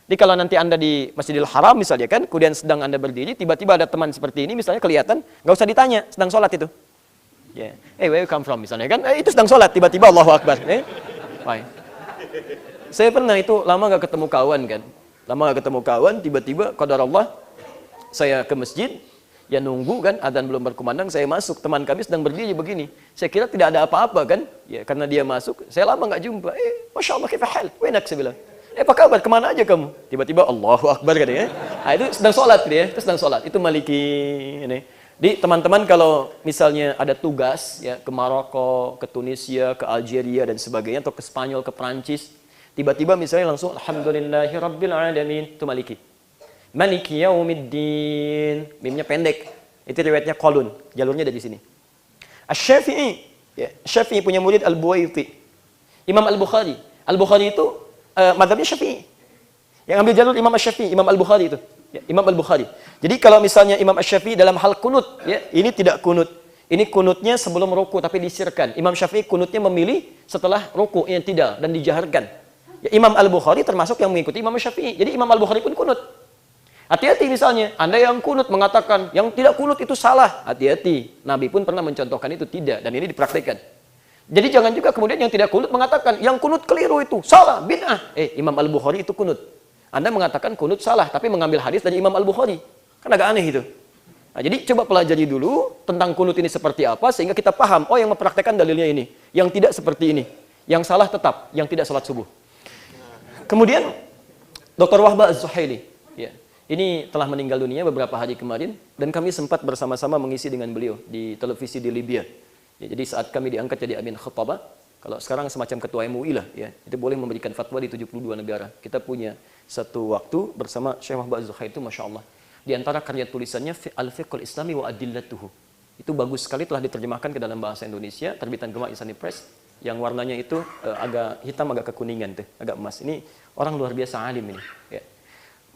Jadi kalau nanti Anda di Masjidil Haram misalnya kan, kemudian sedang Anda berdiri, tiba-tiba ada teman seperti ini, misalnya kelihatan, nggak usah ditanya, sedang sholat itu. Yeah. Where you come from misalnya kan, itu sedang sholat, tiba-tiba Allahu Akbar. Why? Saya pernah itu lama nggak ketemu kawan kan. Lama gak ketemu kawan, tiba-tiba qadarullah saya ke masjid, ya nunggu kan, adzan belum berkumandang, saya masuk, teman kami sedang berdiri begini. Saya kira tidak ada apa-apa kan, ya karena dia masuk, saya lama gak jumpa. Masya Allah, kaifa hal? Wenak, saya bilang. Apa kabar? Kemana aja kamu? Tiba-tiba Allahu Akbar kan ya. Nah, itu sedang sholat dia, itu sedang sholat. Itu Maliki ini. Di teman-teman kalau misalnya ada tugas ya ke Maroko, ke Tunisia, ke Algeria dan sebagainya, atau ke Spanyol, ke Prancis, tiba-tiba misalnya langsung Alhamdulillahirabbil alamin, itu Maliki. Maliki yaumiddin. Mimnya pendek. Itu riwayatnya qalun, jalurnya dari sini. Asy-Syafi'i Ya, Syafi'i punya murid Al-Buwaiti. Imam Al-Bukhari. Al-Bukhari itu mazhabnya Syafi'i. Yang ambil jalur Imam Asy-Syafi'i, Imam Al-Bukhari itu. Ya, Imam Al-Bukhari. Jadi kalau misalnya Imam Asy-Syafi'i dalam hal kunut, ya, ini tidak kunut. Ini kunutnya sebelum ruku tapi disirkan. Imam Syafi'i kunutnya memilih setelah ruku yang tidak dan dijaharkan. Ya, Imam Al-Bukhari termasuk yang mengikuti Imam Syafi'i. Jadi Imam Al-Bukhari pun kunut. Hati-hati misalnya, Anda yang kunut mengatakan yang tidak kunut itu salah. Hati-hati. Nabi pun pernah mencontohkan itu tidak dan ini dipraktikkan. Jadi jangan juga kemudian yang tidak kunut mengatakan yang kunut keliru itu salah, bid'ah. Imam Al-Bukhari itu kunut. Anda mengatakan kunut salah tapi mengambil hadis dari Imam Al-Bukhari. Kan agak aneh itu. Nah, jadi coba pelajari dulu tentang kunut ini seperti apa sehingga kita paham, oh yang mempraktekkan dalilnya ini, yang tidak seperti ini, yang salah tetap, yang tidak sholat subuh. Kemudian Dr. Wahbah Az-Zuhaili, ya, ini telah meninggal dunia beberapa hari kemarin dan kami sempat bersama-sama mengisi dengan beliau di televisi di Libya. Ya, jadi saat kami diangkat jadi amin khutabah, kalau sekarang semacam ketua MUI lah, ya, itu boleh memberikan fatwa di 72 negara. Kita punya satu waktu bersama Syekh Wahbah Az-Zuhaili itu, masya Allah. Di antara karya tulisannya Al-Fiqhul Islami wa Adillatuhu. Itu bagus sekali, telah diterjemahkan ke dalam bahasa Indonesia, terbitan Gema Insani Press, yang warnanya itu agak hitam, agak kekuningan tuh, agak emas. Ini orang luar biasa alim ini. Ya.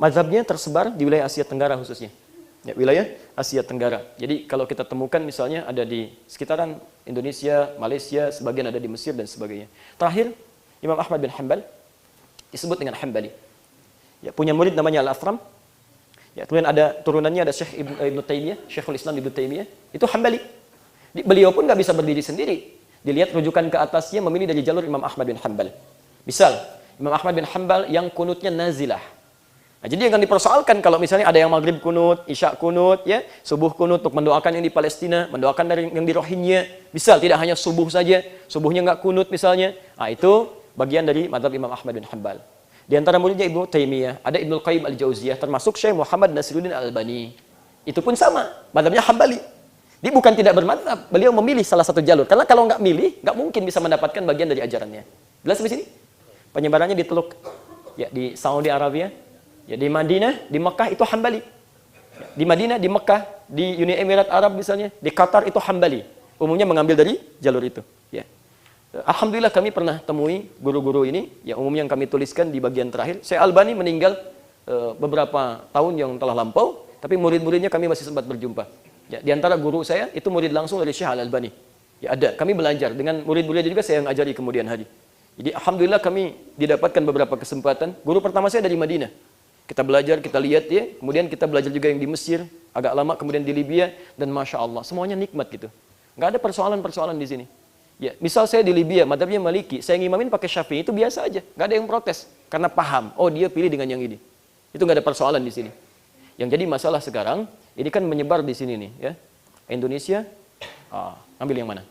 Mazhabnya tersebar di wilayah Asia Tenggara khususnya. Ya, wilayah Asia Tenggara. Jadi kalau kita temukan misalnya ada di sekitaran Indonesia, Malaysia, sebagian ada di Mesir dan sebagainya. Terakhir, Imam Ahmad bin Hanbal disebut dengan Hanbali. Ya, punya murid namanya Al-Athram. Ya, kemudian ada turunannya ada Syekh Ibnu Taimiyah, Syekhul Islam Ibnu Taimiyah, itu Hanbali. Beliau pun nggak bisa berdiri sendiri. Dilihat rujukan ke atasnya memilih dari jalur Imam Ahmad bin Hanbal. Misal, Imam Ahmad bin Hanbal yang kunutnya nazilah. Nah, jadi jangan dipersoalkan kalau misalnya ada yang maghrib kunut, isya kunut, ya, subuh kunut untuk mendoakan yang di Palestina, mendoakan dari yang di Rohingya. Misal tidak hanya subuh saja, subuhnya nggak kunut misalnya. Nah, itu bagian dari mazhab Imam Ahmad bin Hanbal. Di antara muridnya Ibnu Taimiyah, ada Ibnu Qayyim Al-Jauziyah, termasuk Syekh Muhammad Nasiruddin Al-Albani. Itu pun sama, mazhabnya Hambali. Dia bukan tidak bermadzhab, beliau memilih salah satu jalur. Karena kalau nggak milih, nggak mungkin bisa mendapatkan bagian dari ajarannya. Jelas di sini? Penyebarannya di Teluk, ya, di Saudi Arabia, ya, di Madinah, di Mekah itu Hambali. Ya, di Madinah, di Mekah, di Uni Emirat Arab misalnya, di Qatar itu Hambali. Umumnya mengambil dari jalur itu. Ya. Alhamdulillah kami pernah temui guru-guru ini, yang umumnya yang kami tuliskan di bagian terakhir. Syekh Albani meninggal beberapa tahun yang telah lampau, tapi murid-muridnya kami masih sempat berjumpa. Ya, di antara guru saya itu murid langsung dari Syekh Al-Albani. Ya, ada. Kami belajar dengan murid-muridnya juga saya yang ajari kemudian hari. Jadi alhamdulillah kami didapatkan beberapa kesempatan. Guru pertama saya dari Madinah. Kita belajar, kita lihat ya. Kemudian kita belajar juga yang di Mesir, agak lama, kemudian di Libya, dan masya Allah semuanya nikmat gitu. Nggak ada persoalan-persoalan di sini. Ya, misal saya di Libya, madhabnya Maliki, saya ngimamin pakai Syafi'i, itu biasa aja, nggak ada yang protes, karena paham, oh dia pilih dengan yang ini. Itu nggak ada persoalan di sini. Yang jadi masalah sekarang, ini kan menyebar di sini nih, ya. Indonesia, ambil yang mana?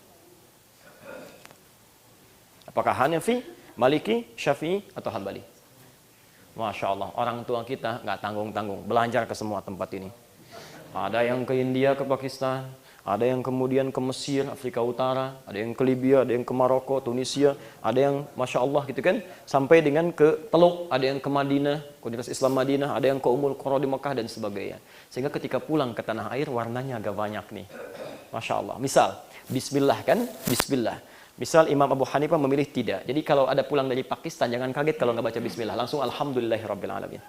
Apakah Hanafi, Maliki, Syafi'i, atau Hambali? Masya Allah, orang tua kita nggak tanggung-tanggung, belajar ke semua tempat ini. Ada yang ke India, ke Pakistan, ada yang kemudian ke Mesir, Afrika Utara, ada yang ke Libya, ada yang ke Maroko, Tunisia, ada yang Masya Allah gitu kan, sampai dengan ke Teluk, ada yang ke Madinah, Komunitas Islam Madinah, ada yang ke Ummul Qura di Mekah dan sebagainya. Sehingga ketika pulang ke tanah air, warnanya agak banyak nih. Masya Allah. Misal, Bismillah kan, Bismillah. Misal Imam Abu Hanifah memilih tidak. Jadi kalau ada pulang dari Pakistan, jangan kaget kalau nggak baca Bismillah. Langsung Alhamdulillahirrabbilalamin.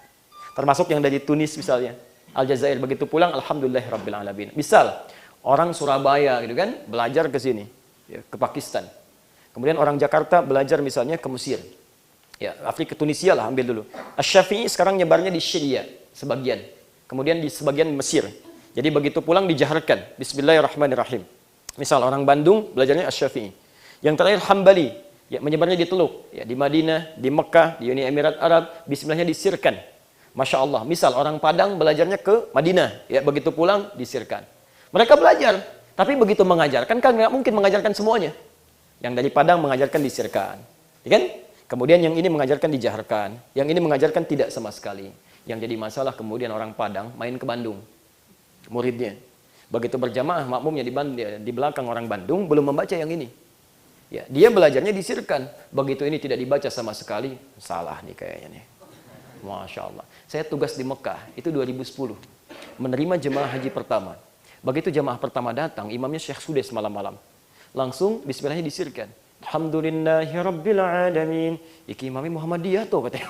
Termasuk yang dari Tunis misalnya, Aljazair, begitu pulang Alhamdulillahirrabbilalamin. Misal, orang Surabaya gitu kan, belajar ke sini, ya, ke Pakistan. Kemudian orang Jakarta belajar misalnya ke Mesir. Ya, Afrika, Tunisia lah ambil dulu. Asy-Syafi'i sekarang nyebarnya di Syria sebagian. Kemudian di sebagian Mesir. Jadi begitu pulang dijaharkan Bismillahirrahmanirrahim. Misal orang Bandung belajarnya Asy-Syafi'i. Yang terakhir Hambali, ya, menyebarnya di Teluk, ya, di Madinah, di Mekah, di Uni Emirat Arab, bismillahnya disirkan. Masya Allah. Misal orang Padang belajarnya ke Madinah, ya, begitu pulang disirkan. Mereka belajar, tapi begitu mengajarkan kan nggak mungkin mengajarkan semuanya. Yang dari Padang mengajarkan disirkan, ya kan? Kemudian yang ini mengajarkan dijaharkan, yang ini mengajarkan tidak sama sekali. Yang jadi masalah kemudian orang Padang main ke Bandung, muridnya. Begitu berjamaah makmumnya di belakang orang Bandung belum membaca yang ini. Ya, dia belajarnya disirkan. Begitu ini tidak dibaca sama sekali, salah nih kayaknya nih. Masya Allah. Saya tugas di Mekah, itu 2010. Menerima jemaah haji pertama. Begitu jemaah pertama datang, imamnya Syekh Sudes malam-malam. Langsung bismillahnya disirkan. Alhamdulillahirrabbilalamin. Iki imamnya Muhammadiyah tuh katanya.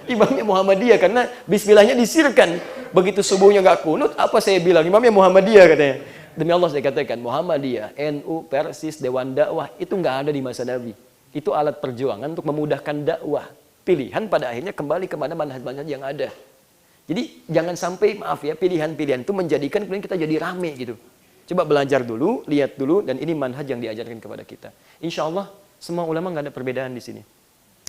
Imamnya Muhammadiyah karena bismillahnya disirkan. Begitu subuhnya nggak kunut, apa saya bilang? Imamnya Muhammadiyah katanya. Demi Allah saya katakan, Muhammadiyah, NU, Persis, Dewan Dakwah, itu nggak ada di masa Nabi. Itu alat perjuangan untuk memudahkan dakwah. Pilihan pada akhirnya kembali kepada manhaj-manhaj yang ada. Jadi jangan sampai, maaf ya, pilihan-pilihan itu menjadikan kemudian kita jadi rame gitu. Coba belajar dulu, lihat dulu, dan ini manhaj yang diajarkan kepada kita. Insya Allah, semua ulama nggak ada perbedaan di sini.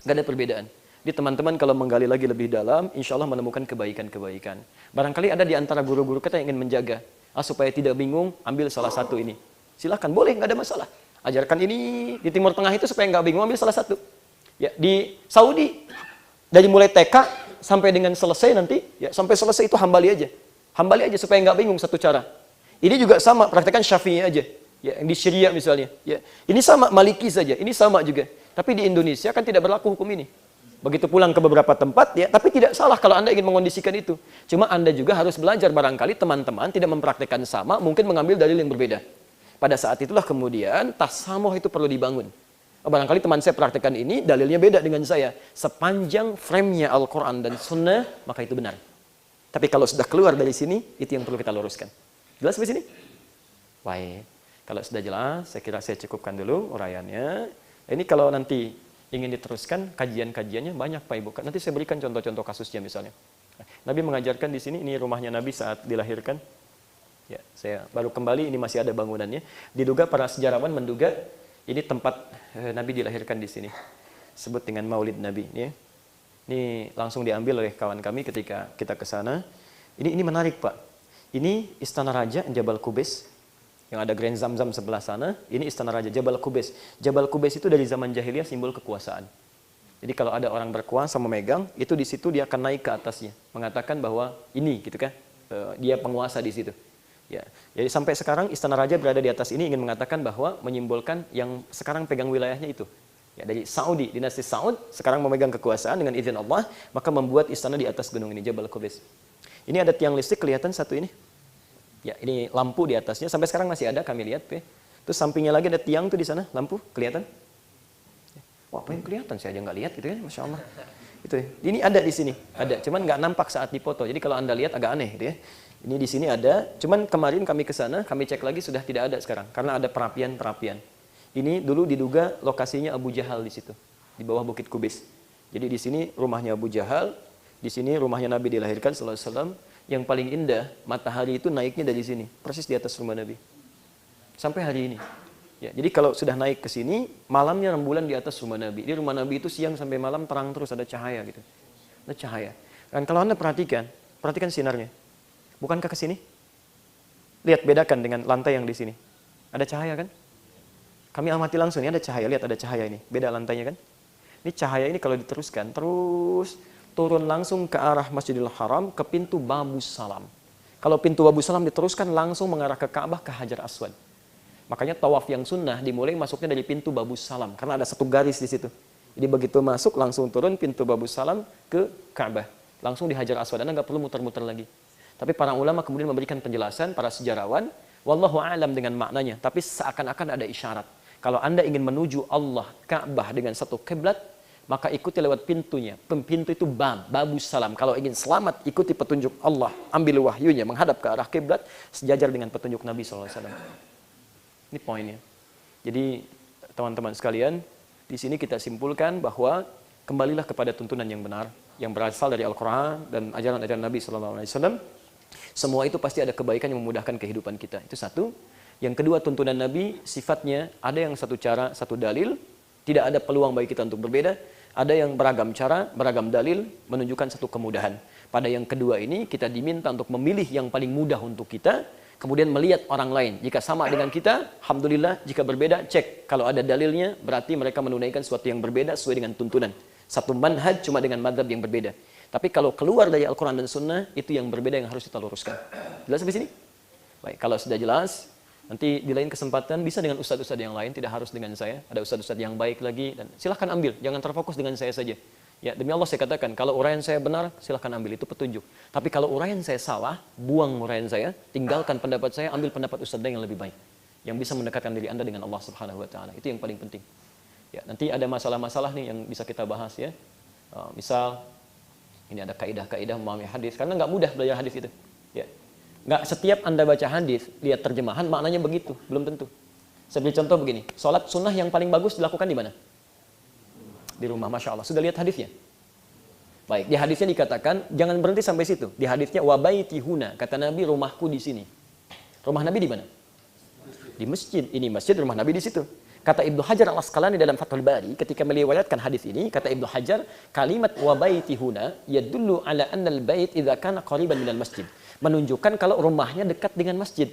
Nggak ada perbedaan. Di teman-teman kalau menggali lagi lebih dalam, insya Allah menemukan kebaikan-kebaikan. Barangkali ada di antara guru-guru kita yang ingin menjaga. Supaya tidak bingung, ambil salah satu ini. Silahkan, boleh, nggak ada masalah. Ajarkan ini di Timur Tengah itu supaya nggak bingung, ambil salah satu. Ya, di Saudi, dari mulai TK sampai dengan selesai nanti, ya sampai selesai itu hambali aja. Hambali aja supaya nggak bingung satu cara. Ini juga sama, praktekkan Syafi'i aja. Ya, yang di Syria misalnya. Ya, ini sama, Maliki saja. Ini sama juga. Tapi di Indonesia kan tidak berlaku hukum ini. Begitu pulang ke beberapa tempat, ya, tapi tidak salah kalau Anda ingin mengondisikan itu. Cuma Anda juga harus belajar, barangkali teman-teman tidak mempraktekkan sama, mungkin mengambil dalil yang berbeda. Pada saat itulah kemudian tasamuh itu perlu dibangun. Barangkali teman saya praktekkan ini, dalilnya beda dengan saya. Sepanjang frame-nya Al-Quran dan Sunnah, maka itu benar. Tapi kalau sudah keluar dari sini, itu yang perlu kita luruskan. Jelas sampai sini? Baik. Kalau sudah jelas, saya kira saya cukupkan dulu uraiannya. Ini kalau nanti ingin diteruskan, kajian-kajiannya banyak Pak Ibu. Nanti saya berikan contoh-contoh kasusnya misalnya. Nabi mengajarkan di sini, ini rumahnya Nabi saat dilahirkan. Ya, saya baru kembali, ini masih ada bangunannya. Diduga para sejarawan menduga ini tempat Nabi dilahirkan di sini. Sebut dengan Maulid Nabi. Ya. Ini langsung diambil oleh kawan kami ketika kita ke sana. Ini menarik Pak. Ini Istana Raja Jabal Qubais. Yang ada Grand Zamzam sebelah sana. Ini Istana Raja Jabal Qubais. Jabal Qubais itu dari zaman jahiliyah simbol kekuasaan. Jadi kalau ada orang berkuasa memegang, itu di situ dia akan naik ke atasnya. Mengatakan bahwa ini gitu kan. Dia penguasa di situ. Ya, jadi sampai sekarang Istana Raja berada di atas ini ingin mengatakan bahwa menyimbolkan yang sekarang pegang wilayahnya itu. Ya, dari Saudi, dinasti Saud sekarang memegang kekuasaan dengan izin Allah, maka membuat istana di atas gunung ini, Jabal Qubais. Ini ada tiang listrik kelihatan satu ini. Ya, ini lampu di atasnya sampai sekarang masih ada kami lihat. Terus sampingnya lagi ada tiang tuh di sana, lampu kelihatan. Wah, apa yang kelihatan? Saya aja nggak lihat gitu ya, Masya Allah. Itu ya. Ini ada di sini, ada. Cuman nggak nampak saat dipoto. Jadi kalau Anda lihat agak aneh gitu ya. Ini di sini ada, cuman kemarin kami ke sana, kami cek lagi sudah tidak ada sekarang karena ada perapian-perapian. Ini dulu diduga lokasinya Abu Jahal di situ, di bawah Bukit Qubais. Jadi di sini rumahnya Abu Jahal, di sini rumahnya Nabi dilahirkan sallallahu alaihi wasallam. Yang paling indah, matahari itu naiknya dari sini, persis di atas rumah Nabi. Sampai hari ini. Ya, jadi kalau sudah naik ke sini, malamnya rembulan di atas rumah Nabi. Di rumah Nabi itu siang sampai malam terang terus, ada cahaya gitu. Ada cahaya. Dan kalau Anda perhatikan sinarnya. Bukankah ke sini? Lihat, bedakan dengan lantai yang di sini. Ada cahaya kan? Kami amati langsung, ini ada cahaya. Lihat, ada cahaya ini. Beda lantainya kan? Ini cahaya ini kalau diteruskan, terus turun langsung ke arah Masjidil Haram, ke pintu Babus Salam. Kalau pintu Babus Salam diteruskan, langsung mengarah ke Ka'bah, ke Hajar Aswad. Makanya tawaf yang sunnah dimulai masuknya dari pintu Babus Salam. Karena ada satu garis di situ. Jadi begitu masuk, langsung turun pintu Babus Salam ke Ka'bah. Langsung di Hajar Aswad, Anda nggak perlu muter-muter lagi. Tapi para ulama kemudian memberikan penjelasan, para sejarawan, wallahu a'lam dengan maknanya. Tapi seakan-akan ada isyarat. Kalau Anda ingin menuju Allah, Ka'bah dengan satu kiblat, maka ikuti lewat pintunya. Pintu itu Babus Salam. Kalau ingin selamat, ikuti petunjuk Allah. Ambil wahyunya, menghadap ke arah kiblat, sejajar dengan petunjuk Nabi SAW. Ini poinnya. Jadi, teman-teman sekalian, di sini kita simpulkan bahwa kembalilah kepada tuntunan yang benar, yang berasal dari Al-Quran dan ajaran-ajaran Nabi SAW. Semua itu pasti ada kebaikan yang memudahkan kehidupan kita. Itu satu. Yang kedua, tuntunan Nabi sifatnya ada yang satu cara, satu dalil. Tidak ada peluang bagi kita untuk berbeda. Ada yang beragam cara, beragam dalil, menunjukkan satu kemudahan. Pada yang kedua ini, kita diminta untuk memilih yang paling mudah untuk kita. Kemudian melihat orang lain. Jika sama dengan kita, alhamdulillah. Jika berbeda, cek. Kalau ada dalilnya, berarti mereka menunaikan sesuatu yang berbeda sesuai dengan tuntunan. Satu manhaj cuma dengan madhab yang berbeda. Tapi kalau keluar dari Al-Quran dan Sunnah, itu yang berbeda yang harus kita luruskan. Jelas sampai sini? Baik, kalau sudah jelas, nanti di lain kesempatan bisa dengan ustadz-ustadz yang lain, tidak harus dengan saya. Ada ustadz-ustadz yang baik lagi, dan silahkan ambil. Jangan terfokus dengan saya saja. Ya, demi Allah saya katakan, kalau uraian saya benar, silahkan ambil, itu petunjuk. Tapi kalau uraian saya salah, buang uraian saya, tinggalkan pendapat saya, ambil pendapat ustadz yang lebih baik. yang bisa mendekatkan diri Anda dengan Allah Subhanahu wa taala. Itu yang paling penting. Ya, nanti ada masalah-masalah nih yang bisa kita bahas ya. Misal ini ada kaidah-kaidah memahami hadis karena nggak mudah belajar hadis itu. Ya. Nggak setiap Anda baca hadis, lihat terjemahan maknanya begitu, belum tentu. Saya beri contoh begini, sholat sunnah yang paling bagus dilakukan di mana? Di rumah, Masya Allah. Sudah lihat hadisnya? Baik, di hadisnya dikatakan, jangan berhenti sampai situ. Di hadisnya, wabaiti huna, kata Nabi, rumahku di sini. Rumah Nabi di mana? Di masjid. Ini masjid, rumah Nabi di situ. Kata Ibnu Hajar al-Asqalani dalam Fathul Bari, ketika meriwayatkan hadis ini, kata Ibnu Hajar, kalimat wabaiti huna, yadullu ala annal bait idza kana qariban minal masjid. Menunjukkan kalau rumahnya dekat dengan masjid.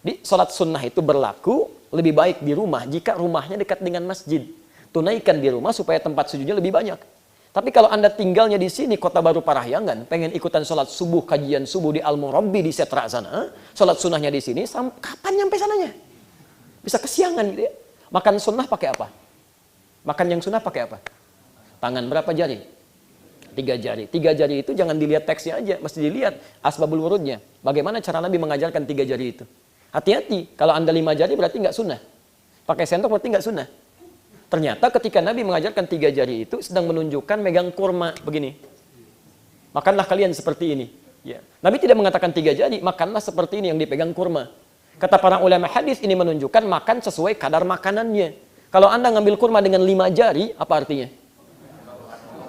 Di sholat sunnah itu berlaku, lebih baik di rumah jika rumahnya dekat dengan masjid. Tunaikan di rumah supaya tempat sujudnya lebih banyak. Tapi kalau Anda tinggalnya di sini, Kota Baru Parahyangan, pengen ikutan sholat subuh, kajian subuh di Al-Murabbi di Setra sana, sholat sunnahnya di sini, kapan nyampe sananya? Bisa kesiangan gitu ya. Makan sunnah pakai apa? Makan yang sunnah pakai apa? Tangan berapa jari? 3 jari. 3 jari itu jangan dilihat teksnya aja, mesti dilihat asbabul wurudnya. Bagaimana cara Nabi mengajarkan 3 jari itu? Hati-hati, kalau Anda 5 jari berarti nggak sunnah. Pakai sendok berarti nggak sunnah. Ternyata ketika Nabi mengajarkan 3 jari itu sedang menunjukkan megang kurma begini. Makanlah kalian seperti ini. Ya. Nabi tidak mengatakan 3 jari, makanlah seperti ini yang dipegang kurma. Kata para ulama hadis ini menunjukkan makan sesuai kadar makanannya. Kalau Anda ngambil kurma dengan 5 jari, apa artinya?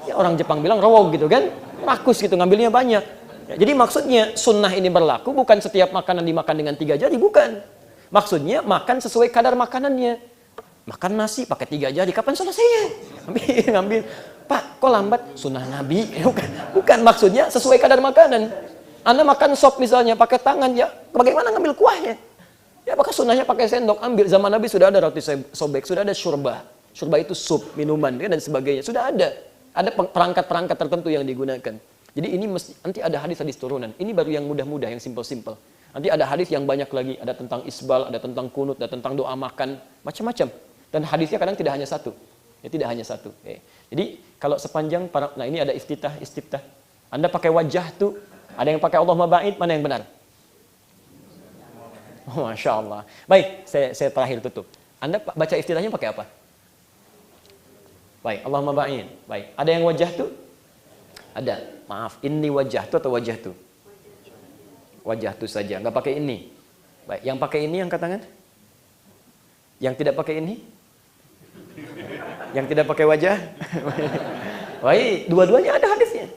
Ya, orang Jepang bilang rawog gitu kan, rakus gitu, ngambilnya banyak. Ya, jadi maksudnya sunnah ini berlaku bukan setiap makanan dimakan dengan 3 jari, bukan. Maksudnya makan sesuai kadar makanannya. Makan nasi pakai 3 jari, kapan selesainya? Ngambil, Pak, kok lambat? Sunnah Nabi. Bukan, maksudnya sesuai kadar makanan. Anda makan sop misalnya pakai tangan, ya bagaimana ngambil kuahnya? Ya apakah sunnahnya pakai sendok? Ambil, zaman Nabi sudah ada roti sobek, sudah ada syurba. Syurba itu sup, minuman, ya, dan sebagainya. Sudah ada. Ada perangkat-perangkat tertentu yang digunakan. Jadi ini mesti, nanti ada hadis-hadis turunan. Ini baru yang mudah-mudah, yang simple-simple. Nanti ada hadis yang banyak lagi. Ada tentang isbal, ada tentang kunut, ada tentang doa makan, macam-macam. Dan hadisnya kadang tidak hanya satu. Ya, tidak hanya satu. Jadi kalau sepanjang para, nah ini ada iftitah, istiftah. Anda pakai wajah tuh, ada yang pakai Allahumma ba'id, mana yang benar? Oh, Masya Allah. Baik, saya terakhir tutup. Anda baca iftitahnya pakai apa? Baik, Allahumma ba'id. Baik, ada yang wajah tuh? Ada. Maaf, ini wajah tuh atau wajah tuh? Wajah tuh saja, nggak pakai ini. Baik, yang pakai ini angkat tangan. Yang tidak pakai ini? Yang tidak pakai wajah? Baik, dua-duanya ada hadisnya.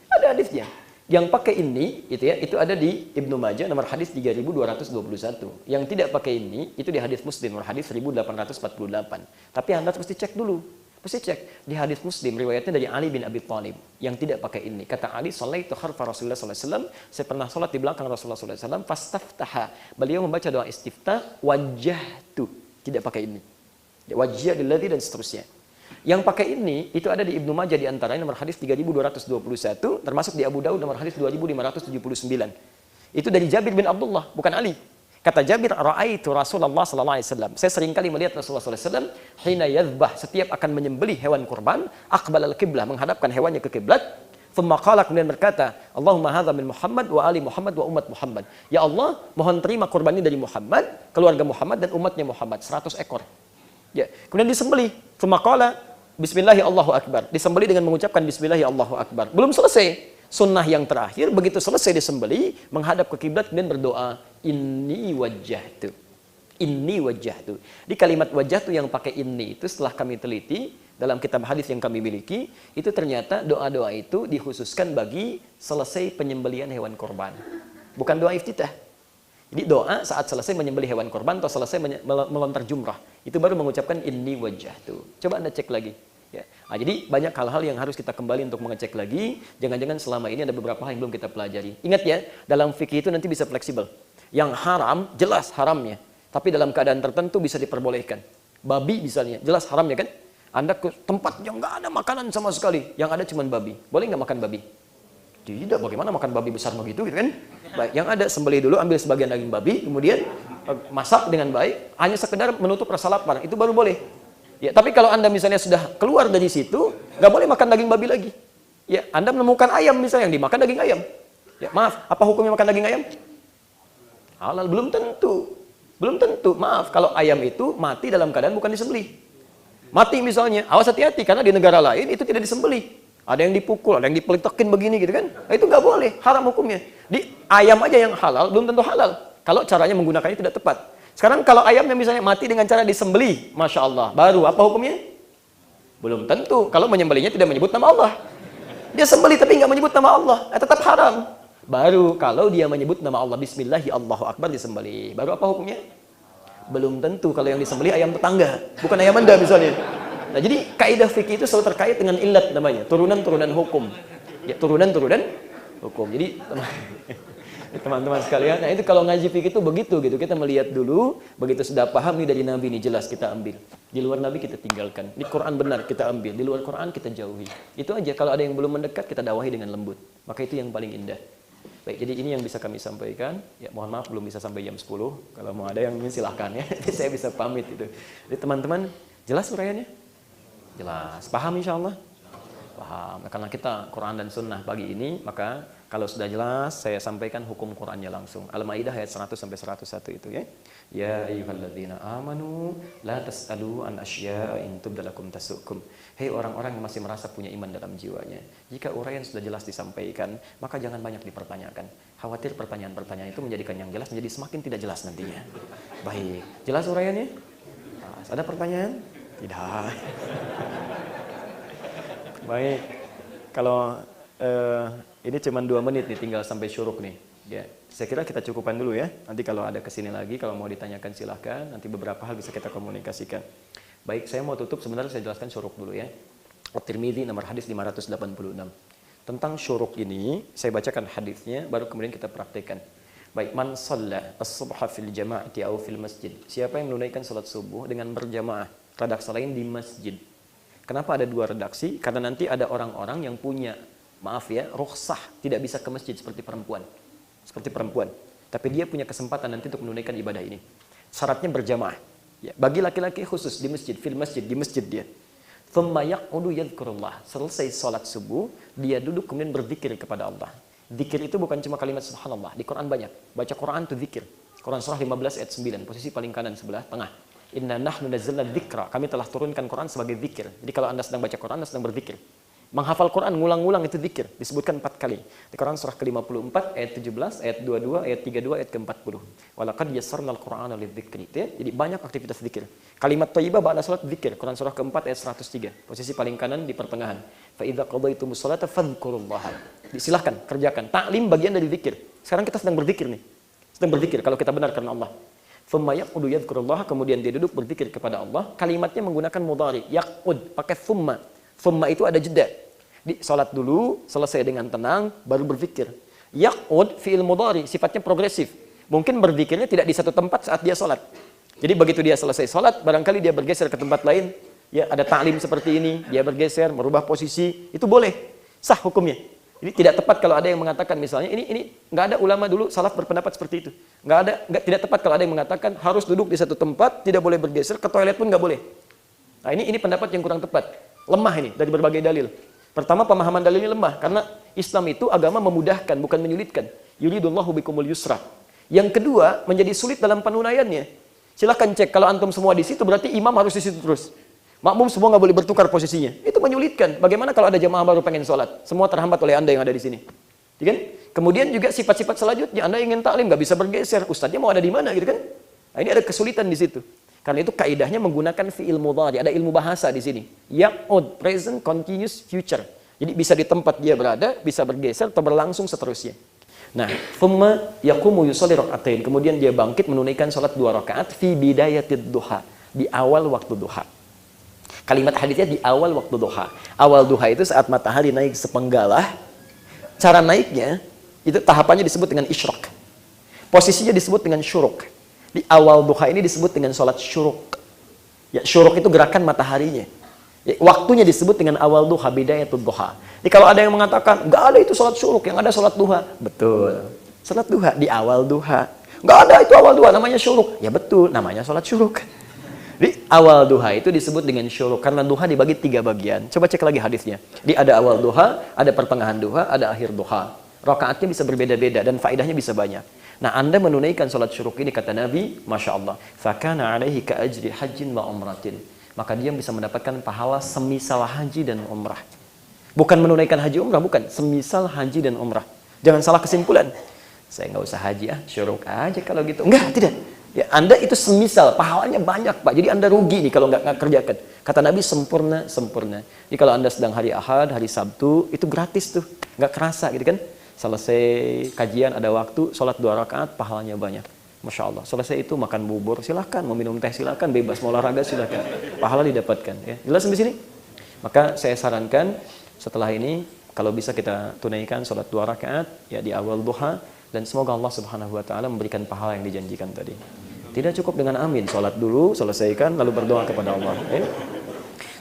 Ada hadisnya. Yang pakai ini, itu ada di Ibnu Majah nomor hadis 3221. Yang tidak pakai ini, itu di hadis Muslim nomor hadis 1848. Tapi Anda mesti cek dulu. Mesti cek di hadis Muslim riwayatnya dari Ali bin Abi Thalib yang tidak pakai ini. Kata Ali, "Shallaitu khalfa Rasulullah sallallahu alaihi wasallam." Saya pernah salat di belakang Rasulullah sallallahu alaihi wasallam, fastaftaha. Beliau membaca doa istiftah, wajjahtu. Tidak pakai ini. Wajjah lilladzi dan seterusnya. Yang pakai ini itu ada di Ibnu Majah di antaranya nomor hadis 3221, termasuk di Abu Daud nomor hadis 2579. Itu dari Jabir bin Abdullah, bukan Ali. Kata Jabir, "Ra'aitu Rasulullah sallallahu alaihi wasallam." Saya sering kali melihat Rasulullah sallallahu alaihi wasallam hina yadhbah, setiap akan menyembelih hewan kurban, aqbal al-qiblah, menghadapkan hewannya ke kiblat. Thumma qala, kemudian berkata, "Allahumma hadza min Muhammad wa ali Muhammad wa umat Muhammad." Ya Allah, mohon terima kurban ini dari Muhammad, keluarga Muhammad dan umatnya Muhammad, 100 ekor. Ya, kemudian disembelih. Thumma qala, "Bismillahi Allahu akbar." Disembelih dengan mengucapkan Bismillahi Allahu akbar. Belum selesai. Sunnah yang terakhir, begitu selesai disembelih, menghadap ke kiblat kemudian berdoa, "Inni wajjahtu." Inni wajjahtu. Di kalimat wajjahtu yang pakai ini itu setelah kami teliti dalam kitab hadis yang kami miliki, itu ternyata doa-doa itu dikhususkan bagi selesai penyembelihan hewan korban. Bukan doa iftitah. Jadi doa saat selesai menyembelih hewan korban atau selesai melontar jumrah, itu baru mengucapkan inni wajjahtu. Coba Anda cek lagi. Ya. Nah, jadi banyak hal-hal yang harus kita kembali untuk mengecek lagi. Jangan-jangan selama ini ada beberapa hal yang belum kita pelajari. Ingat ya, dalam fikih itu nanti bisa fleksibel. Yang haram, jelas haramnya. Tapi dalam keadaan tertentu bisa diperbolehkan. Babi misalnya, jelas haramnya kan? Anda ke tempat yang nggak ada makanan sama sekali. Yang ada cuma babi. Boleh nggak makan babi? Tidak, bagaimana makan babi besar begitu gitu kan? Baik, yang ada sembelih dulu, ambil sebagian daging babi, kemudian masak dengan baik, hanya sekedar menutup rasa lapar, itu baru boleh. Ya, tapi kalau Anda misalnya sudah keluar dari situ, nggak boleh makan daging babi lagi. Ya, Anda menemukan ayam misalnya yang dimakan daging ayam. Ya, maaf, apa hukumnya makan daging ayam? Halal belum tentu. Belum tentu. Maaf, kalau ayam itu mati dalam keadaan bukan disembelih. Mati misalnya, awas hati-hati karena di negara lain itu tidak disembelih. Ada yang dipukul, ada yang dipelitokin begini gitu kan. Nah, itu nggak boleh, haram hukumnya. Di ayam aja yang halal belum tentu halal kalau caranya menggunakannya tidak tepat. Sekarang kalau ayam yang misalnya mati dengan cara disembelih, Masya Allah, baru apa hukumnya? Belum tentu. Kalau menyembelihnya tidak menyebut nama Allah. Dia sembelih tapi nggak menyebut nama Allah, tetap haram. Baru kalau dia menyebut nama Allah, Bismillahi Allahu Akbar, disembelih. Baru apa hukumnya? Belum tentu kalau yang disembelih ayam tetangga, bukan ayam Anda misalnya. Nah, jadi kaidah fikih itu selalu terkait dengan ilat namanya, turunan-turunan hukum. Ya, turunan-turunan hukum. Jadi teman-teman sekalian, nah itu kalau ngaji fikih itu begitu gitu. Kita melihat dulu, begitu sudah paham nih dari Nabi ini jelas kita ambil. Di luar Nabi kita tinggalkan. Di Quran benar kita ambil, di luar Quran kita jauhi. Itu aja, kalau ada yang belum mendekat kita dakwahi dengan lembut. Maka itu yang paling indah. Baik, jadi ini yang bisa kami sampaikan. Ya, mohon maaf belum bisa sampai jam 10. Kalau mau ada yang ingin silahkan ya. Saya bisa pamit itu. Jadi teman-teman, jelas uraiannya? Jelas. Paham insya Allah? Paham. Nah, karena kita Quran dan Sunnah pagi ini, maka kalau sudah jelas, saya sampaikan hukum Qurannya langsung. Al-Maidah ayat 100 sampai 101 itu ya. Ya ayyuhalladzina amanu la tas'alu an asya'a in tubdalakum tasukum. Hei orang-orang yang masih merasa punya iman dalam jiwanya, jika uraian sudah jelas disampaikan, maka jangan banyak dipertanyakan. Khawatir pertanyaan-pertanyaan itu menjadikan yang jelas menjadi semakin tidak jelas nantinya. Baik, jelas uraiannya? Ada pertanyaan? Tidak. Baik. Kalau ini cuma 2 menit nih, tinggal sampai syuruk nih. Ya, saya kira kita cukupkan dulu ya. Nanti kalau ada kesini lagi, kalau mau ditanyakan silahkan. Nanti beberapa hal bisa kita komunikasikan. Baik, saya mau tutup. Sebenarnya saya jelaskan syuruk dulu ya. At-Tirmidzi nomor hadis 586. Tentang syuruk ini, saya bacakan hadisnya, baru kemudian kita praktekkan. Baik, man shalla as-subha fil jama'ati aw fil masjid. Siapa yang menunaikan salat subuh dengan berjamaah, redaksi lain di masjid. Kenapa ada 2 redaksi? Karena nanti ada orang-orang yang punya, maaf ya, rukhsah tidak bisa ke masjid seperti perempuan. Tapi dia punya kesempatan nanti untuk menunaikan ibadah ini. Syaratnya berjamaah. Ya, bagi laki-laki khusus di masjid, fil masjid, di masjid dia. Thumma yaq'udu yadhkurullah. Selesai salat subuh, dia duduk kemudian berzikir kepada Allah. Zikir itu bukan cuma kalimat subhanallah. Di Quran banyak. Baca Quran itu zikir. Quran surah 15 ayat 9, posisi paling kanan sebelah tengah. Inna nahnu nazzalna dzikra. Kami telah turunkan Quran sebagai zikir. Jadi kalau Anda sedang baca Quran, Anda sedang berzikir. Menghafal Quran, ngulang-ngulang itu zikir. Disebutkan 4 kali. Di Quran surah ke-54, ayat 17, ayat 22, ayat 32, ayat ke-40. Walaqad yassarnal Qur'ana lidzikri. Jadi banyak aktivitas zikir. Kalimat thayyibah ba'da salat zikir. Quran surah ke-4 ayat 103. Posisi paling kanan di pertengahan. Fa idza qadaytumus sholata fadhkurullaha. Silahkan kerjakan. Taklim bagian dari zikir. Sekarang kita sedang berzikir nih. Sedang berzikir kalau kita benar karena Allah. Thumma yaq'udu yadhkurullaha, kemudian dia duduk berzikir kepada Allah. Kalimatnya menggunakan mudhari. Yaq'ud pakai thumma. Thumma itu ada jeda. Di salat dulu, selesai dengan tenang, baru berzikir. Yaq'ud fi'il mudhari, sifatnya progresif. Mungkin berzikirnya tidak di satu tempat saat dia salat. Jadi begitu dia selesai salat, barangkali dia bergeser ke tempat lain, ya ada ta'lim seperti ini, dia bergeser, merubah posisi, itu boleh. Sah hukumnya. Ini tidak tepat kalau ada yang mengatakan misalnya ini nggak ada ulama dulu salaf berpendapat seperti itu. Tidak tepat kalau ada yang mengatakan harus duduk di satu tempat, tidak boleh bergeser, ke toilet pun nggak boleh. Nah, ini pendapat yang kurang tepat. Lemah ini dari berbagai dalil. Pertama, pemahaman dalil ini lemah karena Islam itu agama memudahkan, bukan menyulitkan. Yuridullahu bikumul yusra. Yang kedua, menjadi sulit dalam penunaiannya. Silahkan cek kalau antum semua di situ berarti imam harus di situ terus. Makmum semua nggak boleh bertukar posisinya. Itu menyulitkan. Bagaimana kalau ada jamaah baru pengen sholat? Semua terhambat oleh Anda yang ada di sini. Ya kan? Kemudian juga sifat-sifat selanjutnya, Anda ingin taklim nggak bisa bergeser. Ustadznya mau ada di mana gitu kan? Nah, ini ada kesulitan di situ. Karena itu kaidahnya menggunakan fi'il mudhari. Ada ilmu bahasa di sini. Yaq'ud, present continuous future. Jadi bisa di tempat dia berada, bisa bergeser atau berlangsung seterusnya. Nah, thumma yaqumu yusalli rak'atain. Kemudian dia bangkit menunaikan salat 2 rakaat fi bidayatid duha, di awal waktu duha. Kalimat hadisnya di awal waktu duha. Awal duha itu saat matahari naik sepenggalah. Cara naiknya itu tahapannya disebut dengan isyraq. Posisinya disebut dengan syuruk. Di awal duha ini disebut dengan salat syuruk. Ya, syuruk itu gerakan mataharinya. Ya, waktunya disebut dengan awal duha, bidayatul duha. Jadi kalau ada yang mengatakan, nggak ada itu salat syuruk, yang ada salat duha. Betul. Salat duha di awal duha. Nggak ada itu awal duha, namanya syuruk. Ya betul, namanya salat syuruk. Di awal duha itu disebut dengan syuruk, karena duha dibagi 3 bagian. Coba cek lagi hadisnya. Di ada awal duha, ada pertengahan duha, ada akhir duha. Rakaatnya bisa berbeda-beda dan faedahnya bisa banyak. Nah, Anda menunaikan sholat syuruk ini, kata Nabi, Masya Allah, fakana alaihi ka ajri hajjin wa umratin. Maka dia bisa mendapatkan pahala semisal haji dan umrah. Bukan menunaikan haji umrah, bukan. Semisal haji dan umrah. Jangan salah kesimpulan. Saya nggak usah haji syuruk aja kalau gitu. Enggak, tidak. Ya, Anda itu semisal, pahalanya banyak Pak. Jadi Anda rugi nih kalau nggak kerjakan. Kata Nabi, sempurna, sempurna. Jadi kalau Anda sedang hari Ahad, hari Sabtu, itu gratis tuh. Nggak kerasa gitu kan. Selesai kajian, ada waktu, sholat 2 rakaat, pahalanya banyak. Masya Allah. Selesai itu makan bubur, silakan. Mau minum teh, silakan. Bebas, mau olahraga, silakan. Pahala didapatkan. Ya. Jelas sampai sini? Maka saya sarankan, setelah ini, kalau bisa kita tunaikan sholat 2 rakaat, ya di awal duha, dan semoga Allah Subhanahu wa Ta'ala memberikan pahala yang dijanjikan tadi. Tidak cukup dengan amin, sholat dulu, selesaikan, lalu berdoa kepada Allah. Ya.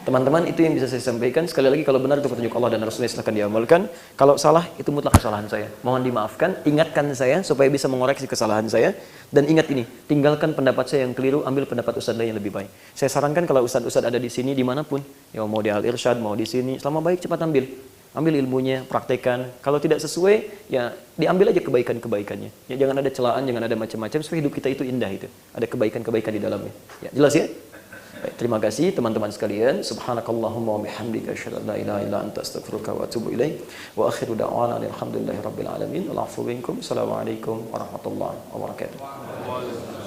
Teman-teman, itu yang bisa saya sampaikan. Sekali lagi, kalau benar itu petunjuk Allah dan Rasulullah, silahkan diamalkan. Kalau salah, itu mutlak kesalahan saya. Mohon dimaafkan, ingatkan saya supaya bisa mengoreksi kesalahan saya. Dan ingat ini, tinggalkan pendapat saya yang keliru, ambil pendapat ustadz lain yang lebih baik. Saya sarankan kalau ustadz-ustadz ada di sini, dimanapun, ya mau di Al-Irsyad, mau di sini, selama baik cepat ambil. Ambil ilmunya, praktekkan. Kalau tidak sesuai, ya diambil aja kebaikan-kebaikannya. Ya jangan ada celaan, jangan ada macam-macam, supaya hidup kita itu indah itu. Ada kebaikan-kebaikan di dalamnya. Ya, jelas ya? Baik, terima kasih teman-teman sekalian. Subhanakallahumma wa bihamdika asyhadu an la ilaha illa anta astaghfiruka wa atubu ilaik. Wa akhiru da'wana alhamdulillahi rabbil alamin. Wal 'afwu minkum. Assalamualaikum warahmatullahi wabarakatuh.